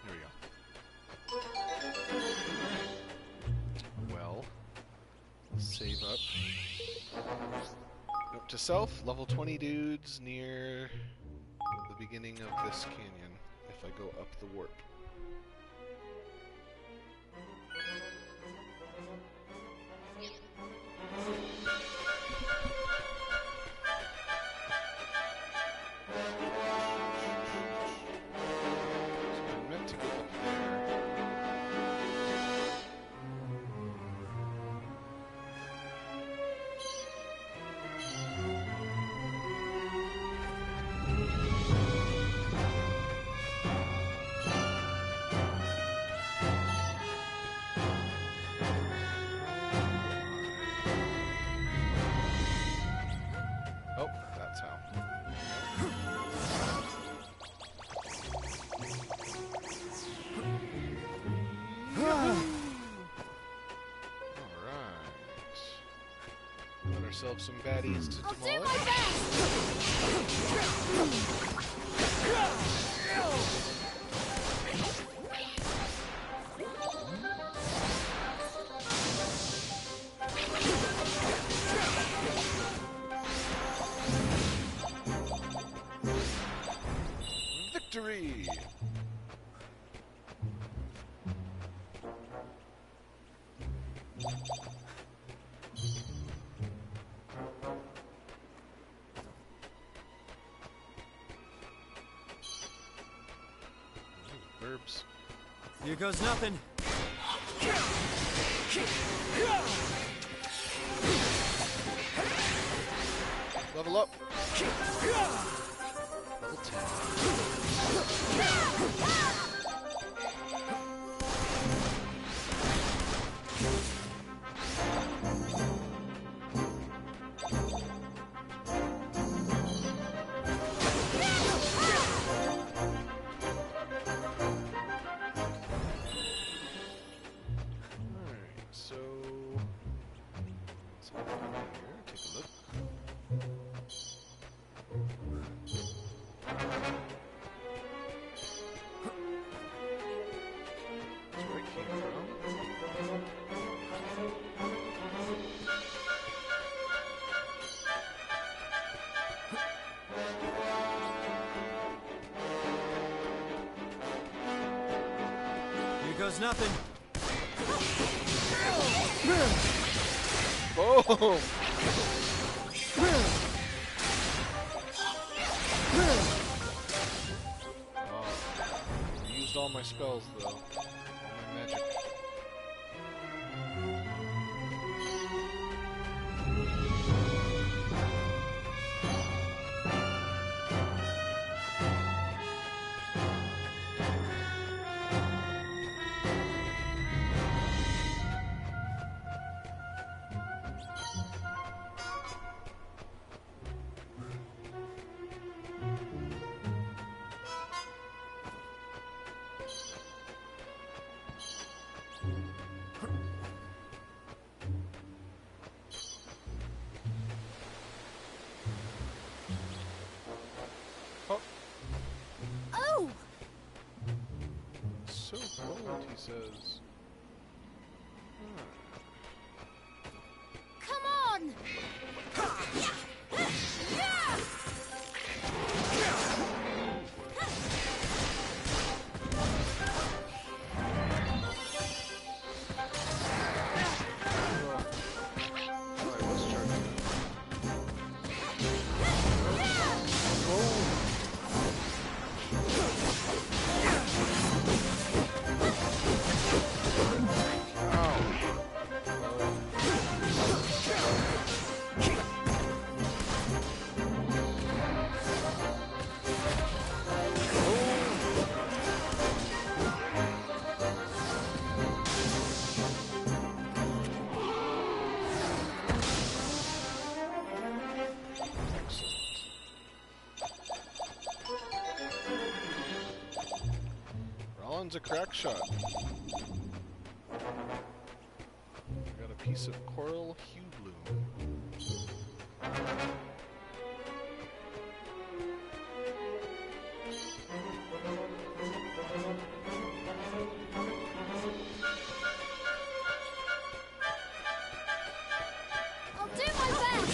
There we go. Well, let's save up. Note to self, level 20 dudes near the beginning of this canyon if I go up the warp. Ourselves some baddies to demolish. I'll do my best! Victory! Verbs. Here goes nothing. Level up. Level 2. Here goes nothing. Boom! Used all my spells though. All my magic. Oh! So cold, he says. Come on! one's a crack shot. I got a piece of coral hue bloom. I'll do my best!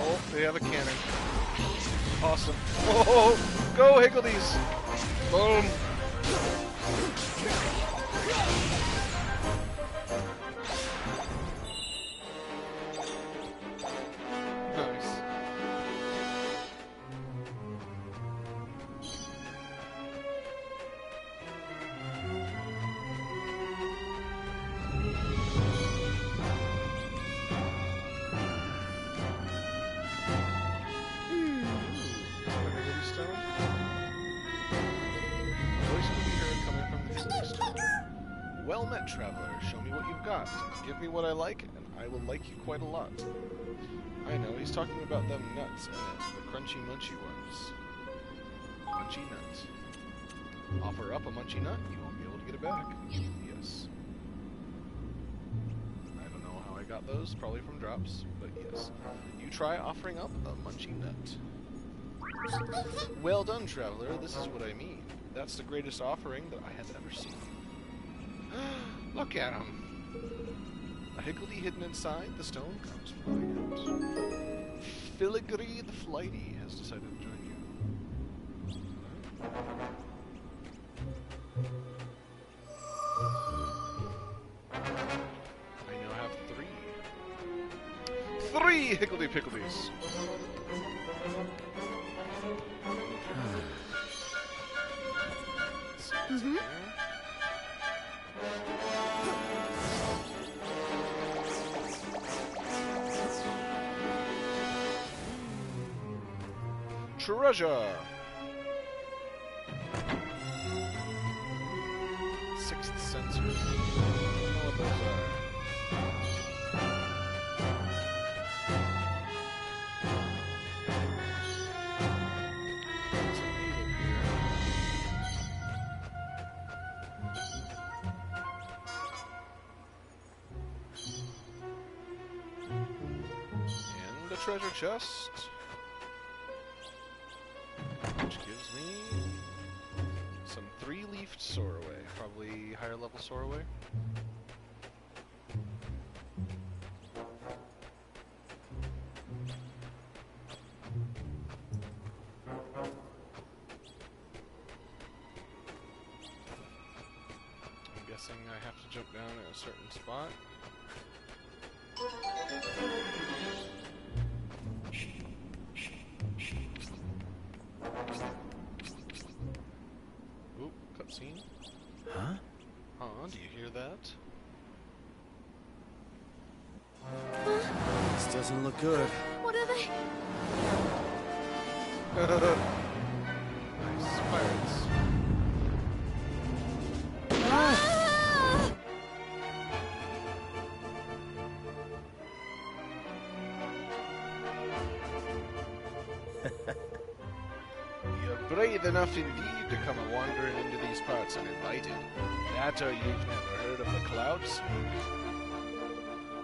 Oh, they have a cannon. Awesome. Oh, go Higgledies! Boom! Nice. Higgledy stone? Voice can be heard coming from the Higgledy stone. Well met, traveler. Show me what you've got. Give me what I like, and I will like you quite a lot. I know, he's talking about them nuts, the crunchy munchy ones. Munchy nuts. Offer up a munchy nut, you won't be able to get it back. Yes. I don't know how I got those, probably from drops, but yes. You try offering up a munchy nut. Well done, traveler, this is what I mean. That's the greatest offering that I have ever seen. Look at him. A Higgledy hidden inside the stone comes flying out. Filigree the Flighty has decided to join you. I now have 3. 3 Higgledy Piggledies! Mm-hmm. Treasure! 6th sensor. I don't know what those are. There's a needle here. And a treasure chest. Which gives me some 3-leafed Soraway, probably higher level Soraway. I'm guessing I have to jump down at a certain spot. Oop, cutscene. Huh? Huh, do you hear that? This doesn't look good. What are they? Nice, pirates. Ah! You're brave enough indeed to come a-wandering into these parts uninvited. That or you've never heard of the Cloud Snake.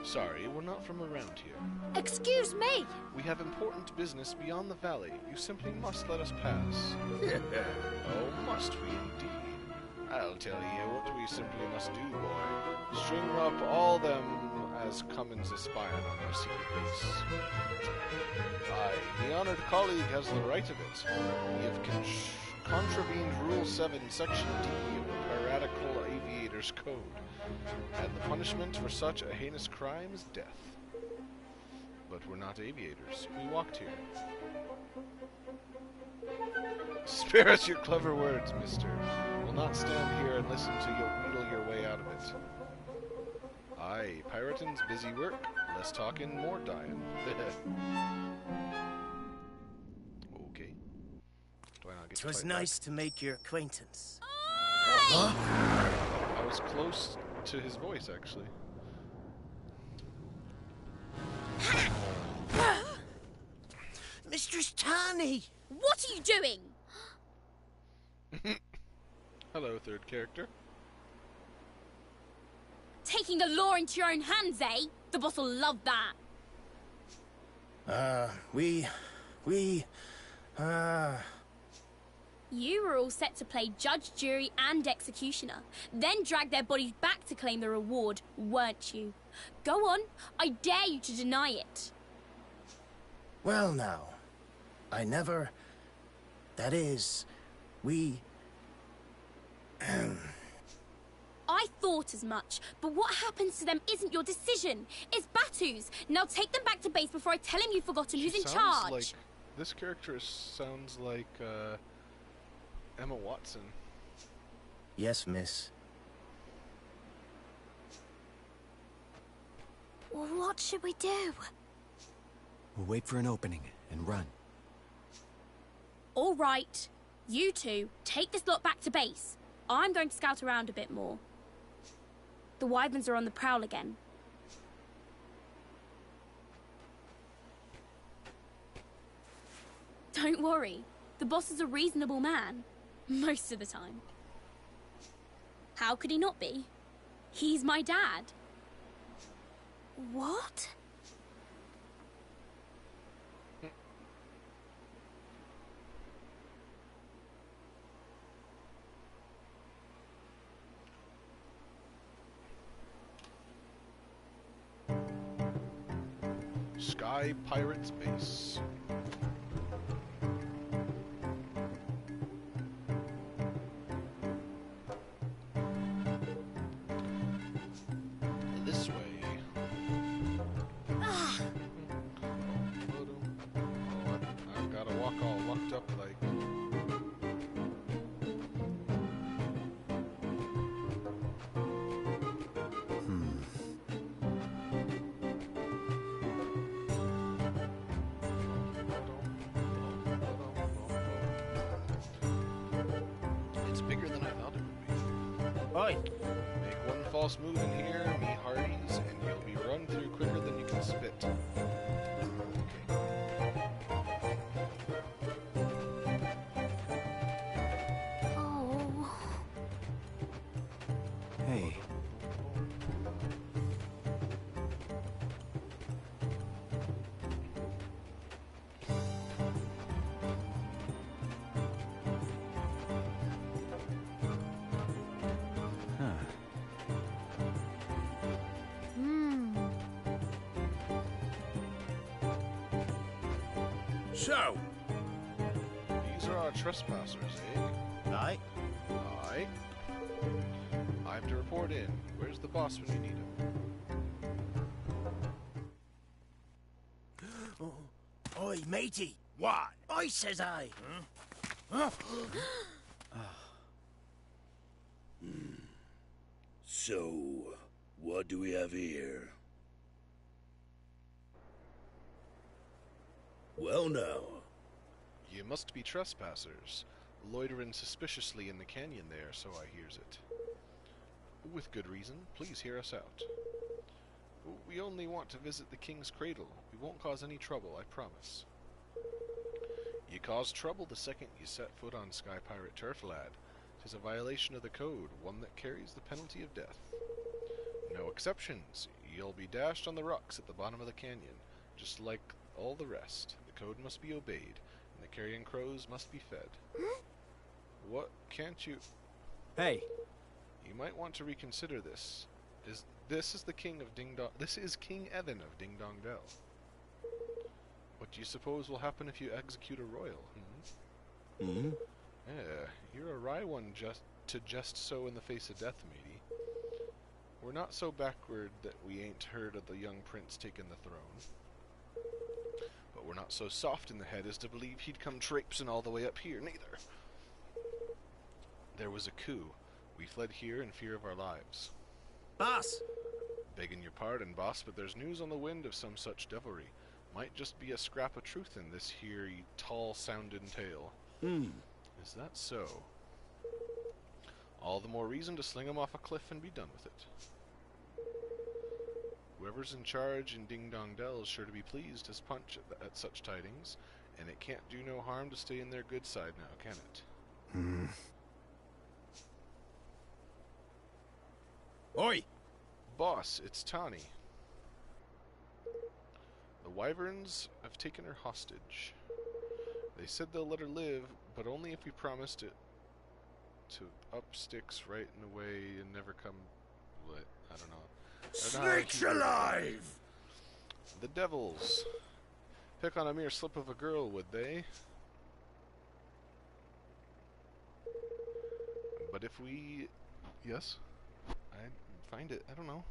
Sorry, we're not from around here. Excuse me! We have important business beyond the valley. You simply must let us pass. Oh, must we indeed? I'll tell you what we simply must do, boy. String up all them as Cummins aspire on our secret base. Aye, the honored colleague has the right of it. We have contravened Rule 7, Section D of the Piratical Aviator's Code, and the punishment for such a heinous crime is death. But we're not aviators. We walked here. Spare us your clever words, mister. We'll not stand here and listen to you wheedle your way out of it. Aye, Piratin's busy work. Less talking, more dying. Okay. Do I not get It was fight nice to make your acquaintance. back. I was close to his voice, actually. Mistress Tani! What are you doing? Hello, third character. Taking the law into your own hands, eh? The boss will love that. You were all set to play judge, jury, and executioner. Then drag their bodies back to claim the reward, weren't you? Go on. I dare you to deny it. Well now, I never... That is, we... I thought as much, but what happens to them isn't your decision. It's Batu's. Now take them back to base before I tell him you've forgotten who's in charge. Like, this character sounds like Emma Watson. Yes, miss. What should we do? We'll wait for an opening and run. All right. You two, take this lot back to base. I'm going to scout around a bit more. The Wyverns are on the prowl again. Don't worry. The boss is a reasonable man. Most of the time. How could he not be? He's my dad. What? Sky Pirates Base. This way. Ah. Oh, I've got to walk all locked up like... It's bigger than I thought it would be. Oi! Make one false move in here, me hearties, and you'll be run through quicker than you can spit. Oh. Hey. So, These are our trespassers, eh? Aye. Aye. I'm to report in. Where's the boss when you need him? Oi, matey! what? I says I! So, what do we have here? Well now, You must be trespassers, loitering suspiciously in the canyon there, so I hears it. With good reason, please hear us out. We only want to visit the king's cradle. We won't cause any trouble, I promise. You cause trouble the second you set foot on Sky Pirate turf, lad. 'Tis a violation of the code, one that carries the penalty of death. No exceptions. You'll be dashed on the rocks at the bottom of the canyon, just like all the rest. The code must be obeyed, and the carrion crows must be fed. What can't you... Hey. You might want to reconsider this. This is the king of Ding Dong... This is King Evan of Ding Dong Dell. What do you suppose will happen if you execute a royal, Hmm? Yeah, you're a wry one to jest so in the face of death, matey. We're not so backward that we ain't heard of the young prince taking the throne. But we're not so soft in the head as to believe he'd come traipsing all the way up here, neither. There was a coup. We fled here in fear of our lives. Boss! Begging your pardon, boss, but there's news on the wind of some such devilry. Might just be a scrap of truth in this here tall-sounding tale. Is that so? All the more reason to sling him off a cliff and be done with it. Whoever's in charge in Ding Dong Dell is sure to be pleased as punch at such tidings, and it can't do no harm to stay in their good side now, can it? Oi! Boss, it's Tani. The Wyverns have taken her hostage. They said they'll let her live, but only if we promised it to up sticks right in the way and never come... What? I don't know. Snakes alive! The devils. Pick on a mere slip of a girl, would they? But if we... Yes? I find it. I don't know.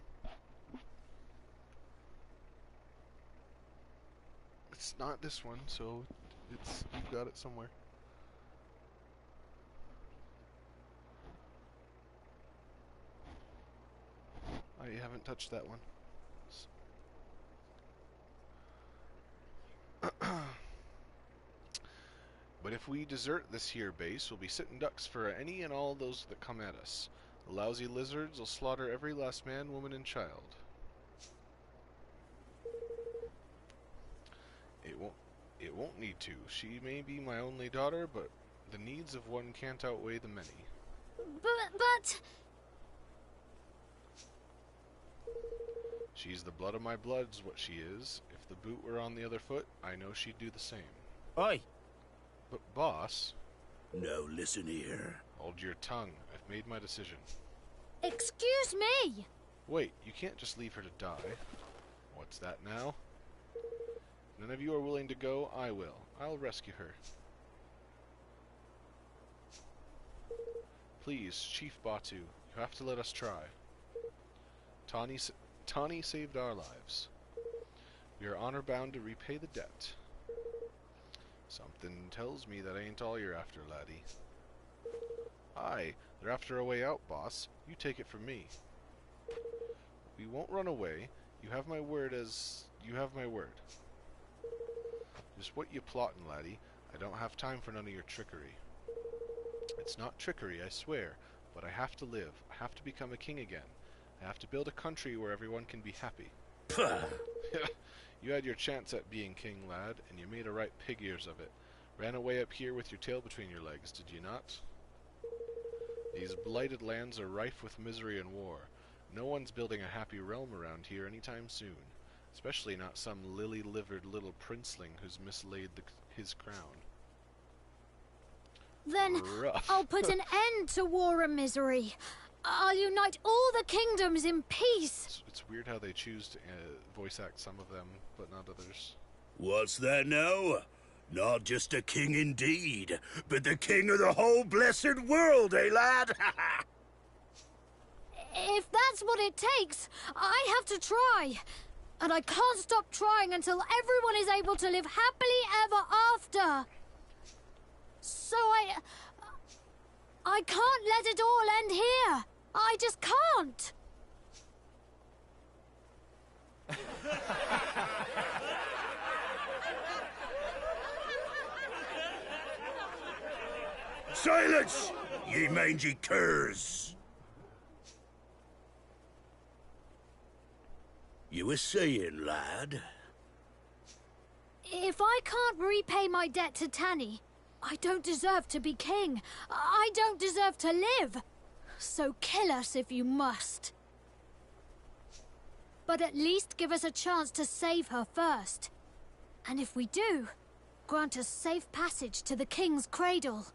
It's not this one, so it's... You've got it somewhere. I haven't touched that one. But if we desert this here base, we'll be sitting ducks for any and all those that come at us. The lousy lizards will slaughter every last man, woman, and child. It won't need to. She may be my only daughter, but the needs of one can't outweigh the many. But... She's the blood of my blood's what she is. If the boot were on the other foot, I know she'd do the same. Oi! But boss... No, listen here. Hold your tongue. I've made my decision. Excuse me! Wait, you can't just leave her to die. What's that now? None of you are willing to go, I will. I'll rescue her. Please, Chief Batu, you have to let us try. Tani saved our lives. We are honor-bound to repay the debt. Something tells me that ain't all you're after, laddie. Aye, they're after a way out, boss. You take it from me. We won't run away. You have my word as... You have my word. Just what you plotting, laddie. I don't have time for none of your trickery. It's not trickery, I swear, but I have to live. I have to become a king again. I have to build a country where everyone can be happy. You had your chance at being king, lad, and you made a right pig ears of it. Ran away up here with your tail between your legs, did you not? These blighted lands are rife with misery and war. No one's building a happy realm around here anytime soon. Especially not some lily-livered little princeling who's mislaid his crown. Then Rough. I'll put an end to war and misery. I'll unite all the kingdoms in peace. It's weird how they choose to voice act some of them, but not others. What's that now? Not just a king indeed, but the king of the whole blessed world, eh, lad? If that's what it takes, I have to try. And I can't stop trying until everyone is able to live happily ever after. So I can't let it all end here. I just can't. Silence, ye mangy curs! You were saying, lad? If I can't repay my debt to Tani, I don't deserve to be king. I don't deserve to live. So kill us if you must. But at least give us a chance to save her first. And if we do, grant us safe passage to the king's cradle.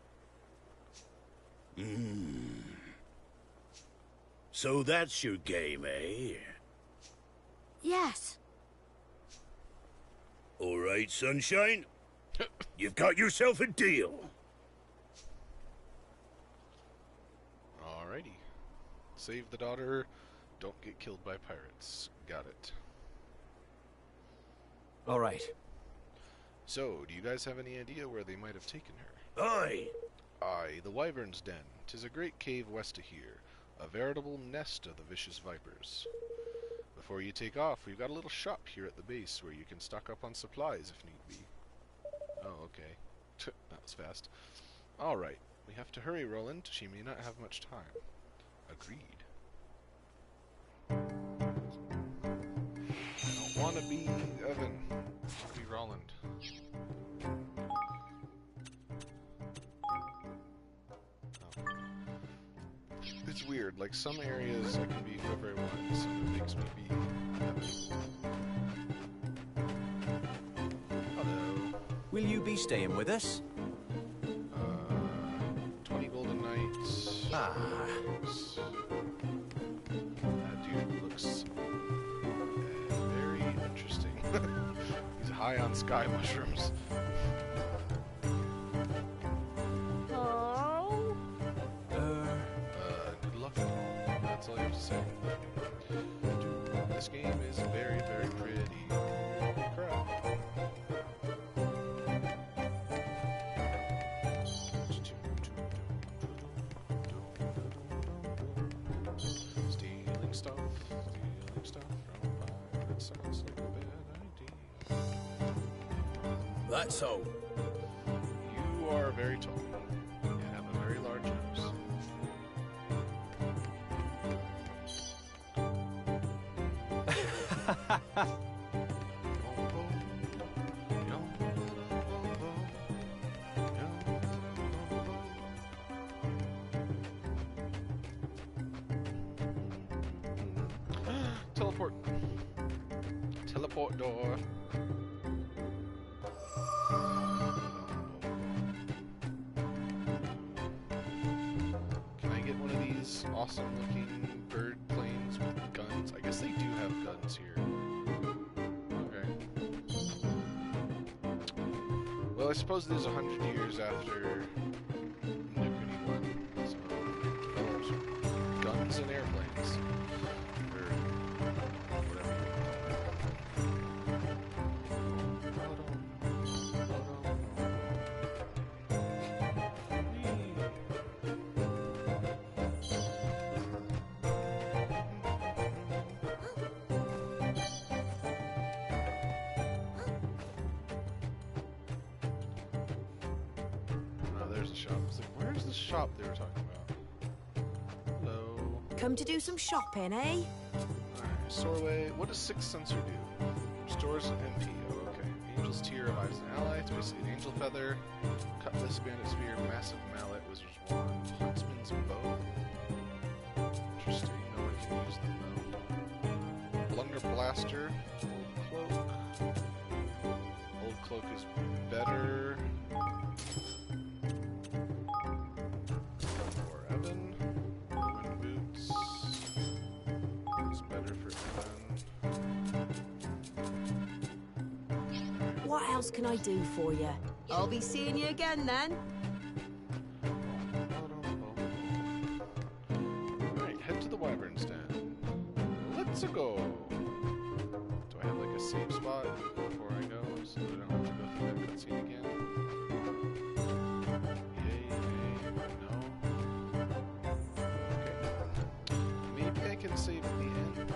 So that's your game, eh? Yes. All right, sunshine. You've got yourself a deal. Alrighty. Save the daughter, don't get killed by pirates. Got it. Alright. So, do you guys have any idea where they might have taken her? Aye. Aye, the Wyvern's Den. 'Tis a great cave west of here. A veritable nest of the vicious vipers. Before you take off, we've got a little shop here at the base where you can stock up on supplies if need be. Oh, okay. That was fast. Alright, We have to hurry, Roland. She may not have much time. Agreed. I don't want to be Evan. I want to be Roland. Oh. It's weird. Like, some areas I can be whoever I want, and some it makes me be Evan. Hello. Will you be staying with us? 20 golden knights. Ah. That dude looks very interesting. He's high on sky mushrooms. Oh. Good luck. That's all you have to say. Dude, this game is very, very pretty. Holy crap. Stealing stuff from pirates sounds like a bad idea. That's so. You are very tall. You have a very large nose. Teleport. Teleport door. Can I get one of these awesome looking bird planes with guns? I guess they do have guns here. Okay. Well, I suppose it is 100 years after the Kuni one. So, developed guns and airplanes. Or whatever you there's a shop. I was like, where's the shop they were talking about? Hello. Come to do some shopping, eh? Alright, Sorway. What does Sixth Sensor do? Restores an MP. Oh, okay. Angel's Tear revives an ally. It's basically an angel feather. Cutlass, bandit spear, massive mallet, wizard's wand, huntsman's bow. Interesting. No one can use them though. Blunder blaster. Old cloak. Old cloak is better. For Evan. Roman boots. It's better for Evan. What else can I do for you? I'll be seeing you again then. Alright, head to the Wyvern's Den. Let's go! Do I have like a save spot before I go so that I don't have to go through that cutscene again? Yay, no. Okay. Maybe I can save at the end.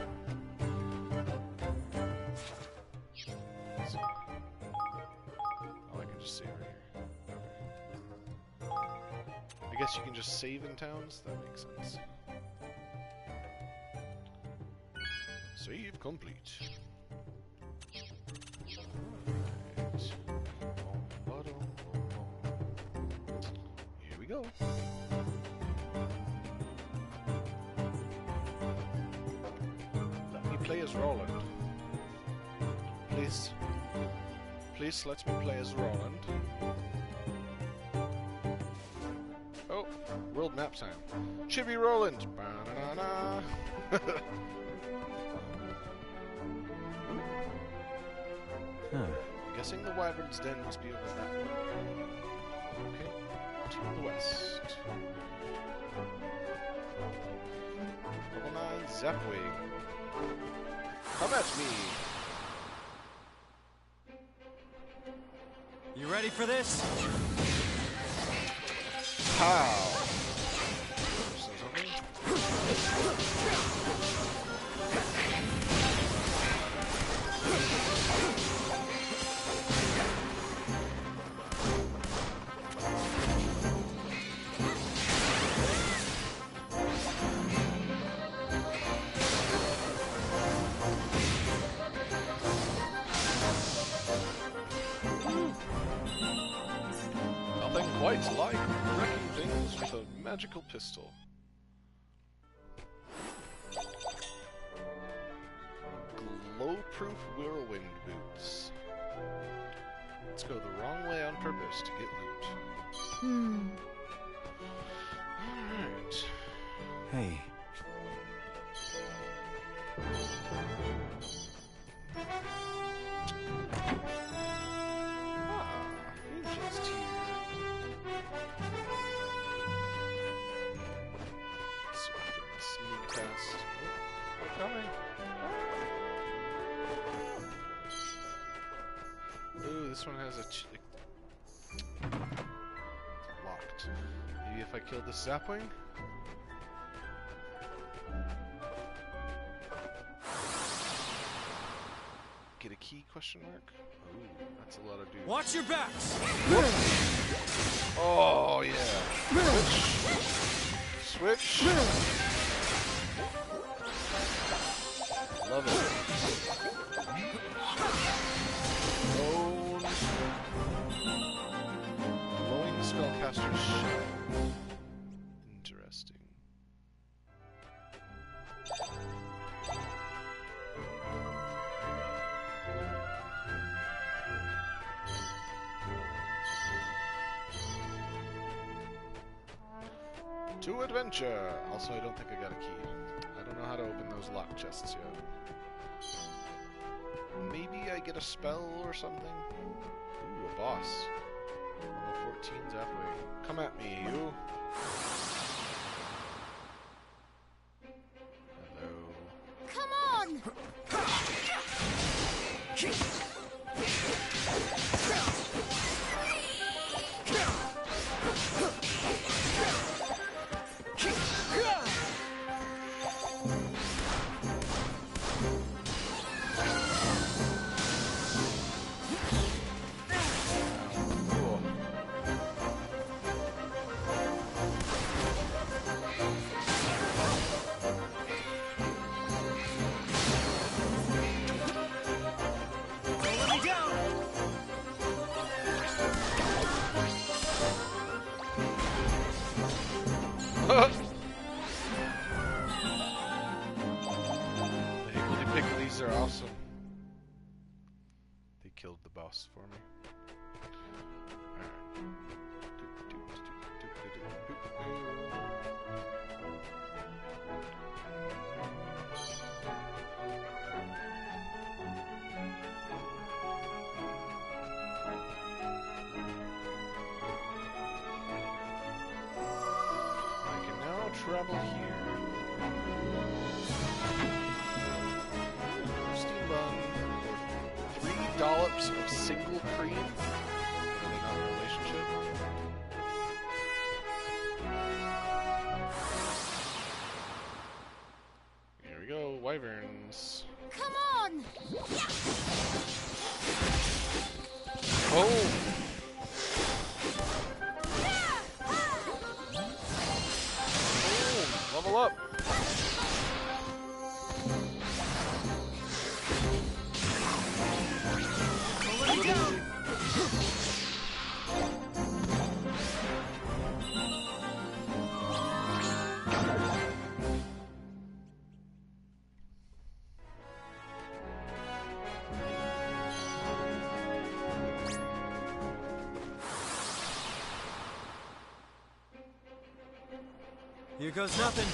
Let's see. Oh, I can just save right here. Okay. I guess you can just save in towns? That makes sense. Save complete. Alright. Here we go. Let me play as Roland. Please. Please let me play as Roland. Oh, world map time. Chibi Roland. Ba-na-na-na. I'm guessing the Wyvern's Den must be over that way. Okay, to the west. Level 9 Zapwing. Come at me. You ready for this? How? quite like wrecking things with a magical pistol. Glow-proof whirlwind boots. Let's go the wrong way on purpose to get loot. Alright. Hey. Just here. So I can sneak past. Oh, they're coming. Ooh, this one has a locked. Maybe if I killed the sapling? Get a key, question mark? Ooh, that's a lot of dudes. Watch your backs! Oh, yeah. Switch. Switch. Love it. Glowing spellcaster's shell. Interesting. To adventure! Also, I don't think I got a key. I don't know how to open those locked chests yet. Maybe I get a spell or something? Ooh, a boss. Level 14's halfway. Come at me, you! Hello. Come on! The Higgledy Piggledies are awesome. They killed the boss for me. I can now travel here. Steam bun. 3 dollops of single cream. Are they not in a relationship? Here we go, wyverns. Come on! Oh! Boom! Level up! Here goes nothing.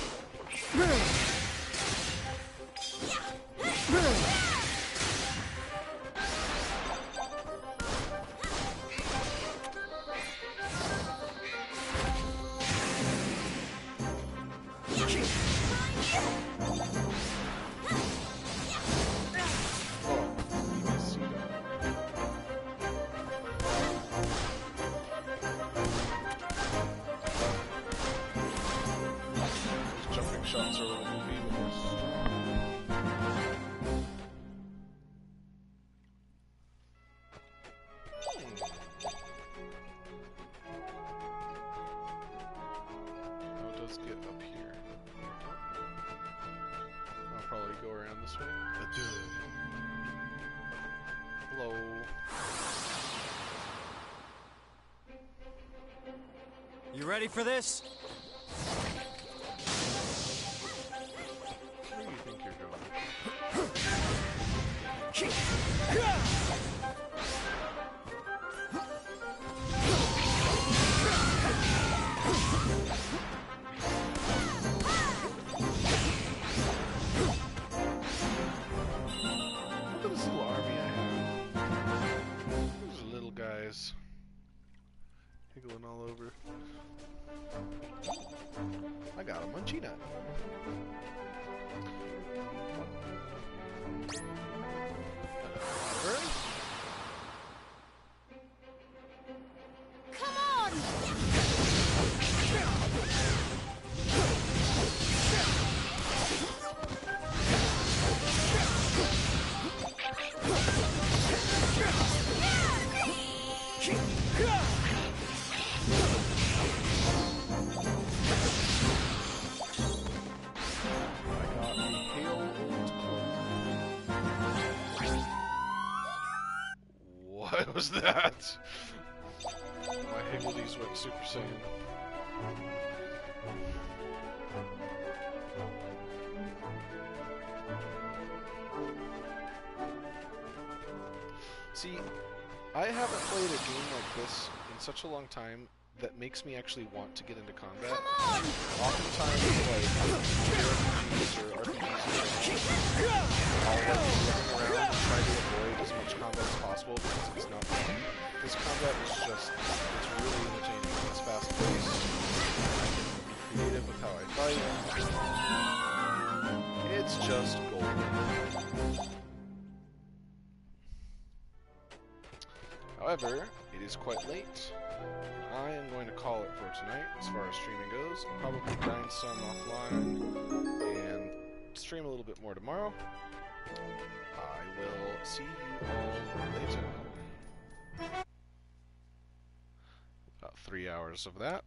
Jumping shots are a little goofy. You ready for this? Where do you think you're going? Look at this little army I have. These little guys. Higgling all over. I got a munchie nut. Come on! What was that? My Higgledies went Super Saiyan. See, I haven't played a game like this in such a long time that makes me actually want to get into combat. Oftentimes, like, JRPGs or RPGs, I'll like run around and try to avoid as much combat as possible because it's not fun. This combat is just, it's really entertaining. It's fast-paced. I can be creative with how I fight. It's just golden. However, it is quite late. I am going to call it for tonight as far as streaming goes. I'll probably grind some offline and stream a little bit more tomorrow. I will see you all later. About 3 hours of that.